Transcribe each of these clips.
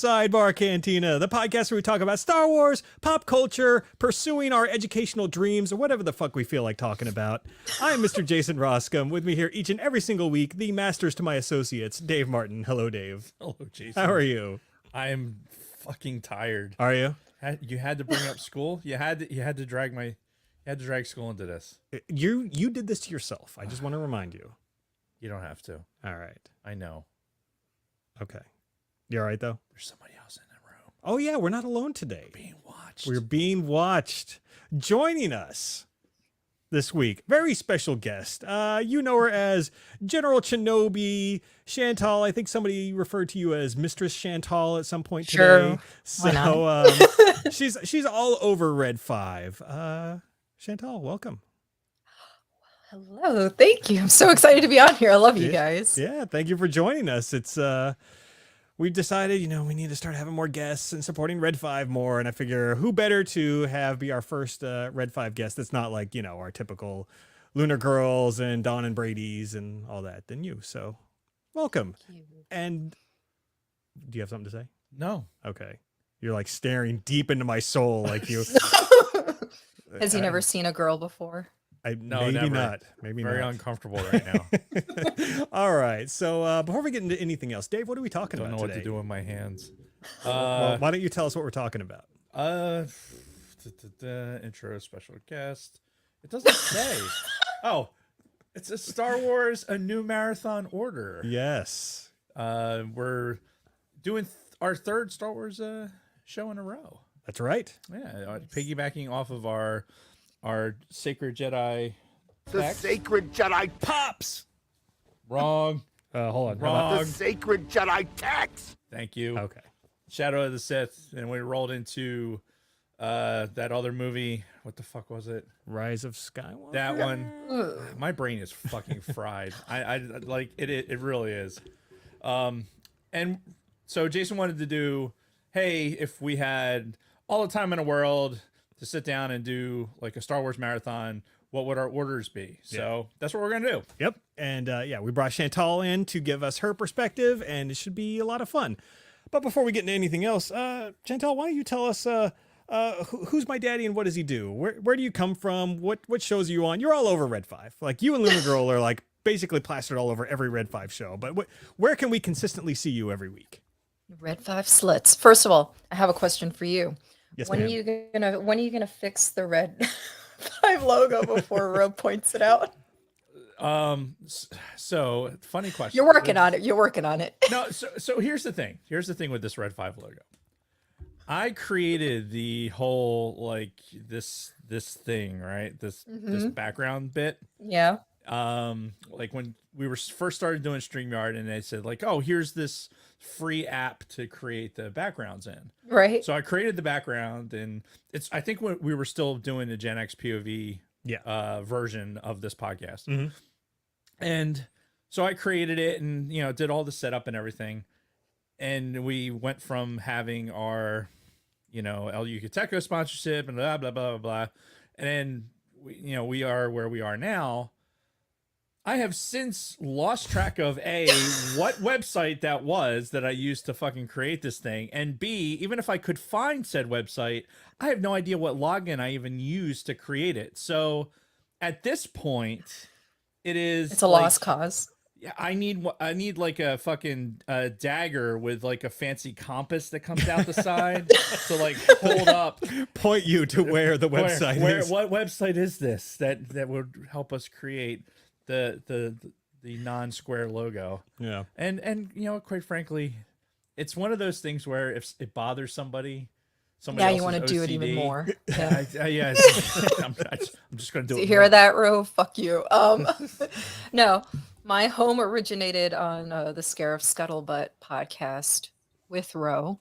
Sidebar Cantina, the podcast where we talk about Star Wars, pop culture, pursuing our educational dreams, or whatever the fuck we feel like talking about. I'm Mr. Jason Roscom. With me here each and every single week, the masters to my associates, Dave Martin. Hello, Dave. Hello, Jason. How are you? I am fucking tired. Are you? You had to bring up school. You had to drag school into this. You did this to yourself. I just want to remind you. You don't have to. All right. I know. Okay. You all right, though? There's somebody else in the room. Oh, yeah. We're not alone today. We're being watched. We're being watched. Joining us this week, very special guest. You know her as General Shinobi Chantal. I think somebody referred to you as Mistress Chantal at some point today. Sure. So she's all over Red 5. Chantal, welcome. Hello, thank you. I'm so excited to be on here. I love you guys. Yeah, thank you for joining us. It's we decided, we need to start having more guests and supporting Red 5 more. And I figure who better to be our first Red 5 guest that's not like, our typical Lunar Girls and Dawn and Brady's and all that than you. So welcome. And do you have something to say? No. Okay. You're like staring deep into my soul like you. Has he never seen a girl before? No, maybe never. not. Maybe Very not. uncomfortable right now. All right. So before we get into anything else, Dave, what are we talking Don't about know today? what to do with my hands. Well, why don't you tell us what we're talking about? Intro special guest. It doesn't say. Oh, it's a Star Wars: A New Marathon Order. Yes. We're doing our third Star Wars show in a row. That's right. Yeah, piggybacking off of our Sacred Jedi. The text. Sacred Jedi Pops! Wrong. Hold on. Wrong. The Sacred Jedi Text! Thank you. Okay. Shadow of the Sith, and we rolled into that other movie. What the fuck was it? Rise of Skywalker. That one. My brain is fucking fried. I like it. It really is. And so Jason wanted to do, hey, if we had all the time in the world to sit down and do like a Star Wars marathon, what would our orders be? So that's what we're gonna do. Yep. And we brought Chantal in to give us her perspective, and it should be a lot of fun. But before we get into anything else, Chantal, why don't you tell us who's my daddy and what does he do? Where do you come from? What shows are you on? You're all over Red 5. Like you and Lunar Girl are like basically plastered all over every Red 5 show. But where can we consistently see you every week? Red 5 slits. First of all, I have a question for you. Yes, when ma'am. are you gonna fix the Red 5 logo before Roe points it out? So funny question. You're working on it. You're working on it. No, so here's the thing. Here's the thing with this Red 5 logo. I created the whole like this thing, right? This background bit. Yeah. Like when we were first started doing StreamYard, and they said like, oh, here's this free app to create the backgrounds in. Right. So I created the background, and I think when we were still doing the Gen X POV version of this podcast. Mm-hmm. And so I created it and, did all the setup and everything. And we went from having our, El Yucateco sponsorship and blah, blah, blah, blah, blah. And then, we are where we are now. I have since lost track of A, what website that was that I used to fucking create this thing. And B, even if I could find said website, I have no idea what login I even used to create it. So at this point, it's a lost cause. Yeah, I need like a fucking dagger with like a fancy compass that comes out the side to like hold up, Point you to where the website is. What website is this that would help us create the non-square logo? Yeah. And quite frankly, it's one of those things where if it bothers somebody Now you want to do it even more. Yeah, I'm just gonna do Do it. you hear more. that, Ro? Fuck you. No, my home originated on the Scarif Scuttlebutt podcast with Ro.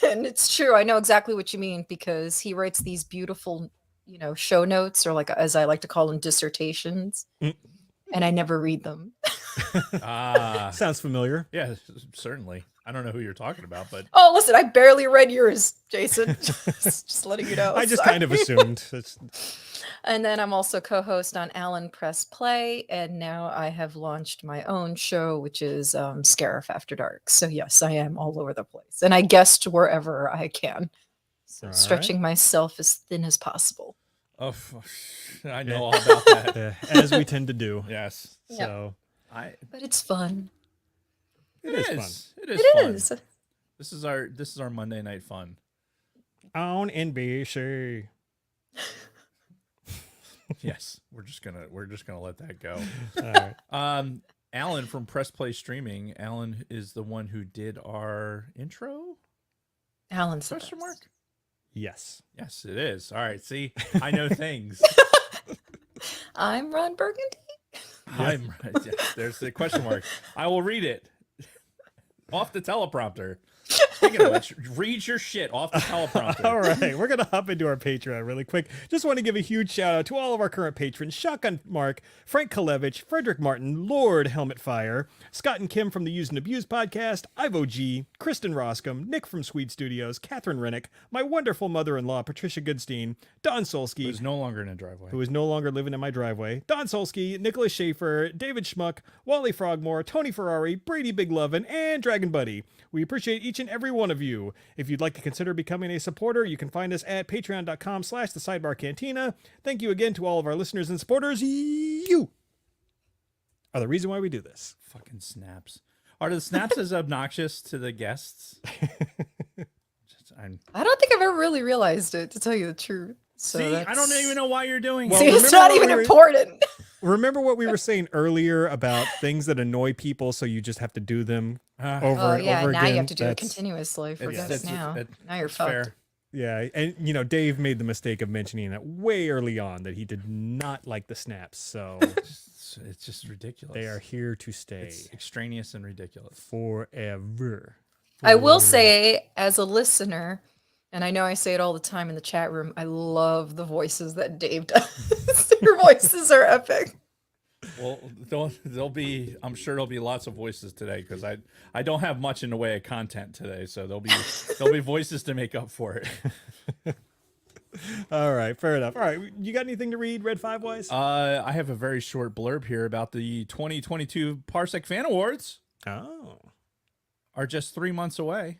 And it's true. I know exactly what you mean because he writes these beautiful, show notes, or like, as I like to call them, dissertations. And I never read them. Ah, Sounds familiar. yeah, certainly. I don't know who you're talking about, but Oh, listen, I barely read yours, Jason. Just letting you know. I just Sorry. kind of assumed. And then I'm also co-host on Alan Press Play, and now I have launched my own show, which is Scarif After Dark. So yes, I am all over the place, and I guest wherever I can, so All right. stretching myself as thin as possible. oh, I know all about that. As we tend to do. Yes, Yep. So But it's fun. it is fun. It is It fun. is. This is our Monday night fun. On NBC. Yes, we're just gonna let that go. All right. Alan from Press Play Streaming. Alan is the one who did our intro. Alan's the Question best. mark? Yes. Yes, it is. All right. See, I know things. I'm Ron Burgundy. I'm right. Yeah, there's the question mark. I will read it off the teleprompter. Speaking of which, read your shit off the teleprompter. All right, we're going to hop into our Patreon really quick. Just want to give a huge shout out to all of our current patrons: Shotgun Mark, Frank Kalevich, Frederick Martin, Lord Helmet Fire, Scott and Kim from the Use and Abuse podcast, Ivo G, Kristen Roscom, Nick from Swede Studios, Catherine Rennick, my wonderful mother-in-law, Patricia Goodstein, Don Solsky, Who's no longer in a driveway. who is no longer living in my driveway, Don Solsky, Nicholas Schaefer, David Schmuck, Wally Frogmore, Tony Ferrari, Brady Big Lovin', and Dragon Buddy. We appreciate each and every one of you. If you'd like to consider becoming a supporter, you can find us at patreon.com/thesidebarcantina. Thank you again to all of our listeners and supporters. You are the reason why we do this. Fucking snaps. Are the snaps as obnoxious to the guests? I don't think I've ever really realized it, to tell you the truth. So See, I don't that's- even know why you're doing Well, See, it. it's remember not what even we were- important. Remember what we were saying earlier about things that annoy people, so you just have to do them over Oh and yeah, over now again? you have to do it That's- continuously. Forget It's- it now. it's- Now you're it's fucked. fair. Yeah, and you know, Dave made the mistake of mentioning it way early on that he did not like the snaps, so It's just ridiculous. they are here to stay It's extraneous and ridiculous. forever. I will say, as a listener, and I know I say it all the time in the chat room, I love the voices that Dave does. Your voices are epic. Well, I'm sure there'll be lots of voices today because I don't have much in the way of content today, so there'll be voices to make up for it. All right, fair enough. All right, you got anything to read, Red 5 wise? I have a very short blurb here about the 2022 Parsec Fan Awards. Oh, Are just 3 months away.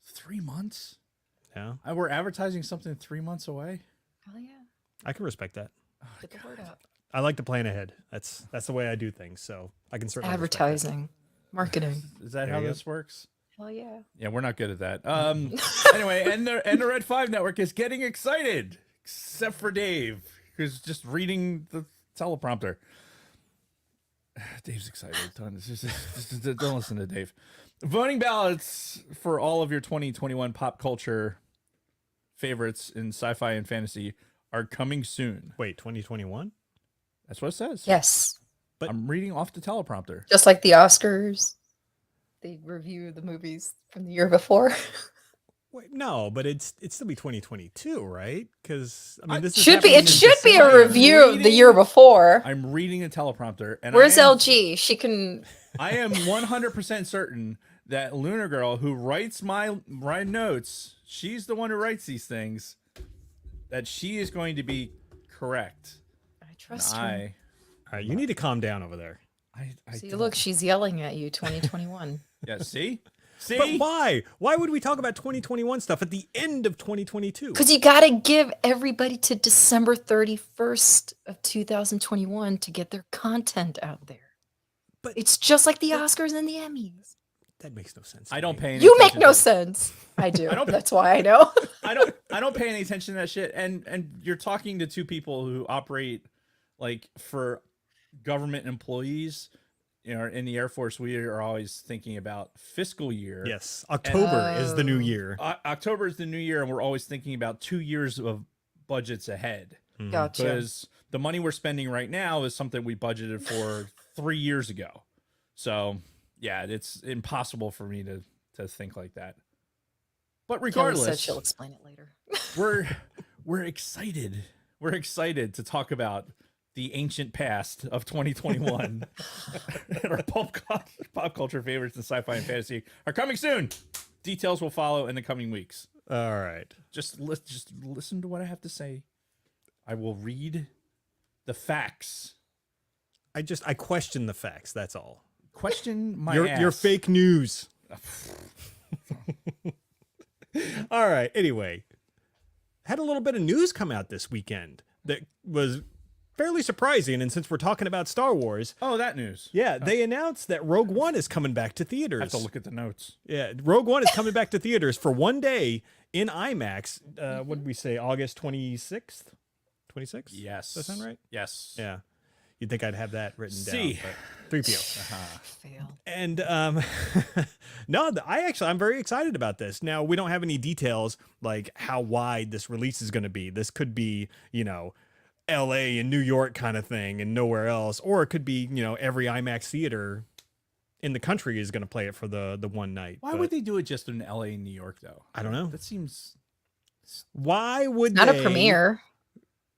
3 months? yeah, We're advertising something 3 months away. Oh yeah, I can respect that. get the word out. I like to plan ahead. That's the way I do things, so I can certainly respect that. Advertising, marketing. Is that There how you go. this works? Hell yeah. Yeah, we're not good at that. Anyway, and the Red 5 Network is getting excited, except for Dave, who's just reading the teleprompter. Dave's excited. Don't listen to Dave. Voting ballots for all of your 2021 pop culture favorites in sci-fi and fantasy are coming soon. Wait, 2021? That's what it says. Yes, But- I'm reading off the teleprompter. just like the Oscars, they review the movies from the year before. Wait, no, but it'd still be 2022, right? Because I mean, this is Should be. happening It in should be a December. review of the year Reading- before. I'm reading the teleprompter, and Where's I am, LG? She can. I am 100% certain that Lunar Girl, who writes my notes, she's the one who writes these things, that she is going to be correct. I And trust her. All right, you need to calm down over there. I See, don't- look, she's yelling at you. 2021. Yeah, see? But See? why? Why would we talk about 2021 stuff at the end of 2022? Because you got to give everybody to December 31st of 2021 to get their content out there. But- It's just like the Oscars and the Emmys. That makes no sense. I to don't me. pay any You make attention no to- sense. I do. I don't- That's why I know. I don't pay any attention to that shit. And you're talking to two people who operate like for government employees. You know, in the Air Force, we are always thinking about fiscal year. Yes, October is the new Oh. year. October is the new year, and we're always thinking about 2 years of budgets ahead. Gotcha. Because the money we're spending right now is something we budgeted for 3 years ago. So yeah, it's impossible for me to think like that. But Kelly said regardless, she'll explain it later. we're excited. We're excited to talk about the ancient past of 2021 and our pop culture favorites in sci-fi and fantasy are coming soon. Details will follow in the coming weeks. All right. Just listen to what I have to say. I will read the facts. I question the facts. That's all. Question my You're ass. fake news. All right. Anyway, had a little bit of news come out this weekend that was fairly surprising. And since we're talking about Star Wars, Oh, that news. yeah, they announced that Rogue One is coming back to theaters. I have to look at the notes. Yeah, Rogue One is coming back to theaters for one day in IMAX. What did we say? August 26th? 26th? Yes. Does that sound right? Yes. Yeah. You'd think I'd have that written C. down. But 3PO. Fail. And I'm very excited about this. Now, we don't have any details like how wide this release is going to be. This could be, LA and New York kind of thing and nowhere else. Or it could be, every IMAX theater in the country is going to play it for the one night. Why But would they do it just in LA and New York, though? I don't know. That seems. Why would Not they? a premiere.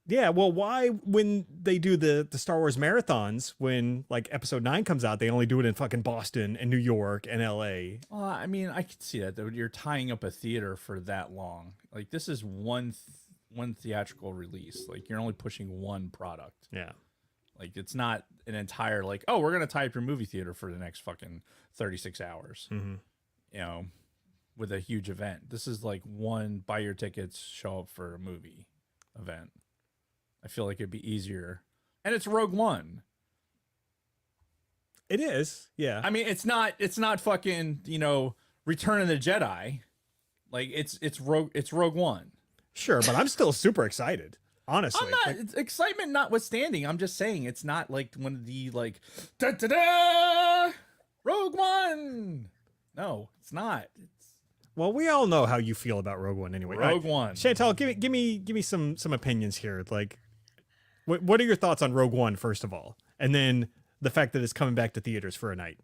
Yeah, well, why when they do the Star Wars marathons, when like episode 9 comes out, they only do it in fucking Boston and New York and LA. Well, I mean, I could see that though. You're tying up a theater for that long. Like this is one theatrical release. Like you're only pushing one product. Yeah. Like it's not an entire like, oh, we're gonna tie up your movie theater for the next fucking 36 hours. Mm-hmm. With a huge event. This is like one buy your tickets, show up for a movie event. I feel like it'd be easier. And it's Rogue One. It is. Yeah. I mean, it's not fucking, Return of the Jedi. Like it's Rogue One. Sure, but I'm still super excited. Honestly. I'm not Like, it's excitement notwithstanding. I'm just saying it's not like one of the like da da da Rogue One. No, it's not. It's well, we all know how you feel about Rogue One anyway. Rogue One. Chantal, give me some opinions here. Like what are your thoughts on Rogue One first of all? And then the fact that it's coming back to theaters for a night.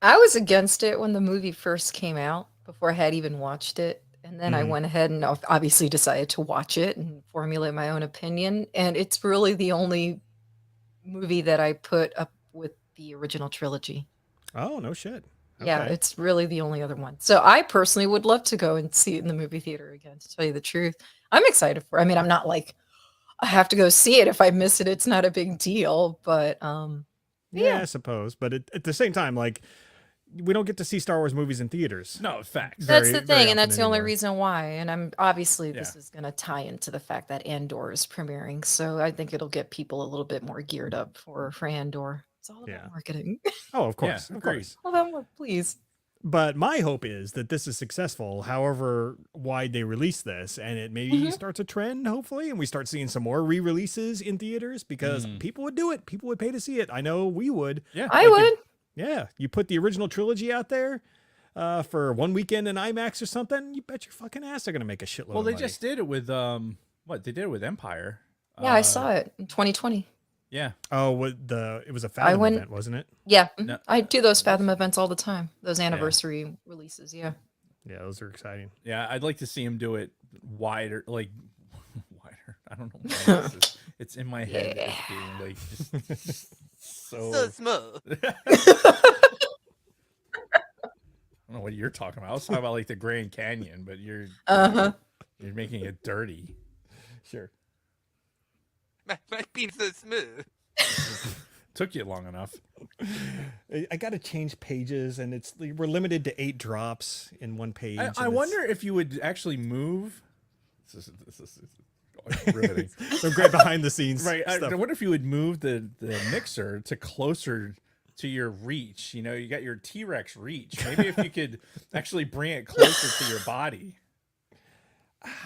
I was against it when the movie first came out, before I had even watched it. And then I Mhm. went ahead and obviously decided to watch it and formulate my own opinion. And it's really the only movie that I put up with the original trilogy. Oh, no shit. Yeah, Okay. it's really the only other one. So I personally would love to go and see it in the movie theater again, to tell you the truth. I'm excited for it. I mean, I'm not like, I have to go see it. If I miss it, it's not a big deal. But Yeah, yeah. I suppose. But at the same time, like, we don't get to see Star Wars movies in theaters. No, facts. That's very- the very thing, and often that's the only anymore. reason why. And I'm obviously this Yeah. is going to tie into the fact that Andor is premiering, so I think it'll get people a little bit more geared up for Andor. It's all about Yeah. marketing. Oh, of course. Yeah, of agreed. course. All about more, please. But my hope is that this is successful, however wide they release this, and it maybe starts a trend, hopefully, and we start seeing some more re-releases in theaters because people would do it. People would pay to see it. I know we would. Yeah. I would. Yeah, you put the original trilogy out there for one weekend in IMAX or something, you bet your fucking ass they're going to make a shitload Well, of they money. just did it with what? They did it with Empire. Yeah, I saw it in 2020. Yeah. Oh, it was a Fathom went- event, wasn't it? Yeah, No. I do those Fathom events all the time. Those anniversary releases. Yeah. Yeah, those are exciting. Yeah, I'd like to see him do it wider, like wider. I don't know. Why this is- it's in my head. It's being like just so. small. I don't know what you're talking about. I was talking about like the Grand Canyon, but you're you're making it dirty. Sure. My penis so smooth. Took you long enough. I got to change pages, and we're limited to 8 drops in one page. I and it's- wonder if you would actually move. This is riveting. some great behind the scenes Right. I stuff. wonder if you would move the mixer to closer to your reach. You know, you got your T-Rex reach. Maybe if you could actually bring it closer to your body.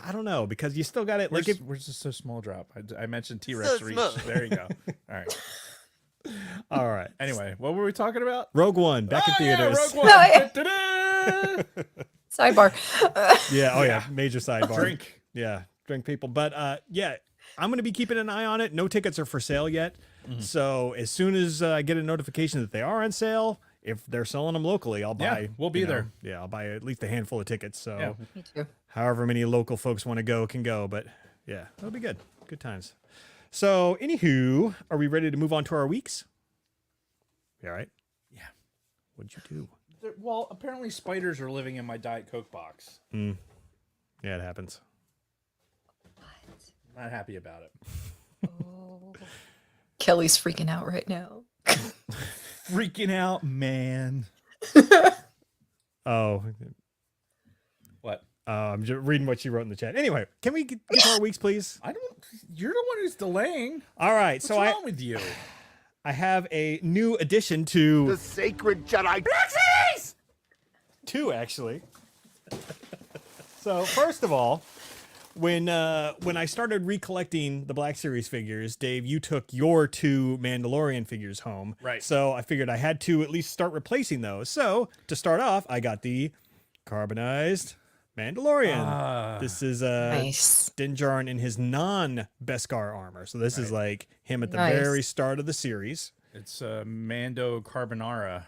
I don't know, because you still got it. Like, Where's this so small drop? I mentioned T-Rex So reach. small. There you go. All right. all right. Anyway, what were we talking about? Rogue One back in theaters. Yeah, Rogue One. No, yeah. Da-da-da! Sidebar. Yeah. Oh yeah. Major sidebar. Drink. Yeah. Drink people. But yeah, I'm gonna be keeping an eye on it. No tickets are for sale yet. So as soon as I get a notification that they are on sale, if they're selling them locally, I'll buy. Yeah, we'll be you know, there. Yeah, I'll buy at least a handful of tickets. So Yeah. Me too. however many local folks want to go can go. But yeah, it'll be good. Good times. So, anywho, are we ready to move on to our weeks? You all right? Yeah. What'd you do? Well, apparently spiders are living in my Diet Coke box. Yeah, it happens. I'm not happy about it. Oh. Kelly's freaking out right now. Freaking out, man. Oh, What? I'm just reading what you wrote in the chat. Anyway, can we get to our weeks, please? I don't. You're the one who's delaying. All right, What's so wrong with you? I have a new addition to The sacred Jedi. two, actually. So first of all, when I started recollecting the Black Series figures, Dave, you took your 2 Mandalorian figures home. Right. So I figured I had to at least start replacing those. So to start off, I got the carbonized Mandalorian. This is Nice. Din Djarin in his non-Beskar armor. So this is like him at the Nice. very start of the series. It's Mando Carbonara.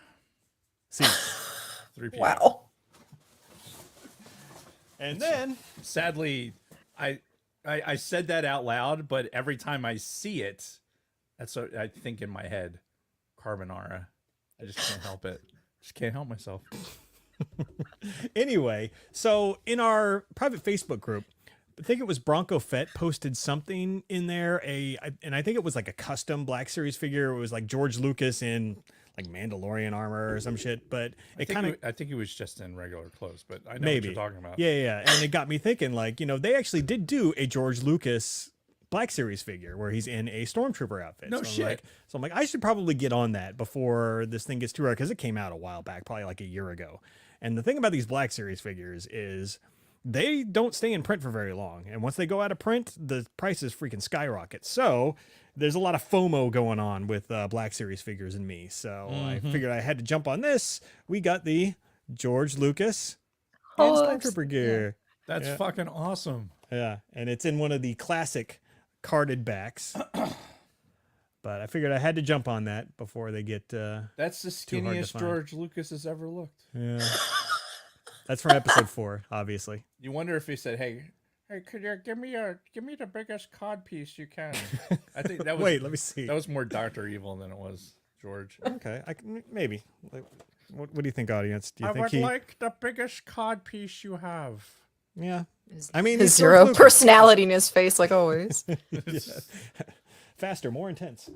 See, 3PO. Wow. and then Sadly, I said that out loud, but every time I see it, that's what I think in my head. Carbonara. I just can't help it. Just can't help myself. anyway, so in our private Facebook group, I think it was Bronco Fett posted something in there, and I think it was like a custom Black Series figure. It was like George Lucas in like Mandalorian armor or some shit, but it kind of I think it was just in regular clothes, but I know maybe what you're talking about. Yeah, and it got me thinking, like, they actually did do a George Lucas Black Series figure where he's in a stormtrooper outfit. No shit. I'm like, I should probably get on that before this thing gets too rare, because it came out a while back, probably like a year ago. And the thing about these Black Series figures is they don't stay in print for very long. And once they go out of print, the prices freaking skyrocket. So there's a lot of FOMO going on with Black Series figures and me. So I figured I had to jump on this. We got the George Lucas and Oh, Stormtrooper gear. That's fucking awesome. Yeah, and it's in one of the classic carded backs. But I figured I had to jump on that before they get That's the Too hard to skinniest find. George Lucas has ever looked. yeah. That's from episode 4, obviously. You wonder if he said, "Hey, could you give me the biggest cod piece you can?" I think that was Wait, let me see. that was more Dr. Evil than it was George. Okay, maybe. Like, what do you think, audience? Do you I think would he? like the biggest cod piece you have. Yeah. His- I mean, his it's zero George Lucas. personality in his face, like always. Yeah. Faster, more intense.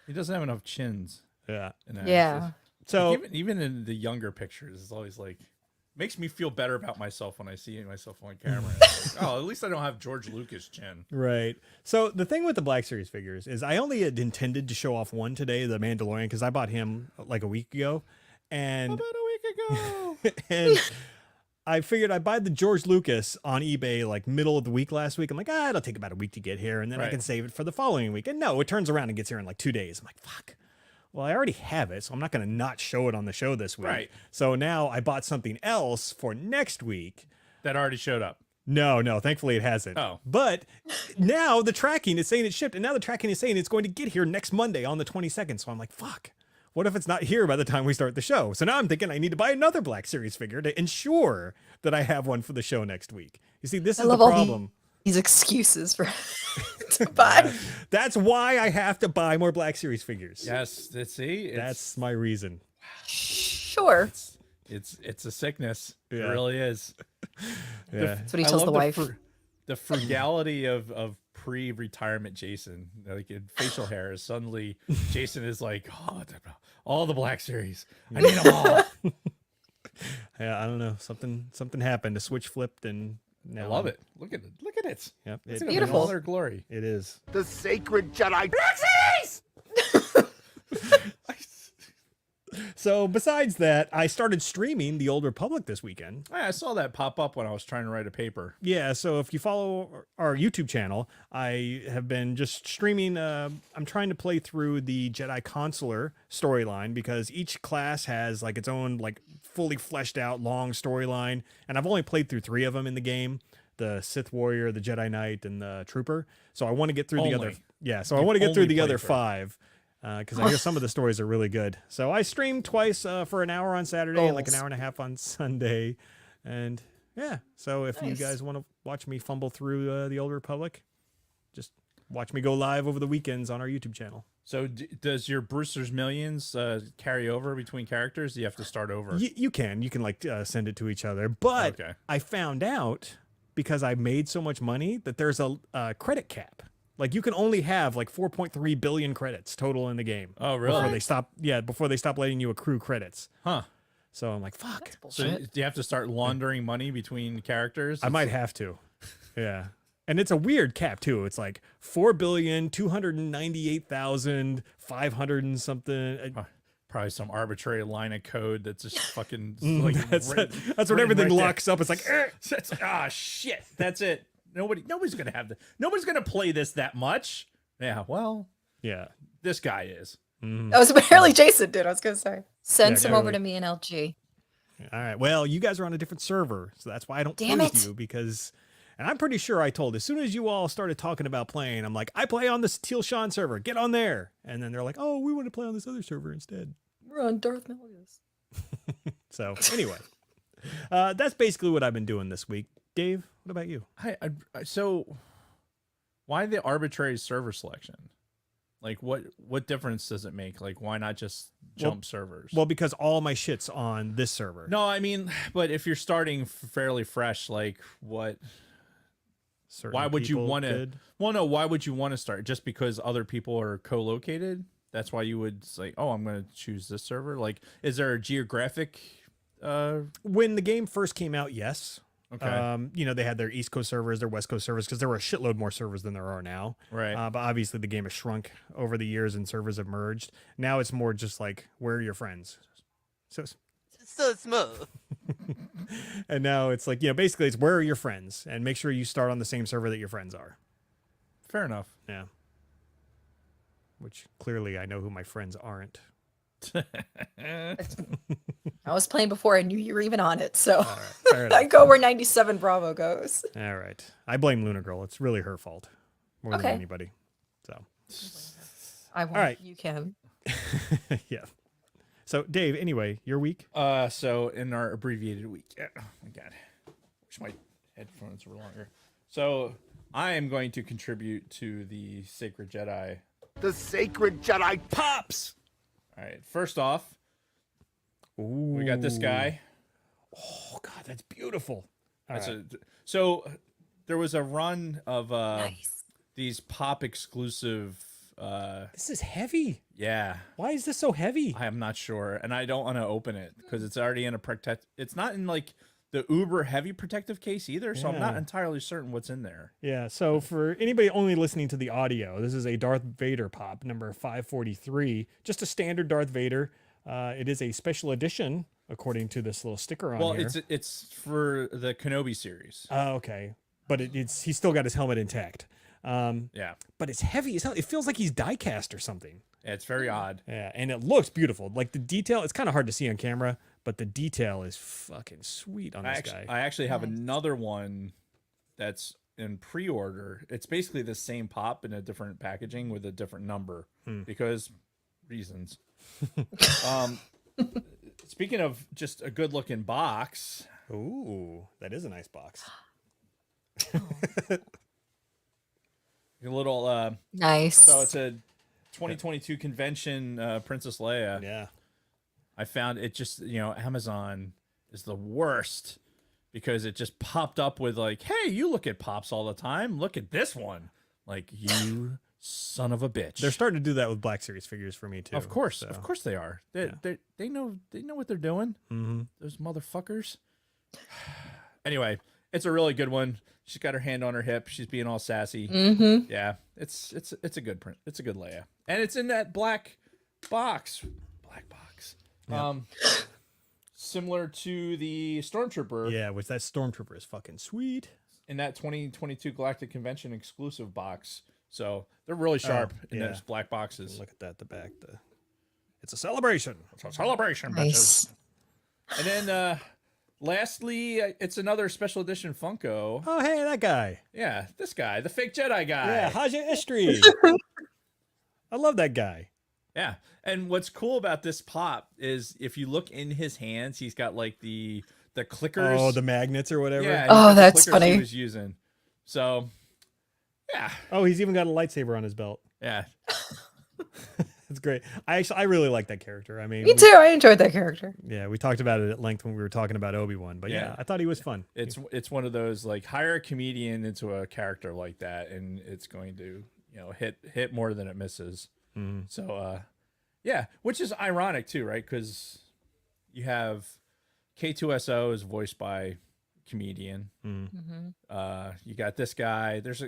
He doesn't have enough chins. Yeah. In that. Yeah. So Even in the younger pictures, it's always like makes me feel better about myself when I see myself on camera. It's like, oh, at least I don't have George Lucas chin. right. So the thing with the Black Series figures is I only had intended to show off one today, the Mandalorian, because I bought him like a week ago, and About a week ago. and I figured I'd buy the George Lucas on eBay like middle of the week last week. I'm like, it'll take about a week to get here, and then I Right. can save it for the following week. And no, it turns around and gets here in like 2 days. I'm like, fuck. Well, I already have it, so I'm not going to not show it on the show this week. Right. So now I bought something else for next week. That already showed up. No, thankfully it hasn't. Oh. But now the tracking is saying it's shipped, and now the tracking is saying it's going to get here next Monday on the 22nd. So I'm like, fuck. What if it's not here by the time we start the show? So now I'm thinking I need to buy another Black Series figure to ensure that I have one for the show next week. You see, this I is the love all problem. these excuses for to buy. That's why I have to buy more Black Series figures. Yes, see, That's my reason. Sure. it's a sickness. It Yeah. really is. Yeah. That's what he I tells love the wife. The frugality of pre-retirement Jason, like in facial hair, suddenly Jason is like, oh, all the Black Series. I need them all. Yeah, I don't know. Something happened. A switch flipped, and now I love it. Look at it. Look at it. Yep, It's it, in beautiful. all their glory. it is. The sacred Jedi. So besides that, I started streaming The Old Republic this weekend. I saw that pop up when I was trying to write a paper. Yeah, so if you follow our YouTube channel, I have been just streaming. I'm trying to play through the Jedi Consular storyline because each class has like its own like fully fleshed out long storyline, and I've only played through 3 of them in the game: the Sith Warrior, the Jedi Knight, and the Trooper. So I want to get through the other. Only. Yeah, so I You want to get through only the play other through. 5. Because I hear some of the stories are really good. So I streamed twice for an hour on Saturday and like an Goals. hour and a half on Sunday. And yeah, so if you Nice. guys want to watch me fumble through The Old Republic, just watch me go live over the weekends on our YouTube channel. So does your Brewster's Millions carry over between characters? Do you have to start over? You can like send it to each other, but Okay. I found out because I made so much money that there's a credit cap. Like you can only have like 4.3 billion credits total in the game. Oh, Before really? they stop letting you accrue credits. Huh. So I'm like, fuck. That's So bullshit. do you have to start laundering money between characters? I might have to. Yeah. And it's a weird cap too. It's like 4,298,500 and something. Probably some arbitrary line of code that's just fucking like That's when written everything right there. locks up. It's like, That's shit. That's it. Nobody's gonna have nobody's gonna play this that much. Yeah, well, yeah. this guy is. That was apparently Jason did. I was gonna say. Send Yeah, some over totally. to me and LG. All right. Well, you guys are on a different server, so that's why I don't play Damn with it. you because, and I'm pretty sure I told as soon as you all started talking about playing, I'm like, I play on this Teal Sean server. Get on there. And then they're like, oh, we want to play on this other server instead. We're on Darth Malleus. So anyway, that's basically what I've been doing this week. Dave, what about you? So why the arbitrary server selection? Like what difference does it make? Like why not just jump servers? Well, because all my shit's on this server. no, I mean, but if you're starting fairly fresh, like what? Certain Why would you people want to? could. Well, no. Why would you want to start? Just because other people are co-located? That's why you would say, "Oh, I'm going to choose this server." Like, is there a geographic? When the game first came out, yes. Okay. They had their East Coast servers, their West Coast servers, because there were a shitload more servers than there are now. Right. But obviously the game has shrunk over the years and servers have merged. Now it's more just like, where are your friends? So, So smooth. and now it's like, basically it's where are your friends? And make sure you start on the same server that your friends are. Fair enough. Yeah. Which clearly I know who my friends aren't. I was playing before I knew you were even on it, so Fair enough. I go where 97 Bravo goes. All right. I blame Luna Girl. It's really her fault more Okay. than anybody. So, I won't. right. You can. yeah. So, Dave, anyway, your week? So in our abbreviated week, oh my god, wish my headphones were longer. So I am going to contribute to the Sacred Jedi The sacred Jedi. pops. All right. First off, we got this guy. Oh, God, that's beautiful. All That's right. so there was a run of Nice. these pop exclusive. This is heavy. Yeah, Why is this so heavy? I am not sure, and I don't want to open it because it's already in a protect. It's not in like the uber heavy protective case either, so I'm not Yeah. entirely certain what's in there. Yeah, so for anybody only listening to the audio, this is a Darth Vader pop, number 543. Just a standard Darth Vader. It is a special edition, according to this little sticker on Well, here. it's for the Kenobi series. Oh, okay. But he's still got his helmet intact. Yeah, But it's heavy as hell. It feels like he's die-cast or something. it's very odd. Yeah, and it looks beautiful. Like the detail, it's kind of hard to see on camera, but the detail is fucking sweet on this guy. I actually have Nice. another one that's in pre-order. It's basically the same pop in a different packaging with a different number because reasons. Speaking of just a good-looking box, Ooh, that is a nice box. a little. Nice. So it's a 2022 convention, Princess Leia. Yeah. I found it just, Amazon is the worst because it just popped up with like, hey, you look at pops all the time. Look at this one. Like, you son of a bitch. They're starting to do that with Black Series figures for me too. Of course. so. Of course they are. They know what they're doing. Mhm. Those motherfuckers. Anyway, it's a really good one. She's got her hand on her hip. She's being all sassy. Mm-hmm. Yeah, it's a good print. It's a good Leia, and it's in that black box. Black box. Similar to the Stormtrooper Yeah, which that Stormtrooper is fucking sweet. in that 2022 Galactic Convention exclusive box. So they're really sharp in yeah. those black boxes. Look at that, the back. It's a celebration. It's a celebration, bitches. Nice. And then lastly, it's another special edition Funko. Oh, hey, that guy. Yeah, this guy, the fake Jedi guy. Yeah, Haja Estri. I love that guy. Yeah. And what's cool about this pop is if you look in his hands, he's got like the clickers. Oh, the magnets or whatever. yeah, Oh, he's got the that's clickers funny. He was using. So Yeah. Oh, he's even got a lightsaber on his belt. Yeah. That's great. I really like that character. I mean, Me too. I enjoyed that character. Yeah, we talked about it at length when we were talking about Obi-Wan. But yeah, Yeah. I thought he was fun. It's one of those like hire a comedian into a character like that, and it's going to hit more than it misses. Mhm. So yeah, which is ironic too, right? Because you have K2SO is voiced by comedian. You got this guy. There's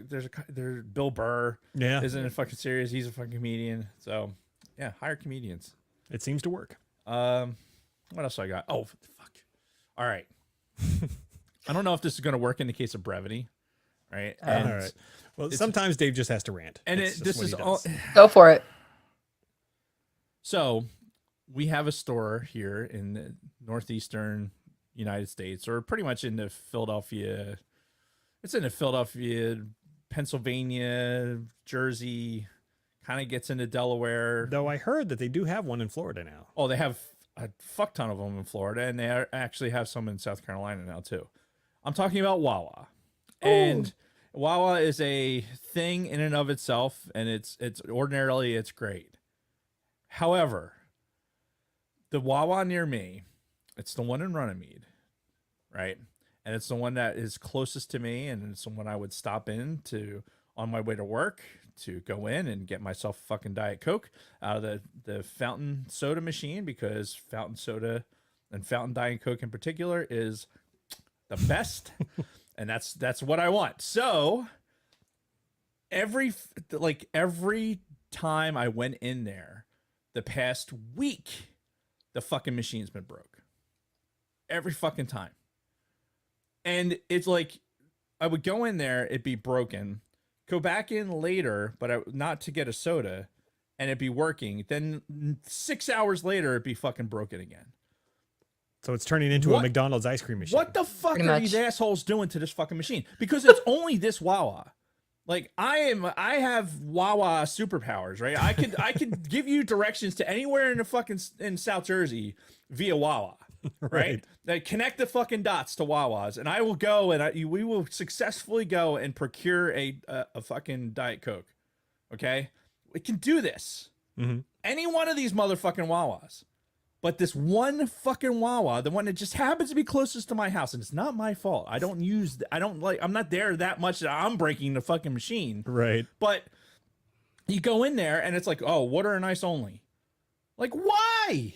Bill Burr. Yeah, Isn't it fucking serious? He's a fucking comedian. So yeah, hire comedians. it seems to work. What else I got? Oh fuck. All right. I don't know if this is gonna work in the case of brevity, right? All right. Well, sometimes Dave just has to rant. And It's just this what is he all. does. Go for it. So we have a store here in the northeastern United States, or pretty much in the Philadelphia. It's in the Philadelphia, Pennsylvania, Jersey, kind of gets into Delaware. Though I heard that they do have one in Florida now. Oh, they have a fuck ton of them in Florida, and they actually have some in South Carolina now too. I'm talking about Wawa, and Wawa is a thing in and of itself, and it's ordinarily it's great. However, the Wawa near me, it's the one in Runnymede, right? And it's the one that is closest to me, and it's the one I would stop in to on my way to work to go in and get myself a fucking Diet Coke out of the fountain soda machine, because fountain soda and fountain Diet Coke in particular is the best. And that's what I want. So every time I went in there the past week, the fucking machine's been broke. Every fucking time. And it's like I would go in there, it'd be broken. Go back in later, but not to get a soda, and it'd be working. Then 6 hours later, it'd be fucking broken again. So it's turning into a McDonald's ice cream machine. What the fuck Pretty are much. these assholes doing to this fucking machine? Because it's only this Wawa. Like I have Wawa superpowers, right? I could give you directions to anywhere in South Jersey via Wawa, right? That connect the fucking dots to Wawas, and I will go and we will successfully go and procure a fucking Diet Coke. Okay, we can do this. Mhm. Any one of these motherfucking Wawas. But this one fucking Wawa, the one that just happens to be closest to my house, and it's not my fault. I'm not there that much that I'm breaking the fucking machine. Right. But you go in there and it's like, oh, water and ice only. Like, why?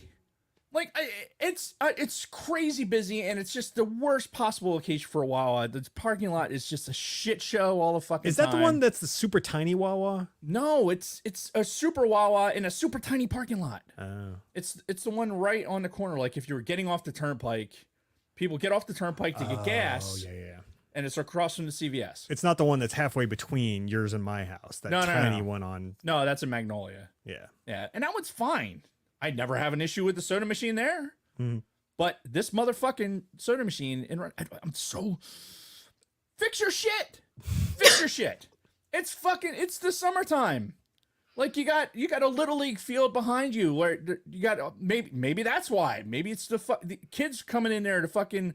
Like, it's crazy busy, and it's just the worst possible location for a Wawa. The parking lot is just a shit show all the fucking time. Is that the one that's the super tiny Wawa? No, it's a super Wawa in a super tiny parking lot. Oh. It's the one right on the corner. Like if you were getting off the turnpike, people get off the turnpike to get gas. Oh, yeah. And it's across from the CVS. It's not the one that's halfway between yours and my house. That No. tiny one on. No, that's in Magnolia. Yeah. Yeah, and that one's fine. I'd never have an issue with the soda machine there. But this motherfucking soda machine, I'm so... Fix your shit! Fix your shit! It's the summertime. Like you got a little league field behind you where you got maybe that's why. Maybe it's the kids coming in there to fucking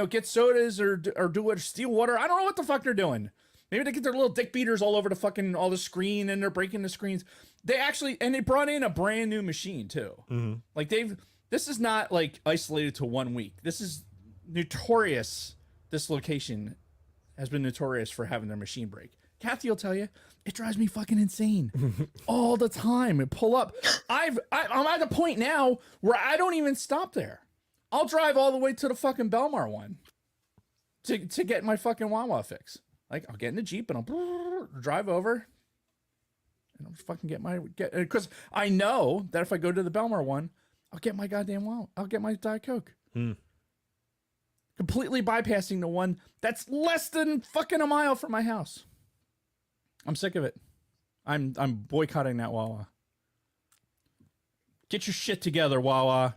get sodas or do what, steal water. I don't know what the fuck they're doing. Maybe they get their little dick beaters all over all the screen, and they're breaking the screens. They brought in a brand new machine too. Like this is not like isolated to 1 week. This is notorious. This location has been notorious for having their machine break. Kathy will tell you, it drives me fucking insane all the time. And pull up. I'm at the point now where I don't even stop there. I'll drive all the way to the fucking Belmar one to get my fucking Wawa fix. Like I'll get in the Jeep and I'll drive over and I'll fucking because I know that if I go to the Belmar one, I'll get my goddamn Wawa. I'll get my Diet Coke. Completely bypassing the one that's less than fucking a mile from my house. I'm sick of it. I'm boycotting that Wawa. Get your shit together, Wawa.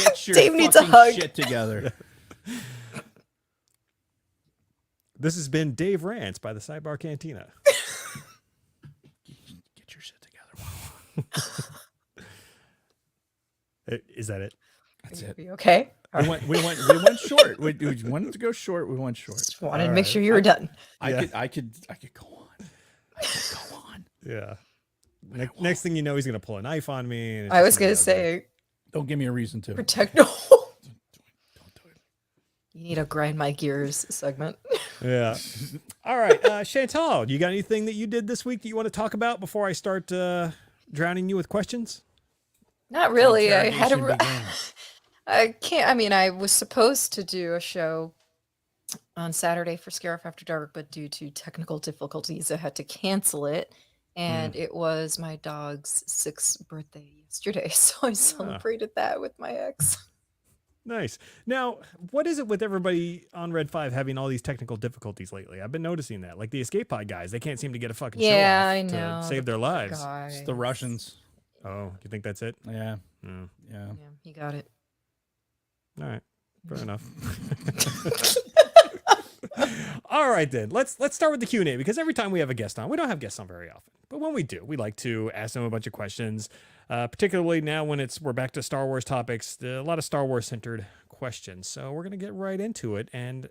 Get your Dave needs a fucking hug. shit together. This has been Dave Rants by the Sidebar Cantina. Get your shit together, Wawa. Is that it? That's it. Are you okay? We went short. We wanted to go short. We went short. Just wanted to make sure you were done. I could go on. Go on. Yeah. Next thing you know, he's gonna pull a knife on me. And it's I just was gonna gonna be say Don't give me a reason to. protect. Don't do it. You need a grind my gears segment. ugly. Yeah. All right, Chantal, you got anything that you did this week that you want to talk about before I start drowning you with questions? Not really. I had Interrogation a. begins. I can't. I mean, I was supposed to do a show on Saturday for Scare Off After Dark, but due to technical difficulties, I had to cancel it. And it was my dog's 6th birthday yesterday, so I celebrated that with my ex. Nice. Now, what is it with everybody on Red 5 having all these technical difficulties lately? I've been noticing that. Like the Escape Pod guys, they can't seem to get a fucking show Yeah, off I to know. save their lives. It's the Russians. Oh, you think that's it? Yeah. Mm. Yeah. Yeah, he got it. All right. Fair enough. All right then. Let's start with the Q&A because every time we have a guest on, we don't have guests on very often. But when we do, we like to ask them a bunch of questions. Particularly now when we're back to Star Wars topics, a lot of Star Wars centered questions. So we're going to get right into it. And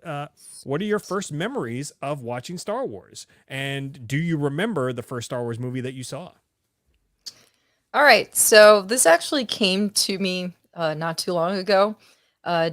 what are your first memories of watching Star Wars? And do you remember the first Star Wars movie that you saw? All right, so this actually came to me not too long ago.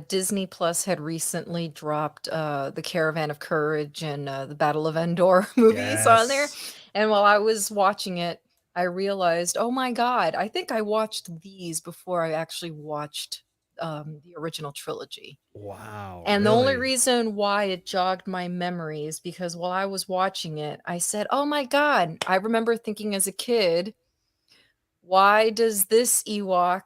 Disney Plus had recently dropped the Caravan of Courage and the Battle of Endor movies on there. Yes. And while I was watching it, I realized, oh my God, I think I watched these before I actually watched the original trilogy. Wow. And the only really? reason why it jogged my memory is because while I was watching it, I said, oh my God, I remember thinking as a kid, why does this Ewok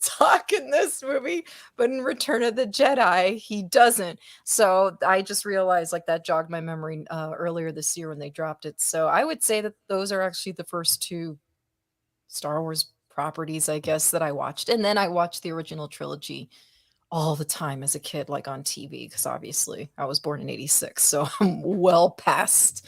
talk in this movie, but in Return of the Jedi, he doesn't? So I just realized like that jogged my memory earlier this year when they dropped it. So I would say that those are actually the first 2 Star Wars properties, I guess, that I watched. And then I watched the original trilogy all the time as a kid, like on TV, because obviously I was born in '86. So I'm well past,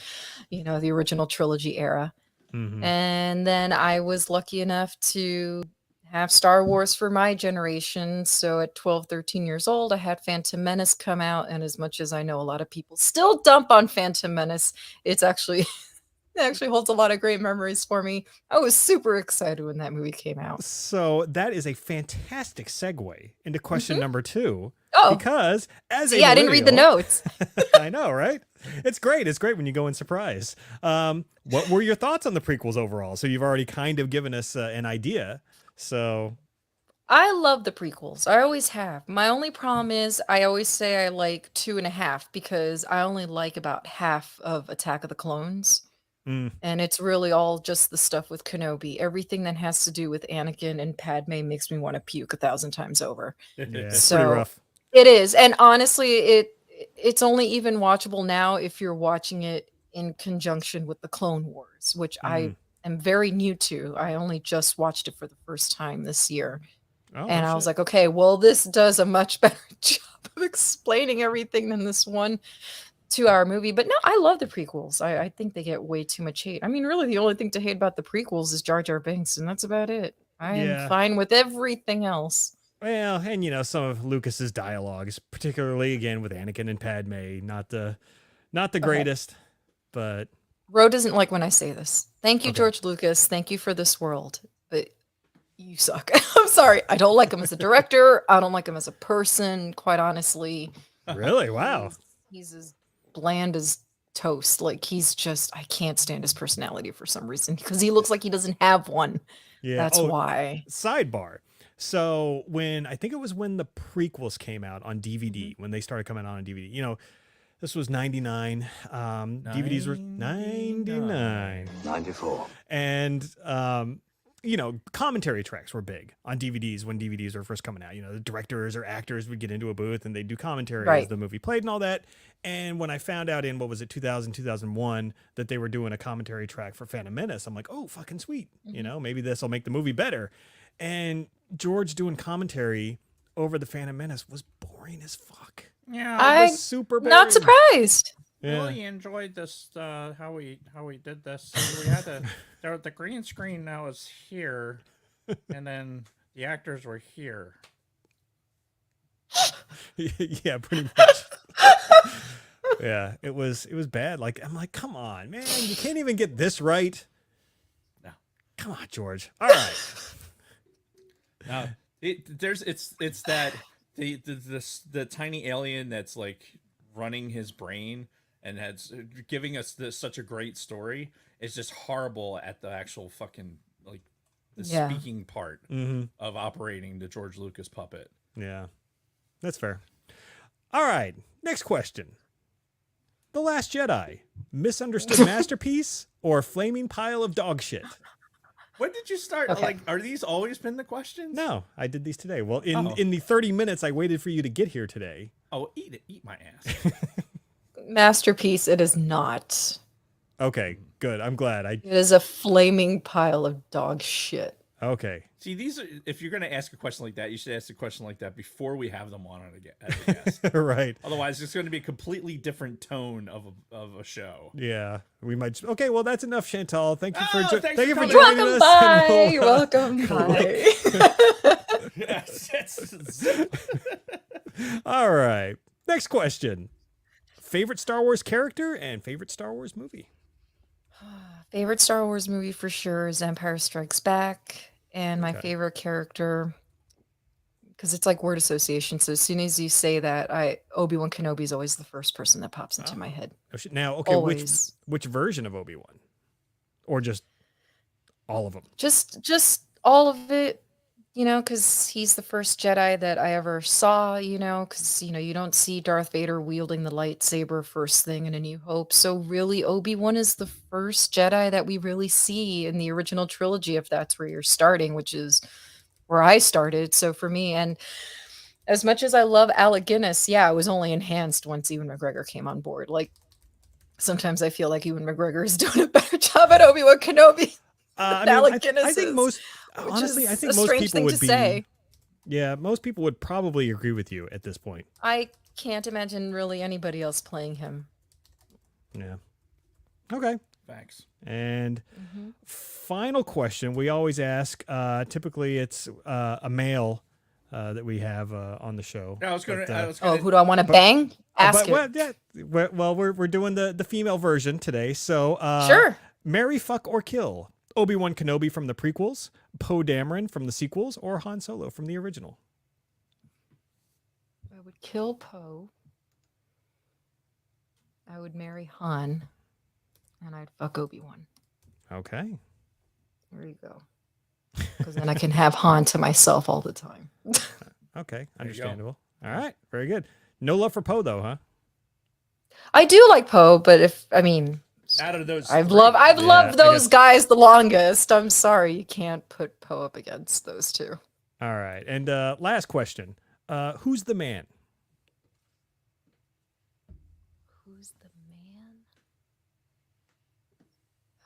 the original trilogy era. Mhm. And then I was lucky enough to have Star Wars for my generation. So at 12, 13 years old, I had Phantom Menace come out. And as much as I know a lot of people still dump on Phantom Menace, it's actually it actually holds a lot of great memories for me. I was super excited when that movie came out. So that is a fantastic segue into question number 2. Oh, Because as a yeah, I didn't read the millennial- notes. I know, right? It's great. It's great when you go in surprise. What were your thoughts on the prequels overall? So you've already kind of given us an idea. So I love the prequels. I always have. My only problem is I always say I like 2.5 because I only like about half of Attack of the Clones. mm, And it's really all just the stuff with Kenobi. Everything that has to do with Anakin and Padme makes me want to puke 1,000 times over. yeah, it's So- pretty rough. It is. And honestly, it's only even watchable now if you're watching it in conjunction with the Clone Wars, which I am very new to. I only just watched it for the first time this year. Oh, And I was shit. like, okay, well, this does a much better job of explaining everything than this 1-2-hour movie. But no, I love the prequels. I think they get way too much hate. I mean, really, the only thing to hate about the prequels is Jar Jar Binks, and that's about it. I Yeah. am fine with everything else. Well, and some of Lucas's dialogues, particularly again with Anakin and Padme, not the greatest, but Ro doesn't like when I say this. Thank you, Okay. George Lucas. Thank you for this world. But you suck. I'm sorry. I don't like him as a director. I don't like him as a person, quite honestly. really, wow. He's as bland as toast. Like I can't stand his personality for some reason because he looks like he doesn't have one. Yeah. That's Oh, why. sidebar. So I think it was when the prequels came out on DVD, Mm-hmm. when they started coming out on DVD, this was 99. DVDs were 99. 94. And, commentary tracks were big on DVDs when DVDs were first coming out. The directors or actors would get into a booth and they'd do commentary as Right. the movie played and all that. And when I found out in, 2000, 2001, that they were doing a commentary track for Phantom Menace, I'm like, oh, fucking sweet. Maybe this will make the movie better. And George doing commentary over the Phantom Menace was boring as fuck. Yeah. It I'm was super boring. not surprised. Yeah. Really enjoyed this. How we did this. We had the green screen now is here, and then the actors were here. Yeah, pretty much. Yeah, it was bad. Like I'm like, come on, man, you can't even get this right. No. Come on, George. All right. No, it's that the tiny alien that's like running his brain and has giving us such a great story is just horrible at the actual fucking like the Yeah. speaking part Mm-hmm. of operating the George Lucas puppet. Yeah, that's fair. All right, next question. The Last Jedi, misunderstood masterpiece or flaming pile of dog shit? When did you start? Okay. Like, are these always been the questions? No, I did these today. Well, in Oh. in the 30 minutes I waited for you to get here today. Oh, eat my ass. Masterpiece, it is not. Okay, good. I'm glad. It is a flaming pile of dog shit. Okay. See, these are if you're gonna ask a question like that, you should ask a question like that before we have them on it again as a guest. Right. Otherwise, it's going to be a completely different tone of a show. Yeah, we might. Okay, well, that's enough, Chantal. Thank you Oh, for thanks thank you for for coming. joining Welcome, us. bye. and You're welcome, bye. Yes, zip. All right. Next question. Favorite Star Wars character and favorite Star Wars movie? Favorite Star Wars movie for sure is Empire Strikes Back. And my Okay. favorite character, because it's like word association. So as soon as you say that, Obi-Wan Kenobi is always the first person that pops into my head. Oh, shit. Now, okay, Always. which version of Obi-Wan? Or just all of them? Just all of it, because he's the first Jedi that I ever saw, because, you don't see Darth Vader wielding the lightsaber first thing in A New Hope. So really, Obi-Wan is the first Jedi that we really see in the original trilogy, if that's where you're starting, which is where I started. So for me, and as much as I love Alec Guinness, yeah, it was only enhanced once Ewan McGregor came on board. Like, sometimes I feel like Ewan McGregor is doing a better job at Obi-Wan Kenobi. I Alec I Guinness think is, most which honestly, is I think a most strange people thing would to be. say. Yeah, most people would probably agree with you at this point. I can't imagine really anybody else playing him. Yeah. Okay. Thanks. And final question we always ask. Typically, it's a male that we have on the show. No, I was going But, to. Oh, who do I want to bang? Ask but, it. we're doing the female version today. So Sure. marry, fuck, or kill Obi-Wan Kenobi from the prequels, Poe Dameron from the sequels, or Han Solo from the original. I would kill Poe. I would marry Han. And I'd fuck Obi-Wan. Okay. There you go. Because then I can have Han to myself all the time. Okay. There you go. Understandable. All right. Very good. No love for Poe though, huh? I do like Poe, but Out of those, I've three, loved I those guess- guys the longest. I'm sorry, you can't put Poe up against those two. All right. And last question. Who's the man? Who's the man?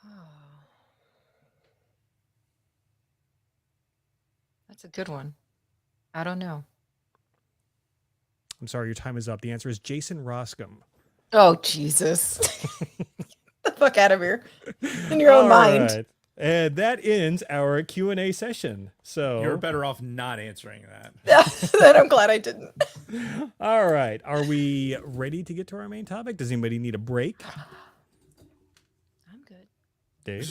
Oh. That's a good one. I don't know. I'm sorry, your time is up. The answer is Jason Roscom. Oh, Jesus. Get the fuck out of here. In your own All mind. right. And that ends our Q&A session. So you're better off not answering that. Then I'm glad I didn't. All right. Are we ready to get to our main topic? Does anybody need a break? I'm good. Dave?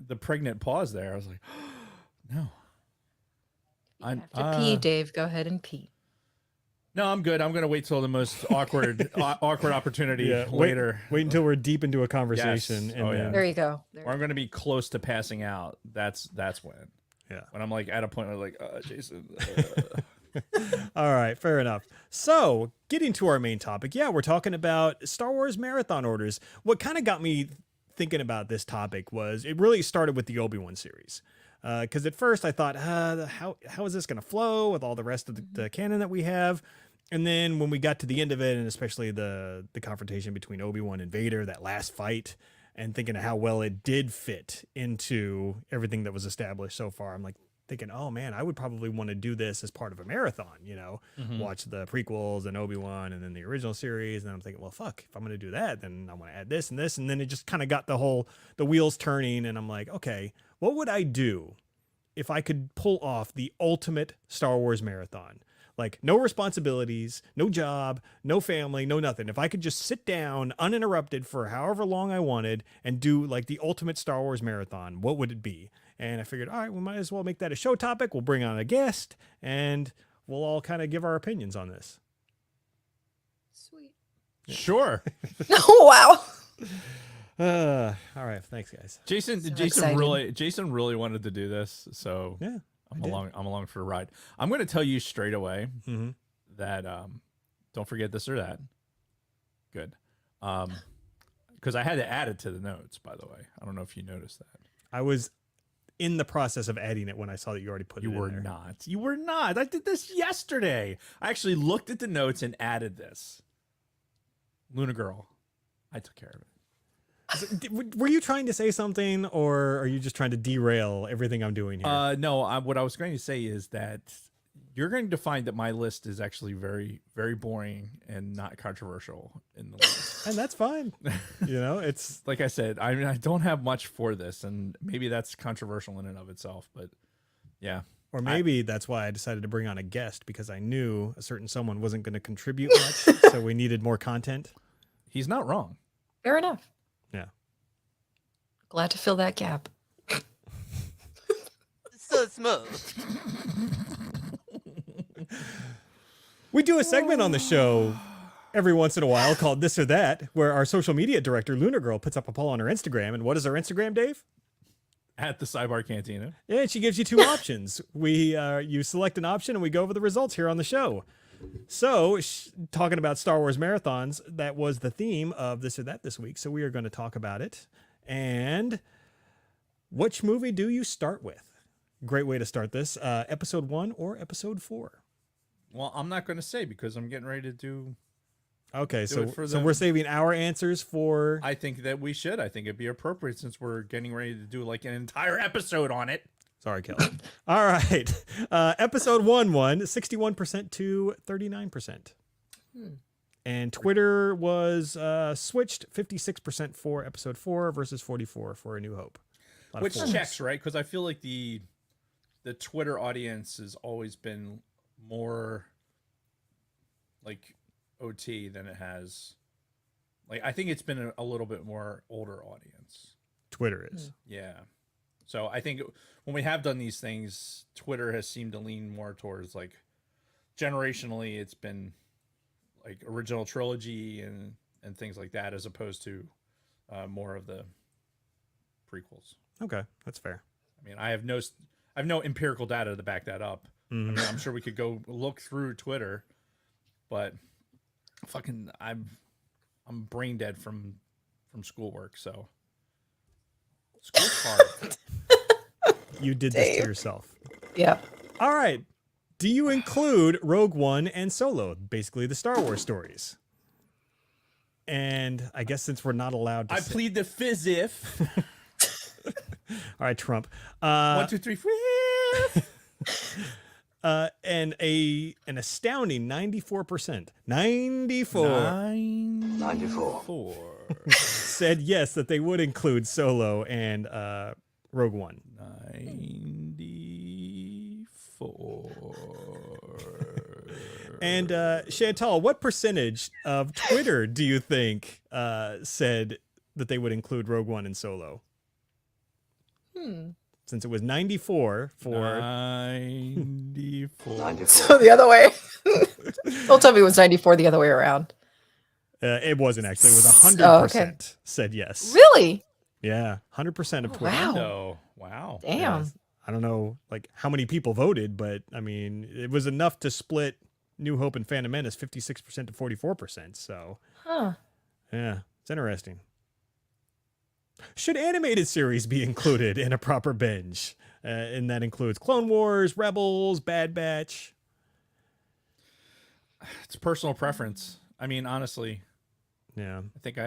the pregnant pause there. I was like, no. You have to pee, Dave. Go ahead and pee. No, I'm good. I'm gonna wait till the most awkward opportunity later. Wait until we're deep into a conversation. Yes. And Oh, yeah. then, There you go. Or I'm gonna be close to passing out. That's when. Yeah. When I'm like at a point where like, Jason. All right, fair enough. So, getting to our main topic, we're talking about Star Wars marathon orders. What kind of got me thinking about this topic was it really started with the Obi-Wan series. Because at first I thought, how is this going to flow with all the rest of the canon that we have? And then when we got to the end of it, and especially the confrontation between Obi-Wan and Vader, that last fight, and thinking of how well it did fit into everything that was established so far, I'm like thinking, oh man, I would probably want to do this as part of a marathon, watch the prequels and Obi-Wan and then the original series. And I'm thinking, well, fuck, if I'm going to do that, then I want to add this and this. And then it just kind of got the wheels turning. And I'm like, okay, what would I do if I could pull off the ultimate Star Wars marathon? Like no responsibilities, no job, no family, no nothing. If I could just sit down uninterrupted for however long I wanted and do like the ultimate Star Wars marathon, what would it be? And I figured, all right, we might as well make that a show topic. We'll bring on a guest and we'll all kind of give our opinions on this. Sweet. Sure. Oh, wow. All right. Thanks, guys. Jason exciting. really wanted to do this, so Yeah. I'm along for the ride. I'm going to tell you straight away Mm-hmm. that don't forget this or that. Good. Because I had to add it to the notes, by the way. I don't know if you noticed that. I was in the process of adding it when I saw that you already put it You in were there. not. You were not. I did this yesterday. I actually looked at the notes and added this. Luna Girl. I took care of it. Were you trying to say something, or are you just trying to derail everything I'm doing here? No, what I was going to say is that you're going to find that my list is actually very, very boring and not controversial in the list. And that's fine. You know, it's Like I said, I mean, I don't have much for this, and maybe that's controversial in and of itself, but yeah. or maybe that's why I decided to bring on a guest, because I knew a certain someone wasn't going to contribute much, so we needed more content. He's not wrong. Fair enough. Yeah. Glad to fill that gap. So smooth. We do a segment on the show every once in a while called This or That, where our social media director, Lunar Girl, puts up a poll on her Instagram. And what is our Instagram, Dave? At the Sidebar Cantina. Yeah, she gives you two options. You select an option and we go over the results here on the show. So, talking about Star Wars marathons, that was the theme of This or That this week. So we are going to talk about it. And which movie do you start with? Great way to start this. Episode 1 or episode 4? Well, I'm not going to say because I'm getting ready to do. Okay, Do so it for so them. we're saving our answers for. I think that we should. I think it'd be appropriate since we're getting ready to do like an entire episode on it. Sorry, Kelly. All right. Episode 1 won 61% to 39%. And Twitter was switched 56% for episode 4 versus 44 for A New Hope. A lot of Which fours. checks, right? Because I feel like the Twitter audience has always been more like OT than it has. Like I think it's been a little bit more older audience. Twitter is. Yeah. So I think when we have done these things, Twitter has seemed to lean more towards like generationally it's been like original trilogy and things like that as opposed to more of the prequels. Okay, that's fair. I mean, I have no empirical data to back that up. I mean, I'm sure we could go look through Twitter, but fucking I'm brain dead from schoolwork, so school's hard. You did this to Dave. yourself. Yeah. All right. Do you include Rogue One and Solo, basically the Star Wars stories? And I guess since we're not allowed to I plead the fifth. all right, Trump. 1, 2, 3, 4. And an astounding 94%. 94 94. said yes, that they would include Solo and Rogue One. 94. And Chantal, what percentage of Twitter do you think said that they would include Rogue One and Solo? Since it was 94 for 94. So the other way. Don't tell me it was 94 the other way around. it wasn't actually. It was 100% Oh, okay. said yes. Really? Yeah, 100% of Twitter. Wow. No. Wow. Damn. Yeah. I don't know like how many people voted, but I mean, it was enough to split New Hope and Phantom Menace 56% to 44%. So, Huh. yeah, it's interesting. Should animated series be included in a proper binge? And that includes Clone Wars, Rebels, Bad Batch. It's personal preference. I mean, honestly, Yeah. I think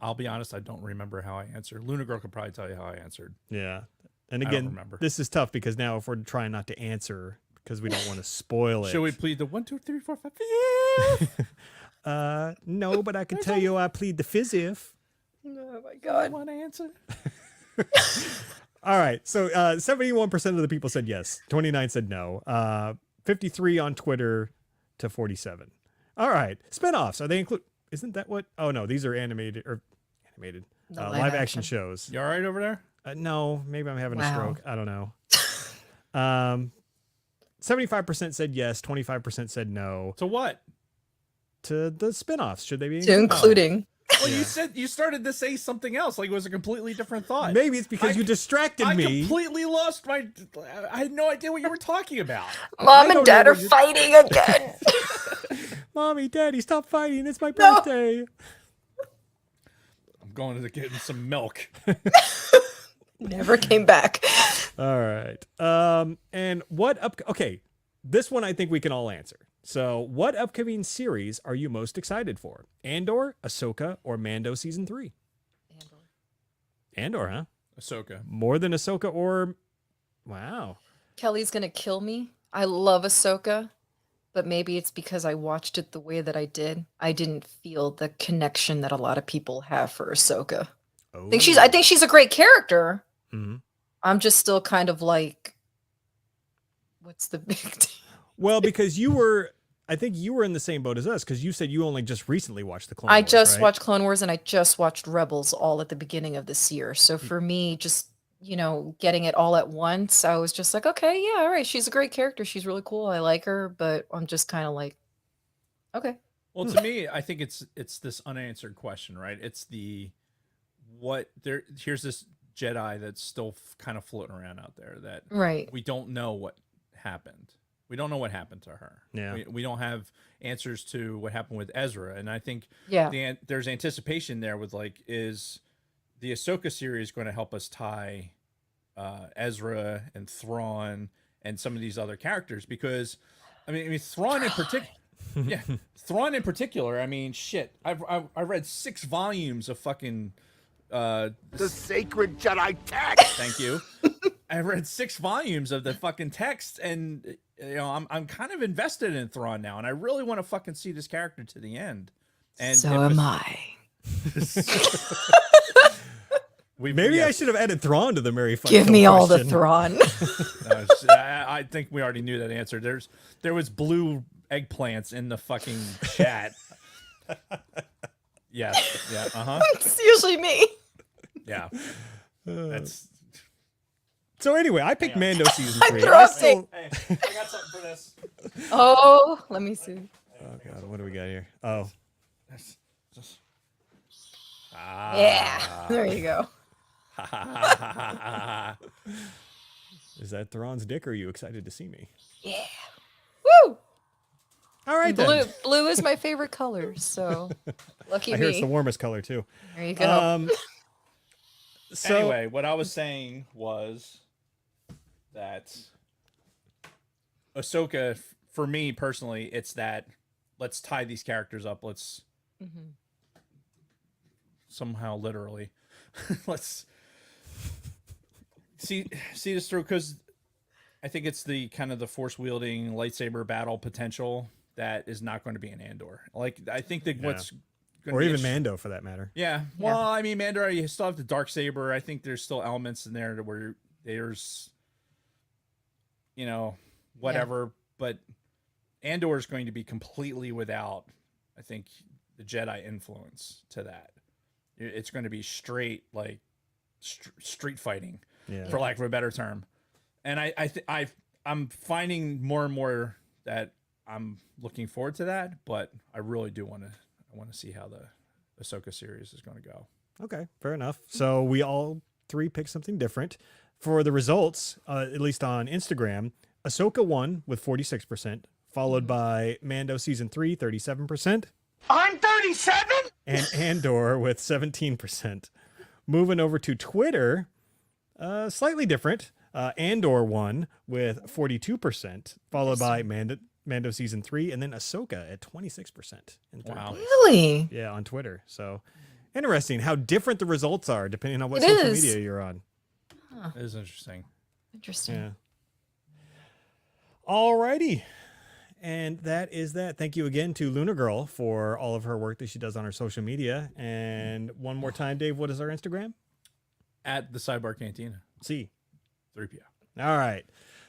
I'll be honest. I don't remember how I answered. Luna Girl could probably tell you how I answered. Yeah. And I don't again, remember. this is tough because now if we're trying not to answer because we don't want to spoil it. Should we plead the 1, 2, 3, 4, 5? No, but I can tell you I plead the fizz. Oh my I god. want to answer. All right. So 71% of the people said yes. 29 said no. 53 on Twitter to 47. All right. Spinoffs. Are they include? Isn't that what? Oh no, these are animated The live action shows. You all right over there? No, maybe I'm having a Wow. stroke. I don't know. 75% said yes, 25% said no To what? to the spinoffs. Should they be? To including. Well, you said you started to say something else, like it was a completely different thought. Maybe it's because I- you distracted I me. completely lost my. I had no idea what you were talking about. Mom don't and Dad know are what you- fighting again. Mommy, Daddy, stop fighting. It's my No. birthday. I'm going to get some milk. Never came back. All right. And what okay, this one I think we can all answer. So, what upcoming series are you most excited for? Andor, Ahsoka, or Mando season 3? Andor, huh? Ahsoka. More than Ahsoka or wow. Kelly's gonna kill me. I love Ahsoka, but maybe it's because I watched it the way that I did. I didn't feel the connection that a lot of people have for Ahsoka. Oh. I think she's a great character. Mhm. I'm just still kind of like, what's the big deal? Well, because I think you were in the same boat as us because you said you only just recently watched the Clone I Wars, just right? watched Clone Wars and I just watched Rebels all at the beginning of this year. So for me, just, getting it all at once, I was just like, okay, yeah, all right. She's a great character. She's really cool. I like her, but I'm just kind of like, okay. Well, to me, I think it's this unanswered question, right? It's here's this Jedi that's still kind of floating around out there that Right. we don't know what happened. We don't know what happened to her. Yeah. We don't have answers to what happened with Ezra, and I think Yeah. there's anticipation there with is the Ahsoka series going to help us tie Ezra and Thrawn and some of these other characters, because I mean Thrawn in particular. Yeah, Thrawn in particular. I mean, shit. I read 6 volumes of fucking. The sacred Jedi text. Thank you. I read 6 volumes of the fucking text, and I'm kind of invested in Thrawn now, and I really want to fucking see this character to the end. And So am I. Maybe I should have added Thrawn to the Mary Fuck Give Kill me all the question. Thrawn. I think we already knew that answer. There was blue eggplants in the fucking chat. Yeah. It's usually me. Yeah. That's. So anyway, I picked Mando season I 3. throw up Hey, I got something for this. Oh, let me see. Oh god, what do we got here? Oh, Yeah. There you go. is that Thrawn's dick? Or are you excited to see me? Yeah. Woo! All right Blue then. blue is my favorite color, so lucky I hear it's the me. warmest color too. There you go. So Anyway, what I was saying was that Ahsoka, for me personally, it's that let's tie these characters up. Let's Mhm. somehow literally let's see this through, because I think it's the kind of the force wielding lightsaber battle potential that is not going to be in Andor. Like I think that what's going or to be even Mando for that matter. Yeah. Well, I mean, Mando, you still have the dark saber. I think there's still elements in there where there's, whatever. But Andor is going to be completely without, I think, the Jedi influence to that. It's going to be straight like street fighting, Yeah. for lack of a better term. And I'm finding more and more that I'm looking forward to that, but I really do want to see how the Ahsoka series is going to go. Okay, fair enough. So we all 3 picked something different. For the results, at least on Instagram, Ahsoka won with 46%, followed by Mando season 3, 37%, I'm 37? and Andor with 17%. Moving over to Twitter, slightly different. Andor won with 42%, followed by Mando season 3, and then Ahsoka at 26% in third Wow. place. Really? Yeah, on Twitter. So interesting how different the results are depending on what It social is. media you're on. It is interesting. Interesting. Yeah. Alrighty. And that is that. Thank you again to Luna Girl for all of her work that she does on her social media. And one more time, Dave, what is our Instagram? At the Sidebar Cantina, C. 3 p.m. All right.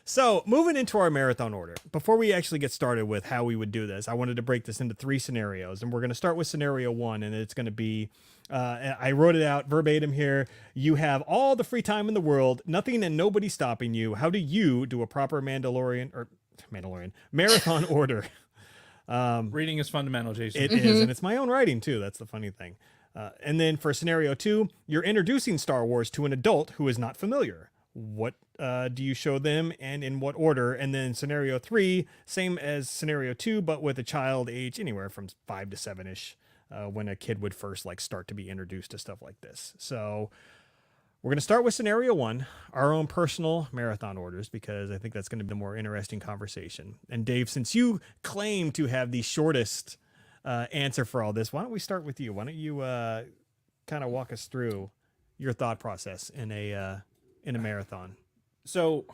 So, moving into our marathon order, before we actually get started with how we would do this, I wanted to break this into 3 scenarios. And we're going to start with scenario 1, and it's going to be I wrote it out verbatim here. You have all the free time in the world, nothing and nobody stopping you. How do you do a proper marathon order? Reading is fundamental, Jason. It is, and it's my own writing too. That's the funny thing. And then for scenario 2, you're introducing Star Wars to an adult who is not familiar. What do you show them and in what order? And then scenario 3, same as scenario 2, but with a child age anywhere from 5 to 7-ish, when a kid would first like start to be introduced to stuff like this. So we're going to start with scenario 1, our own personal marathon orders, because I think that's going to be the more interesting conversation. And Dave, since you claim to have the shortest answer for all this, why don't we start with you? Why don't you kind of walk us through your thought process in a marathon? So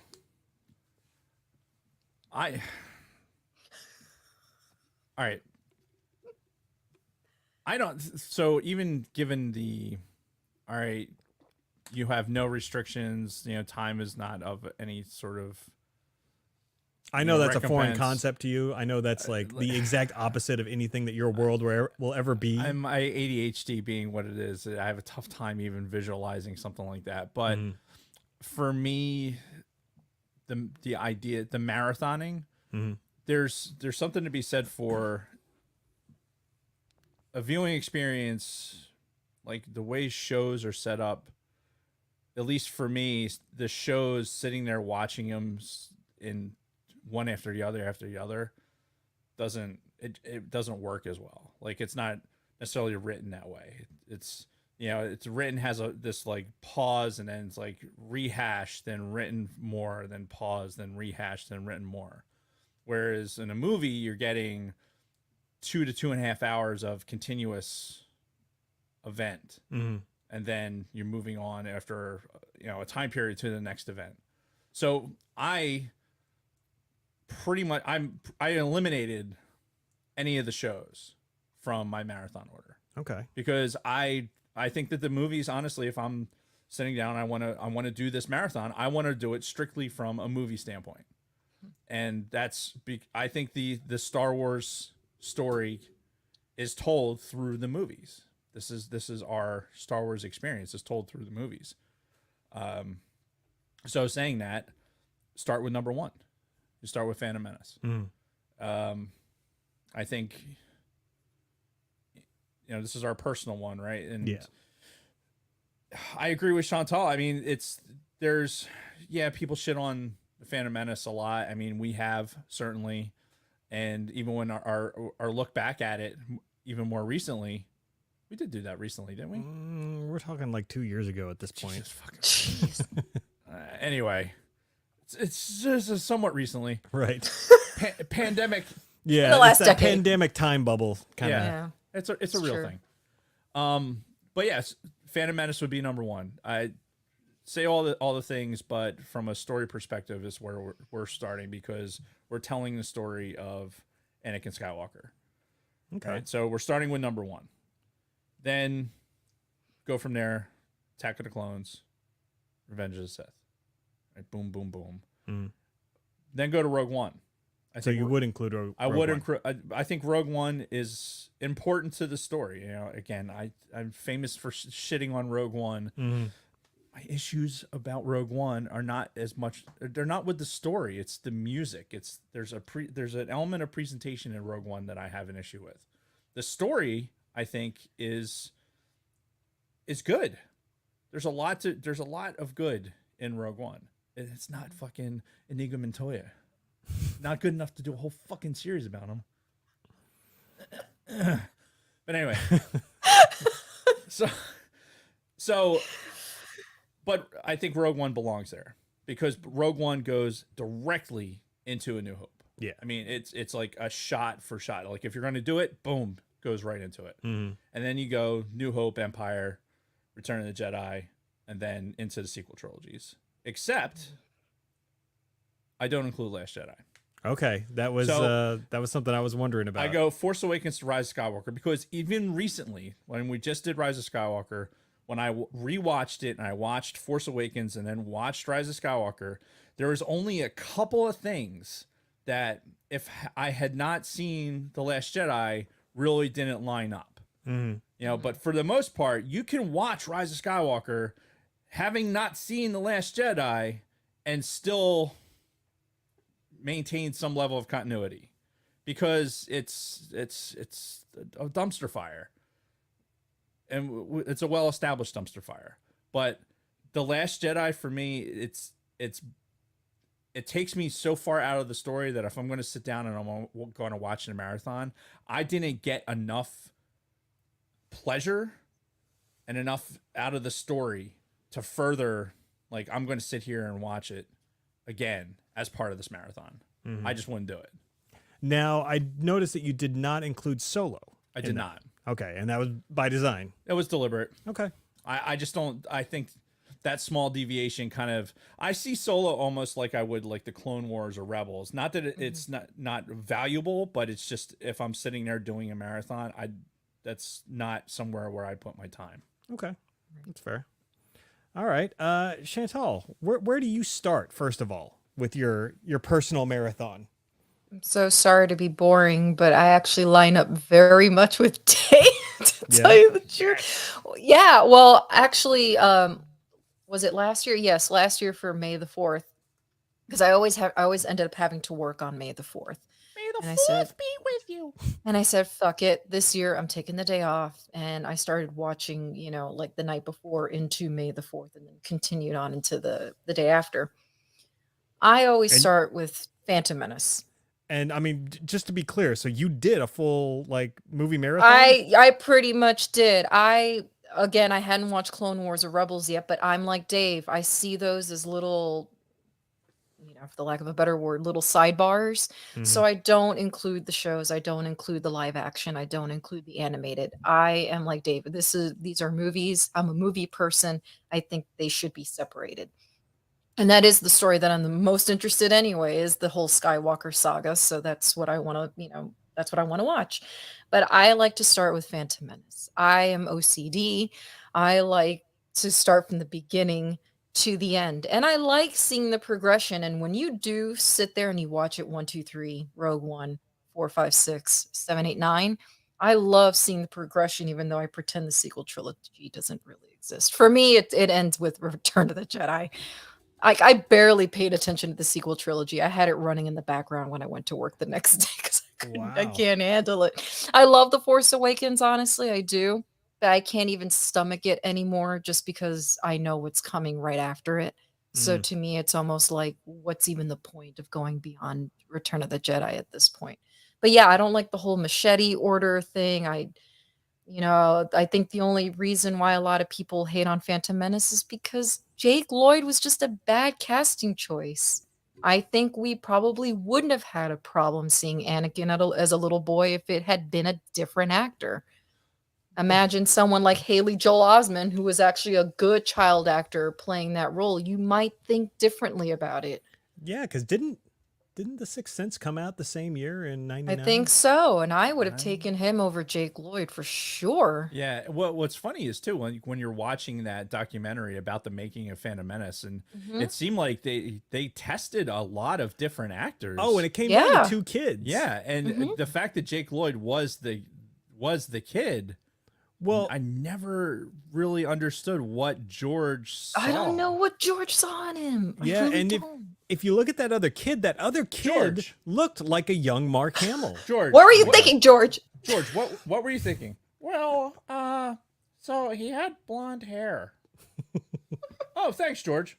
all right. I don't, so even given all right, you have no restrictions, time is not of any sort of, I know that's a foreign recompense. concept to you. I know that's like the exact opposite of anything that your world will ever be. my ADHD being what it is, I have a tough time even visualizing something like that. But for me, the idea, the marathoning, there's something to be said for a viewing experience, like the way shows are set up. At least for me, the shows, sitting there watching them in one after the other doesn't work as well. Like, it's not necessarily written that way. It's written has this like pause, and then it's like rehash, then written more, then pause, then rehash, then written more. Whereas in a movie, you're getting 2 to 2.5 hours of continuous event. And then you're moving on after, a time period to the next event. So I eliminated any of the shows from my marathon order. Okay. Because I think that the movies, honestly, if I'm sitting down, I want to do this marathon, I want to do it strictly from a movie standpoint. And I think the Star Wars story is told through the movies. This is our Star Wars experience is told through the movies. So saying that, start with number 1. You start with Phantom Menace. I think, this is our personal one, right? And yeah, I agree with Chantal. I mean, people shit on the Phantom Menace a lot. I mean, we have certainly, and even when our look back at it, even more recently, we did do that recently, didn't we? We're talking like 2 years ago at this point. Jeez. Anyway, it's just somewhat recently, Right. Pandemic. Yeah, the last it's that decade. pandemic time bubble kind of. Yeah. It's a real true. thing. But yes, Phantom Menace would be number 1. I say all the things, but from a story perspective is where we're starting, because we're telling the story of Anakin Skywalker. Okay. Right? So we're starting with number 1. Then go from there. Attack of the Clones, Revenge of the Sith. Right? Boom, boom, boom. Then go to Rogue One. So you would include Rogue One. I think Rogue One is important to the story. Again, I'm famous for shitting on Rogue One. My issues about Rogue One are not as much. They're not with the story. It's the music. There's an element of presentation in Rogue One that I have an issue with. The story, I think, is good. There's a lot of good in Rogue One. It's not fucking Inigo Montoya. Not good enough to do a whole fucking series about him. But anyway, but I think Rogue One belongs there, because Rogue One goes directly into A New Hope. Yeah. I mean, it's like a shot for shot. Like, if you're going to do it, boom, goes right into it. And then you go New Hope, Empire, Return of the Jedi, and then into the sequel trilogies. Except I don't include Last Jedi. Okay, that was something I was wondering about. I go Force Awakens to Rise of Skywalker, because even recently, when we just did Rise of Skywalker, when I rewatched it and I watched Force Awakens and then watched Rise of Skywalker, there was only a couple of things that if I had not seen The Last Jedi really didn't line up. Mm-hmm. You know, but for the most part, you can watch Rise of Skywalker having not seen The Last Jedi and still maintain some level of continuity because it's a dumpster fire. And it's a well-established dumpster fire. But The Last Jedi for me, it takes me so far out of the story that if I'm going to sit down and I'm going to watch in a marathon, I didn't get enough pleasure and enough out of the story to further, like, I'm going to sit here and watch it again as part of this marathon. Mm-hmm. I just wouldn't do it. Now, I noticed that you did not include Solo. I did not. Okay, and that was by design. It was deliberate. Okay. I just don't, I think that small deviation kind of, I see Solo almost like I would like the Clone Wars or Rebels. Not that it's not valuable, but it's just, if I'm sitting there doing a marathon, that's not somewhere where I put my time. Okay, that's fair. All right, Chantal, where do you start first of all with your personal marathon? I'm so sorry to be boring, but I actually line up very much with Dave, to tell you the truth. Yeah, well, actually, was it last year? Yes, last year for May the 4th, because I always ended up having to work on May the 4th. May the And I 4th said- be with you. And I said, fuck it. This year I'm taking the day off. And I started watching, like the night before into May the 4th and then continued on into the day after. I always And- start with Phantom Menace. And I mean, just to be clear, so you did a full like movie marathon? I pretty much did. I hadn't watched Clone Wars or Rebels yet, but I'm like Dave. I see those as little, for the lack of a better word, little sidebars. Mhm. So I don't include the shows. I don't include the live action. I don't include the animated. I am like Dave. These are movies. I'm a movie person. I think they should be separated. And that is the story that I'm the most interested anyway, is the whole Skywalker saga. So that's what I want to, that's what I want to watch. But I like to start with Phantom Menace. I am OCD. I like to start from the beginning to the end. And I like seeing the progression. And when you do sit there and you watch it 1, 2, 3, Rogue One, 4, 5, 6, 7, 8, 9, I love seeing the progression, even though I pretend the sequel trilogy doesn't really exist. For me, it ends with Return of the Jedi. I barely paid attention to the sequel trilogy. I had it running in the background when I went to work the next day because I Wow. can't handle it. I love The Force Awakens, honestly, I do. But I can't even stomach it anymore just because I know what's coming right after it. So to me, it's almost like, what's even the point of going beyond Return of the Jedi at this point? But yeah, I don't like the whole machete order thing. I think the only reason why a lot of people hate on Phantom Menace is because Jake Lloyd was just a bad casting choice. I think we probably wouldn't have had a problem seeing Anakin as a little boy if it had been a different actor. Imagine someone like Haley Joel Osment, who was actually a good child actor playing that role. You might think differently about it. Yeah, because didn't The Sixth Sense come out the same year in '99? I think so, and I would have Right. taken him over Jake Lloyd for sure. Yeah. What's funny is too when you're watching that documentary about the making of Phantom Menace, and Mhm. it seemed like they tested a lot of different actors. Oh, and it came down Yeah. to 2 kids. yeah, and Mhm. the fact that Jake Lloyd was the kid. Well, I never really understood what George saw. I don't know what George saw in him. I Yeah, really and don't. if you look at that other kid George. looked like a young Mark Hamill. George. What were you thinking, George? George, what were you thinking? Well, so he had blonde hair. Oh, thanks, George.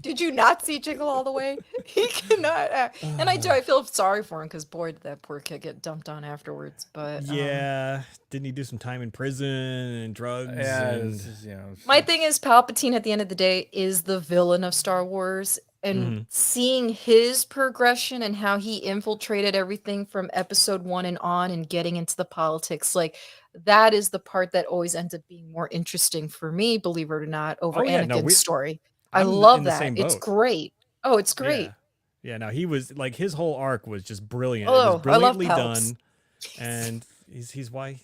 Did you not see Jingle All the Way? He cannot act. And I feel sorry for him because, boy, did that poor kid get dumped on afterwards. But Yeah, didn't he do some time in prison and drugs? Yeah, and... this is, my thing is, Palpatine at the end of the day is the villain of Star Wars. And seeing his progression and how he infiltrated everything from episode 1 and on and getting into the politics, like that is the part that always ends up being more interesting for me, believe it or not, over Oh, yeah, no, Anakin's story. I I'm love in the that. same It's boat. great. Oh, it's great. Yeah, no, he was like his whole arc was just brilliant. Oh, it was I love brilliantly Palps. done, and he's why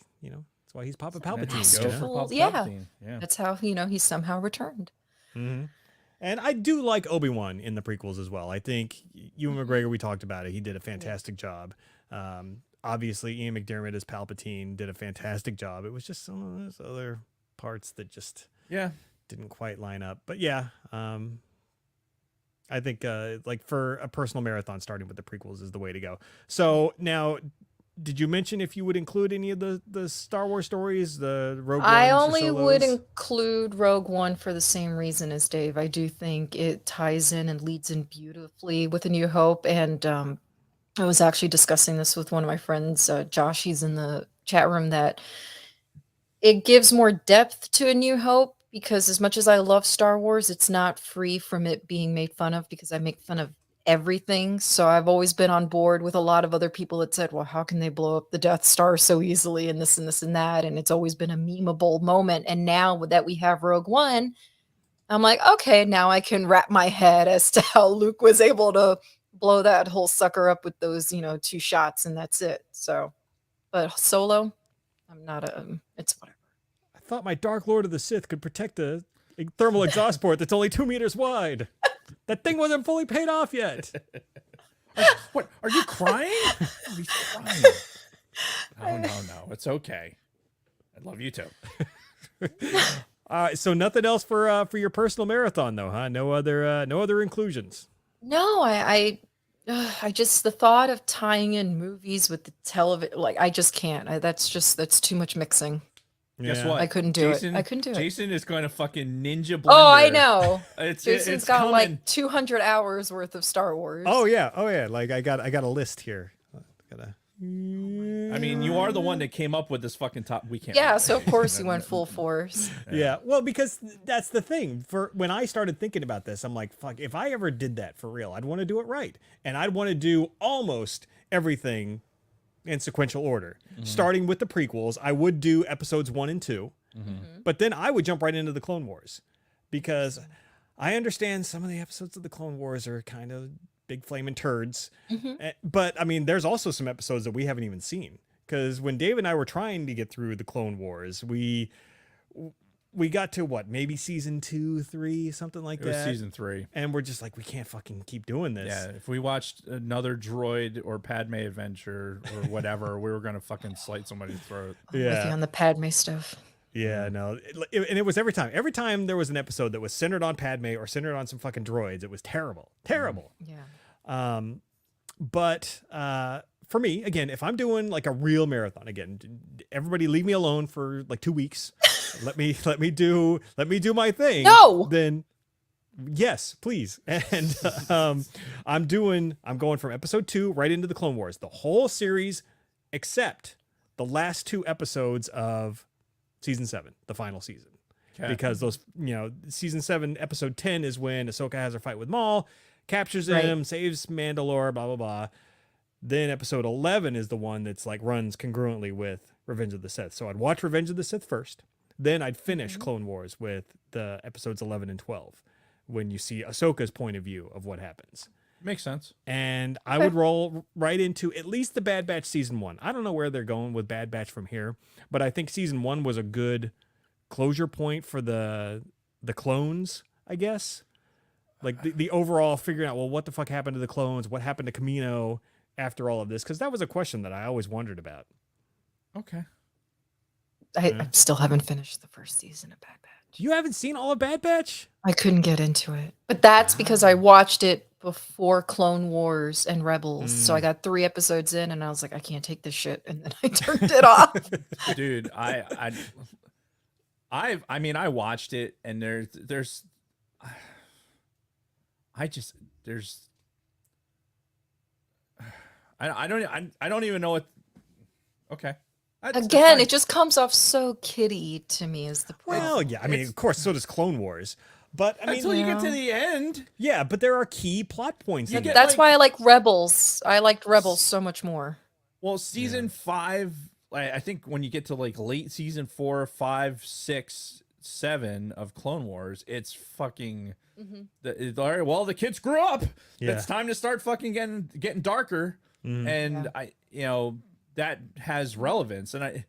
why he's Papa And then Palpatine. go you for know? Well, Papa yeah. Palpatine. Yeah. That's how he somehow returned. Mhm. And I do like Obi-Wan in the prequels as well. I think Ewan McGregor, we talked about it. He did a fantastic job. Obviously, Ian McDermott as Palpatine did a fantastic job. It was just some of those other parts that just Yeah. didn't quite line up. But yeah, I think like for a personal marathon, starting with the prequels is the way to go. So now, did you mention if you would include any of the Star Wars stories, the Rogue I Ones or only would Solos? include Rogue One for the same reason as Dave. I do think it ties in and leads in beautifully with A New Hope. And I was actually discussing this with one of my friends, Josh. He's in the chat room, that it gives more depth to A New Hope, because as much as I love Star Wars, it's not free from it being made fun of, because I make fun of everything. So I've always been on board with a lot of other people that said, well, how can they blow up the Death Star so easily, and this and this and that? And it's always been a memeable moment. And now that we have Rogue One, I'm like, okay, now I can wrap my head as to how Luke was able to blow that whole sucker up with those, 2 shots, and that's it. So, but Solo, I'm not it's whatever. I thought my Dark Lord of the Sith could protect a thermal exhaust port that's only 2 meters wide. That thing wasn't fully paid off yet. What? Are you crying? He's crying. No. It's okay. I love you too. All right, so nothing else for your personal marathon though, huh? No other inclusions. No, I just, the thought of tying in movies with the television, like, I just can't. That's too much mixing. Guess Yeah. what? I couldn't do it. I couldn't do it. Jason is going to fucking ninja blender. Oh, I know. It's got coming. like 200 hours worth of Star Wars. Oh yeah. Like I got a list here. Gotta. I mean, you are the one that came up with this fucking top. We can't. Yeah, so of course you went full force. Yeah. Well, because that's the thing. For when I started thinking about this, I'm like, fuck, if I ever did that for real, I'd want to do it right. And I'd want to do almost everything in sequential order. Starting with the prequels, I would do episodes 1 and 2. But then I would jump right into the Clone Wars, because I understand some of the episodes of the Clone Wars are kind of big flaming turds. But I mean, there's also some episodes that we haven't even seen, because when Dave and I were trying to get through the Clone Wars, we got to what, maybe season 2, 3, something like It was that. season 3. And we're just like, we can't fucking keep doing this. Yeah, if we watched another droid or Padme adventure or whatever, we were gonna fucking slice somebody's throat. With you Yeah. on the Padme stuff. Yeah, no. And it was every time. Every time there was an episode that was centered on Padme or centered on some fucking droids, it was terrible. Terrible. Yeah. But for me, again, if I'm doing like a real marathon, again, everybody leave me alone for like 2 weeks. let me do my thing. No! Then yes, please. And I'm going from episode 2 right into the Clone Wars, the whole series, except the last 2 episodes of season 7, the final season. Okay. Because those, season 7, episode 10 is when Ahsoka has her fight with Maul, captures Right. him, saves Mandalore, blah, blah, blah. Then episode 11 is the one that's like runs congruently with Revenge of the Sith. So I'd watch Revenge of the Sith first. Then I'd finish Clone Wars with the episodes 11 and 12, when you see Ahsoka's point of view of what happens. Makes sense. And I would roll right into at least the Bad Batch season 1. I don't know where they're going with Bad Batch from here, but I think season 1 was a good closure point for the clones, I guess. Like the overall figuring out, well, what the fuck happened to the clones? What happened to Camino after all of this? Because that was a question that I always wondered about. Okay. I still haven't finished the first season of Bad Batch. You haven't seen all of Bad Batch? I couldn't get into it. But that's because I watched it before Clone Wars and Rebels. So I got 3 episodes in and I was like, I can't take this shit. And then I turned it off. Dude, I mean, I watched it, and there's I don't even know what. Okay. Again, it just comes off so kiddie to me as the problem. Well, yeah. I mean, of course, so does Clone Wars. But I mean, until you get to the end. yeah, but there are key plot points in get- there. That's why I like Rebels. I liked Rebels so much more. Well, season 5, I think when you get to like late season 4, 5, 6, 7 of Clone Wars, it's fucking. All right, well, the kids grew up. Yeah. It's time to start fucking getting darker, and Yeah. that has relevance, and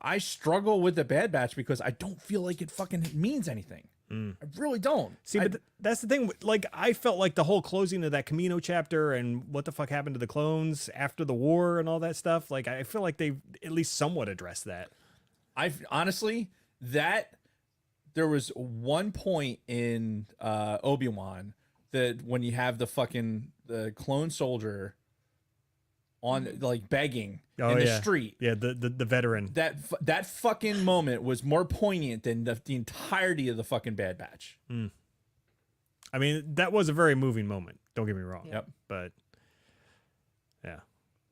I struggle with the Bad Batch because I don't feel like it fucking means anything. I really don't. See, but that's the thing. Like, I felt like the whole closing of that Camino chapter and what the fuck happened to the clones after the war and all that stuff. Like, I feel like they at least somewhat addressed that. I've honestly that there was one point in Obi-Wan that when you have the clone soldier on like begging in the street. Yeah, the veteran. That fucking moment was more poignant than the entirety of the fucking Bad Batch. I mean, that was a very moving moment. Don't get me wrong. Yep. But yeah.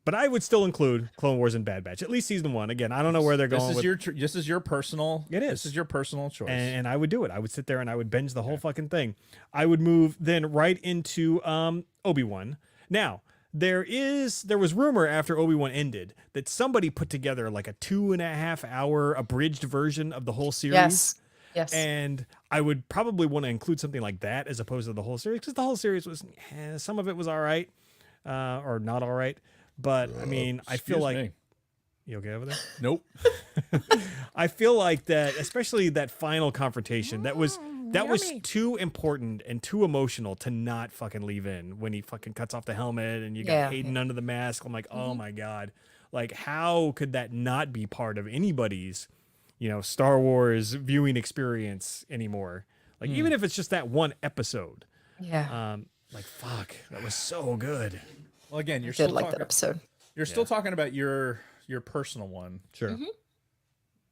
But I would still include Clone Wars and Bad Batch, at least season 1. Again, I don't know where they're going with. This is your personal. It is. This is your personal choice. And I would do it. I would sit there and I would binge the whole fucking thing. I would move then right into Obi-Wan. Now, there was rumor after Obi-Wan ended that somebody put together like a 2.5 hour abridged version of the whole series. Yes. And I would probably want to include something like that as opposed to the whole series, because the whole series was, some of it was all right, or not all right. But I mean, I feel like me. You okay over there? Nope. I feel like that, especially that final confrontation, that was too important and too emotional to not fucking leave in, when he fucking cuts off the helmet and you got Hayden under the mask. I'm like, oh my God. Like, how could that not be part of anybody's, Star Wars viewing experience anymore? Like, even if it's just that one episode. Yeah. Like, fuck, that was so good. Well, again, you're I still did like talking, that episode. You're still talking about your personal one. Sure.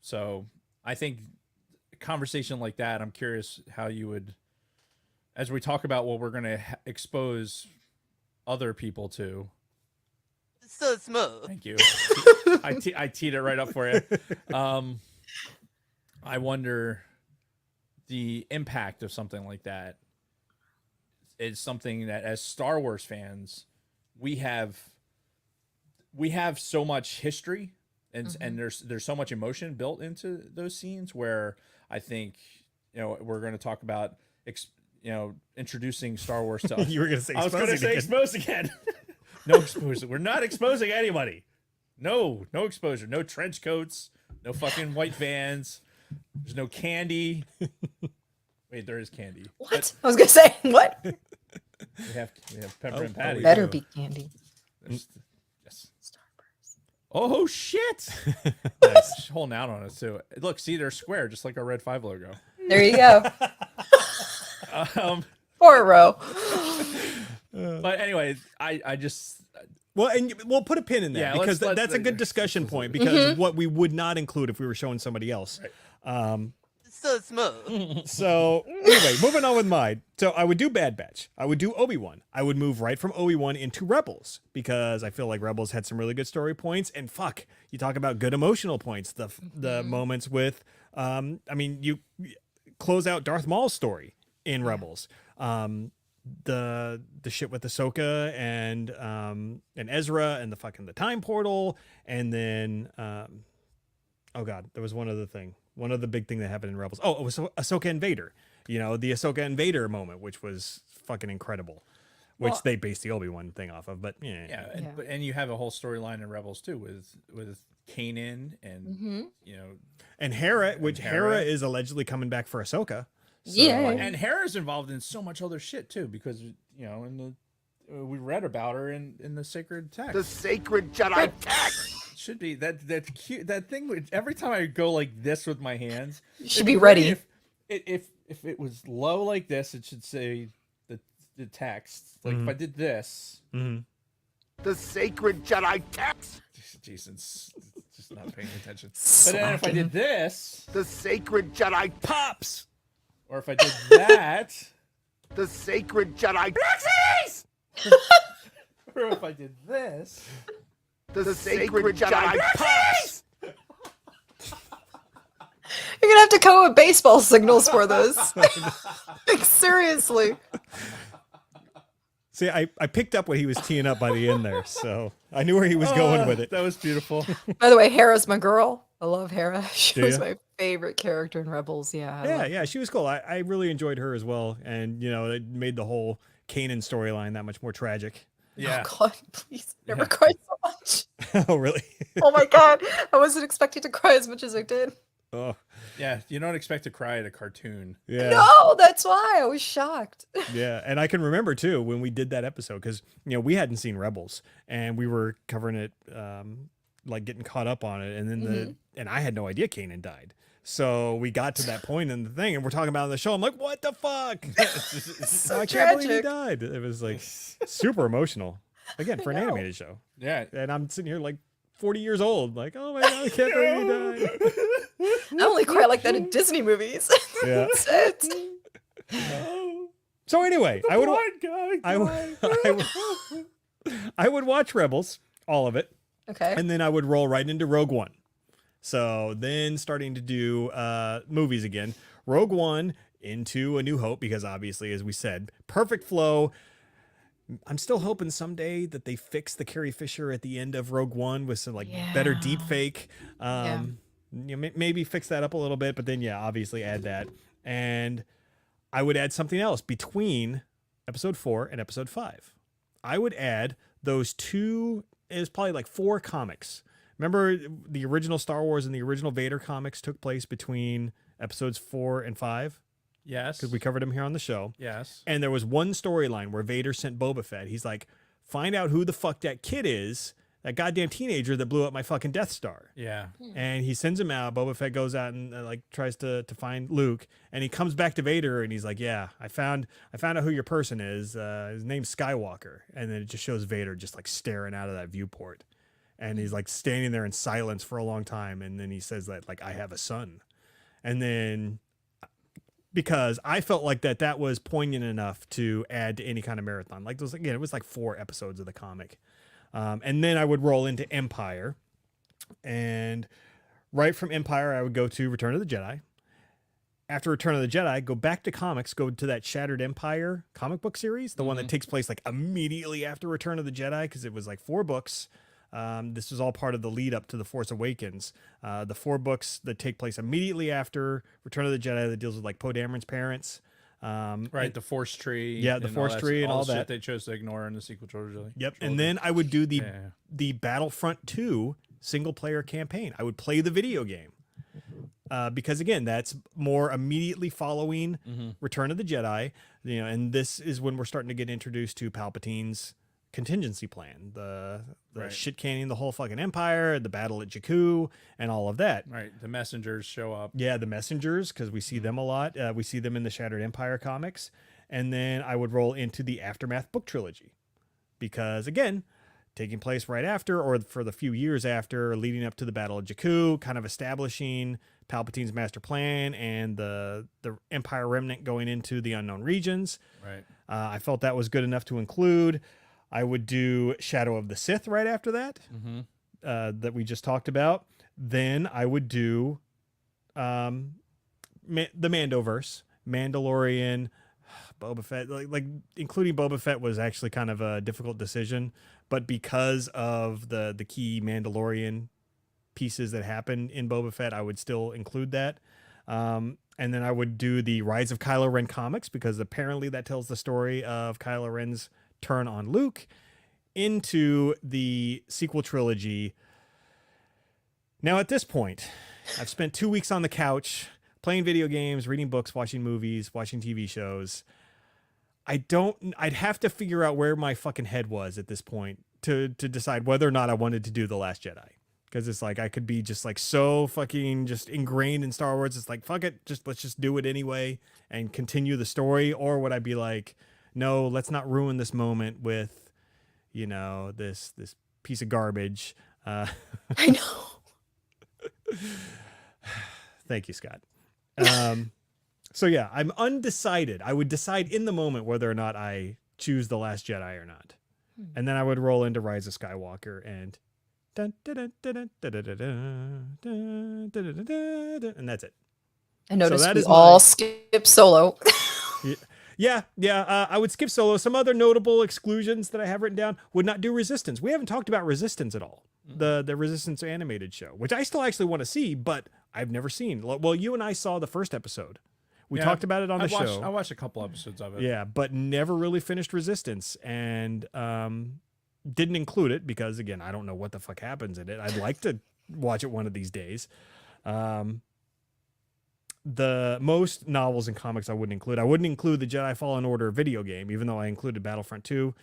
So I think a conversation like that, I'm curious how you would, as we talk about what we're going to expose other people to. So smooth. Thank you. I teed it right up for you. I wonder the impact of something like that is something that, as Star Wars fans, we have so much history and there's so much emotion built into those scenes, where I think we're going to talk about introducing Star Wars to us. You were going to say I was going to say again. expose again. No exposure. We're not exposing anybody. No exposure. No trench coats. No fucking white vans. There's no candy. Wait, there is candy. What? I was going to say, what? We have pepper and patty. Better be candy. Yes. Oh shit! Nice. She's holding out on us too. Look, see, they're square, just like our Red 5 logo. There you go. Um, Poor Ro. but anyway, I just Well, and we'll put a pin in that, Yeah, because let's- that's a good discussion point, because what we would not include if we were showing somebody else. So smooth. So anyway, moving on with mine. So I would do Bad Batch. I would do Obi-Wan. I would move right from Obi-Wan into Rebels, because I feel like Rebels had some really good story points. And fuck, you talk about good emotional points. The moments with, you close out Darth Maul's story in Rebels. The shit with Ahsoka and Ezra and the time portal, and then oh god, there was one other thing. One other big thing that happened in Rebels. Oh, it was Ahsoka and Vader. The Ahsoka and Vader moment, which was fucking incredible, which they based the Obi-Wan thing off of. But yeah, and you have a whole storyline in Rebels too with Kanan and and Hera, which Hera. Hera is allegedly coming back for Ahsoka. So, Yeah. and Hera's involved in so much other shit too, because we read about her in the sacred text. The sacred Jedi text. Should be that cute, that thing. Every time I go like this with my hands, You should be ready. If it was low like this, it should say the text. Like if I did this, The sacred Jedi text. Jason's just not paying attention. But then if I did this, The sacred Jedi pops. or if I did that, The sacred Jedi or if I did this. The sacred Jedi pops. You're gonna have to come up with baseball signals for this. Like, seriously. See, I picked up what he was teeing up by the end there, so I knew where he was going with it. That was beautiful. By the way, Hera's my girl. I love Hera. She Do was ya? my favorite character in Rebels. Yeah. Yeah, she was cool. I really enjoyed her as well, and it made the whole Kanan storyline that much more tragic. Yeah. Oh God, please never cry so much. Oh, really? Oh my god, I wasn't expecting to cry as much as I did. Oh, Yeah, you don't expect to cry at a cartoon. yeah. No, that's why I was shocked. Yeah, and I can remember too when we did that episode because we hadn't seen Rebels and we were covering it, like getting caught up on it, and then and I had no idea Kanan died. So we got to that point in the thing, and we're talking about it on the show. I'm like, what the fuck? So I can't believe he tragic. died. It was like super emotional. Again, for an know. animated show, Yeah. and I'm sitting here like 40 years old, like, oh my god, I can't believe he died. I only cry like that in Disney movies. Yeah. That's it. So anyway, I would. Blind guy I would, I would watch Rebels, all of it, Okay. and then I would roll right into Rogue One. So then starting to do movies again, Rogue One into A New Hope, because obviously, as we said, perfect flow. I'm still hoping someday that they fix the Carrie Fisher at the end of Rogue One with some like better Yeah. deep fake. Maybe fix that up a little bit, but then obviously add that. And I would add something else between episode 4 and episode 5. I would add those two, is probably like 4 comics. Remember the original Star Wars and the original Vader comics took place between episodes 4 and 5? Yes. Because we covered them here on the show. Yes. And there was one storyline where Vader sent Boba Fett. He's like, find out who the fuck that kid is, that goddamn teenager that blew up my fucking Death Star. Yeah. And he sends him out. Boba Fett goes out and like tries to find Luke, and he comes back to Vader and he's like, "Yeah, I found out who your person is. His name's Skywalker." And then it just shows Vader just like staring out of that viewport, and he's like standing there in silence for a long time, and then he says that like, "I have a son," and then because I felt like that was poignant enough to add to any kind of marathon. Like those again, it was like 4 episodes of the comic, and then I would roll into Empire. And right from Empire, I would go to Return of the Jedi. After Return of the Jedi, go back to comics, go to that Shattered Empire comic book series, the one that takes place like immediately after Return of the Jedi, because it was like 4 books. This was all part of the lead up to The Force Awakens. The 4 books that take place immediately after Return of the Jedi that deals with like Poe Dameron's parents. Right, the Force Tree. Yeah, the and Force Tree and all the that. shit they chose to ignore in the sequel trilogy. Yep. And then I would do the Yeah. the Battlefront 2 single player campaign. I would play the video game. Because again, that's more immediately following Return of the Jedi, and this is when we're starting to get introduced to Palpatine's contingency plan, the Right. shit canning the whole fucking empire, the battle at Jakku, and all of that. Right, the messengers show up. Yeah, the messengers, because we see them a lot. We see them in the Shattered Empire comics. And then I would roll into the Aftermath book trilogy. Because, again, taking place right after, or for the few years after, leading up to the Battle of Jakku, kind of establishing Palpatine's master plan and the Empire remnant going into the unknown regions. Right. I felt that was good enough to include. I would do Shadow of the Sith right after that, that we just talked about. Then I would do the Mandoverse, Mandalorian, Boba Fett. Like including Boba Fett was actually kind of a difficult decision, but because of the key Mandalorian pieces that happen in Boba Fett, I would still include that. And then I would do the Rise of Kylo Ren comics, because apparently that tells the story of Kylo Ren's turn on Luke into the sequel trilogy. Now, at this point, I've spent 2 weeks on the couch playing video games, reading books, watching movies, watching TV shows. I'd have to figure out where my fucking head was at this point to decide whether or not I wanted to do The Last Jedi. Because it's like I could be just like so fucking just ingrained in Star Wars. It's like, fuck it, let's just do it anyway and continue the story. Or would I be like, no, let's not ruin this moment with, this piece of garbage. I know. Thank you, Scott. So yeah, I'm undecided. I would decide in the moment whether or not I choose The Last Jedi or not. And then I would roll into Rise of Skywalker and and that's it. I noticed that we is all my- skip Solo. Yeah. I would skip Solo. Some other notable exclusions that I have written down: would not do Resistance. We haven't talked about Resistance at all. The Resistance animated show, which I still actually want to see, but I've never seen. Well, you and I saw the first episode. We Yeah, talked about it on the show. I watched a couple episodes of it. Yeah, but never really finished Resistance. And didn't include it because, again, I don't know what the fuck happens in it. I'd like to watch it one of these days. The most novels and comics I wouldn't include. I wouldn't include the Jedi Fallen Order video game, even though I included Battlefront 2,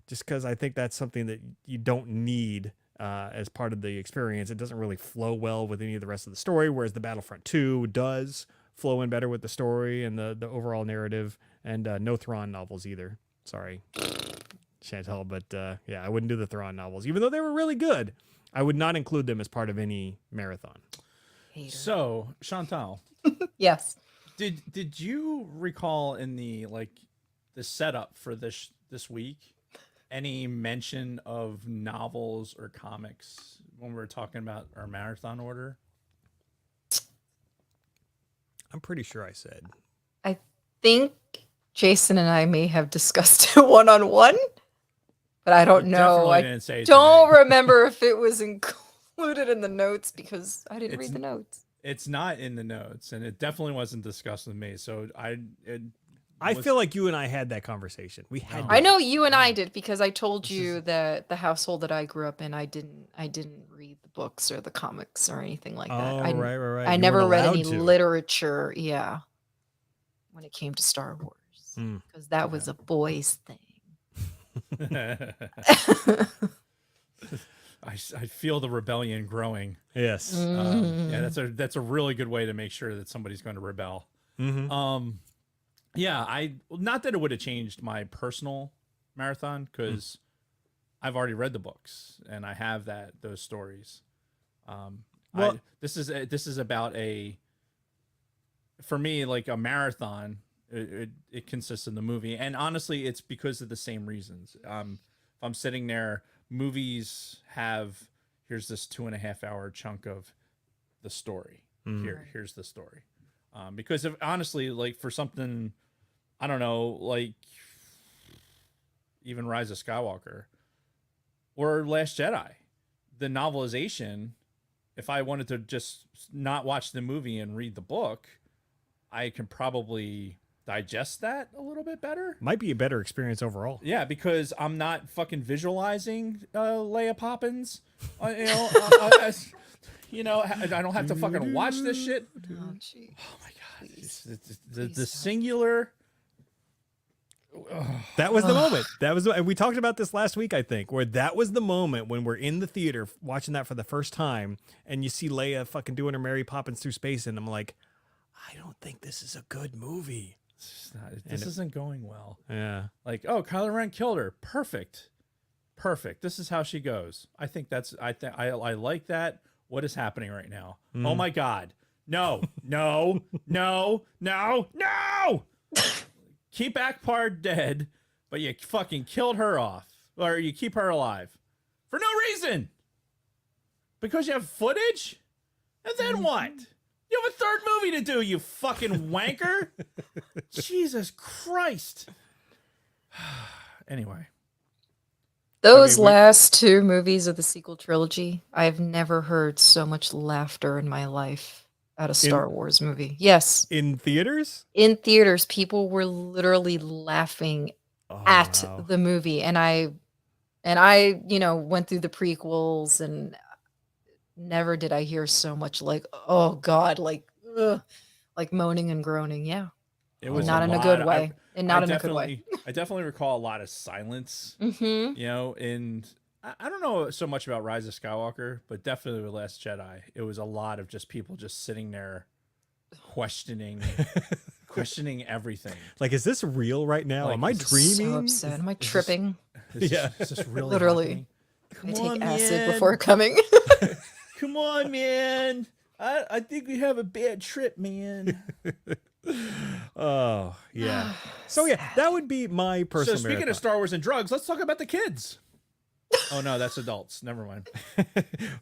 just because I think that's something that you don't need as part of the experience. It doesn't really flow well with any of the rest of the story, whereas the Battlefront 2 does flow in better with the story and the overall narrative, and no Thrawn novels either. Sorry, Chantal, but yeah, I wouldn't do the Thrawn novels, even though they were really good. I would not include them as part of any marathon. Hater. So, Chantal, Yes. did you recall in the setup for this week any mention of novels or comics when we were talking about our marathon order? I'm pretty sure I said. I think Jason and I may have discussed it one-on-one, but I don't know. Definitely I didn't say it to don't me. remember if it was included in the notes because I didn't read the notes. It's not in the notes, and it definitely wasn't discussed with me. So I feel like you and I had that conversation. We had. No. I know you and I did because I told you that the household that I grew up in, I didn't read the books or the comics or anything like that. Oh, I, right. I You never weren't read allowed any to. literature, when it came to Star Wars, Mm. because that was a boys' thing. I feel the rebellion growing. Yes. Yeah, that's a really good way to make sure that somebody's going to rebel. Mm-hmm. Yeah, not that it would have changed my personal marathon because I've already read the books and I have those stories. Well- This is about for me, like a marathon. It consists of the movie, and honestly, it's because of the same reasons. If I'm sitting there, movies here's this 2.5 hour chunk of the story. Here's the story. Because honestly, like for something, I don't know, like even Rise of Skywalker or Last Jedi, the novelization, if I wanted to just not watch the movie and read the book, I can probably digest that a little bit better. Might be a better experience overall. Yeah, because I'm not fucking visualizing Leia Poppins. I don't have to fucking watch this shit. Oh, gee. Oh my god, Please. the Please singular. That was the moment. And we talked about this last week, I think, where that was the moment when we're in the theater watching that for the first time, and you see Leia fucking doing her Mary Poppins through space, and I'm like, I don't think this is a good movie. This isn't going well. Yeah. Like, oh, Kylo Ren killed her. Perfect. This is how she goes. I think I like that. What is happening right now? Oh my god. No. Keep Akbar dead, but you fucking killed her off. Or you keep her alive. For no reason. Because you have footage? And then what? You have a third movie to do, you fucking wanker. Jesus Christ. Anyway. Those last two movies of the sequel trilogy, I've never heard so much laughter in my life at a Star Wars movie. Yes. In theaters? In theaters, people were literally laughing at the movie. And I went through the prequels and never did I hear so much like, oh God, like, ugh, like moaning and groaning. Yeah. It was not in a good way. And not in a good way. I definitely recall a lot of silence, Mm-hmm. and I don't know so much about Rise of Skywalker, but definitely with Last Jedi, it was a lot of just people just sitting there questioning everything. Like, is this real right now? Like, Am I is this dreaming? So upset. Am I tripping? Is this really Literally. happening? I take acid man. before coming. Come on, man. I think we have a bad trip, man. Oh, yeah. So, yeah, that would be my So personal speaking marathon. of Star Wars and drugs, let's talk about the kids. Oh no, that's adults. Never mind.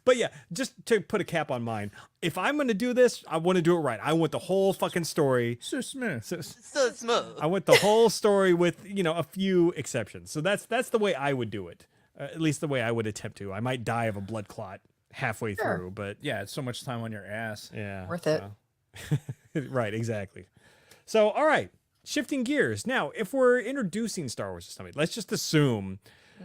But yeah, just to put a cap on mine, if I'm going to do this, I want to do it right. I want the whole fucking story. So smooth. So, So smooth. I want the whole story with, a few exceptions. So that's the way I would do it. At least the way I would attempt to. I might die of a blood clot halfway through, but Yeah, it's so much time on your ass. yeah. Worth it. Right, exactly. So, all right, shifting gears. Now, if we're introducing Star Wars to somebody, let's just assume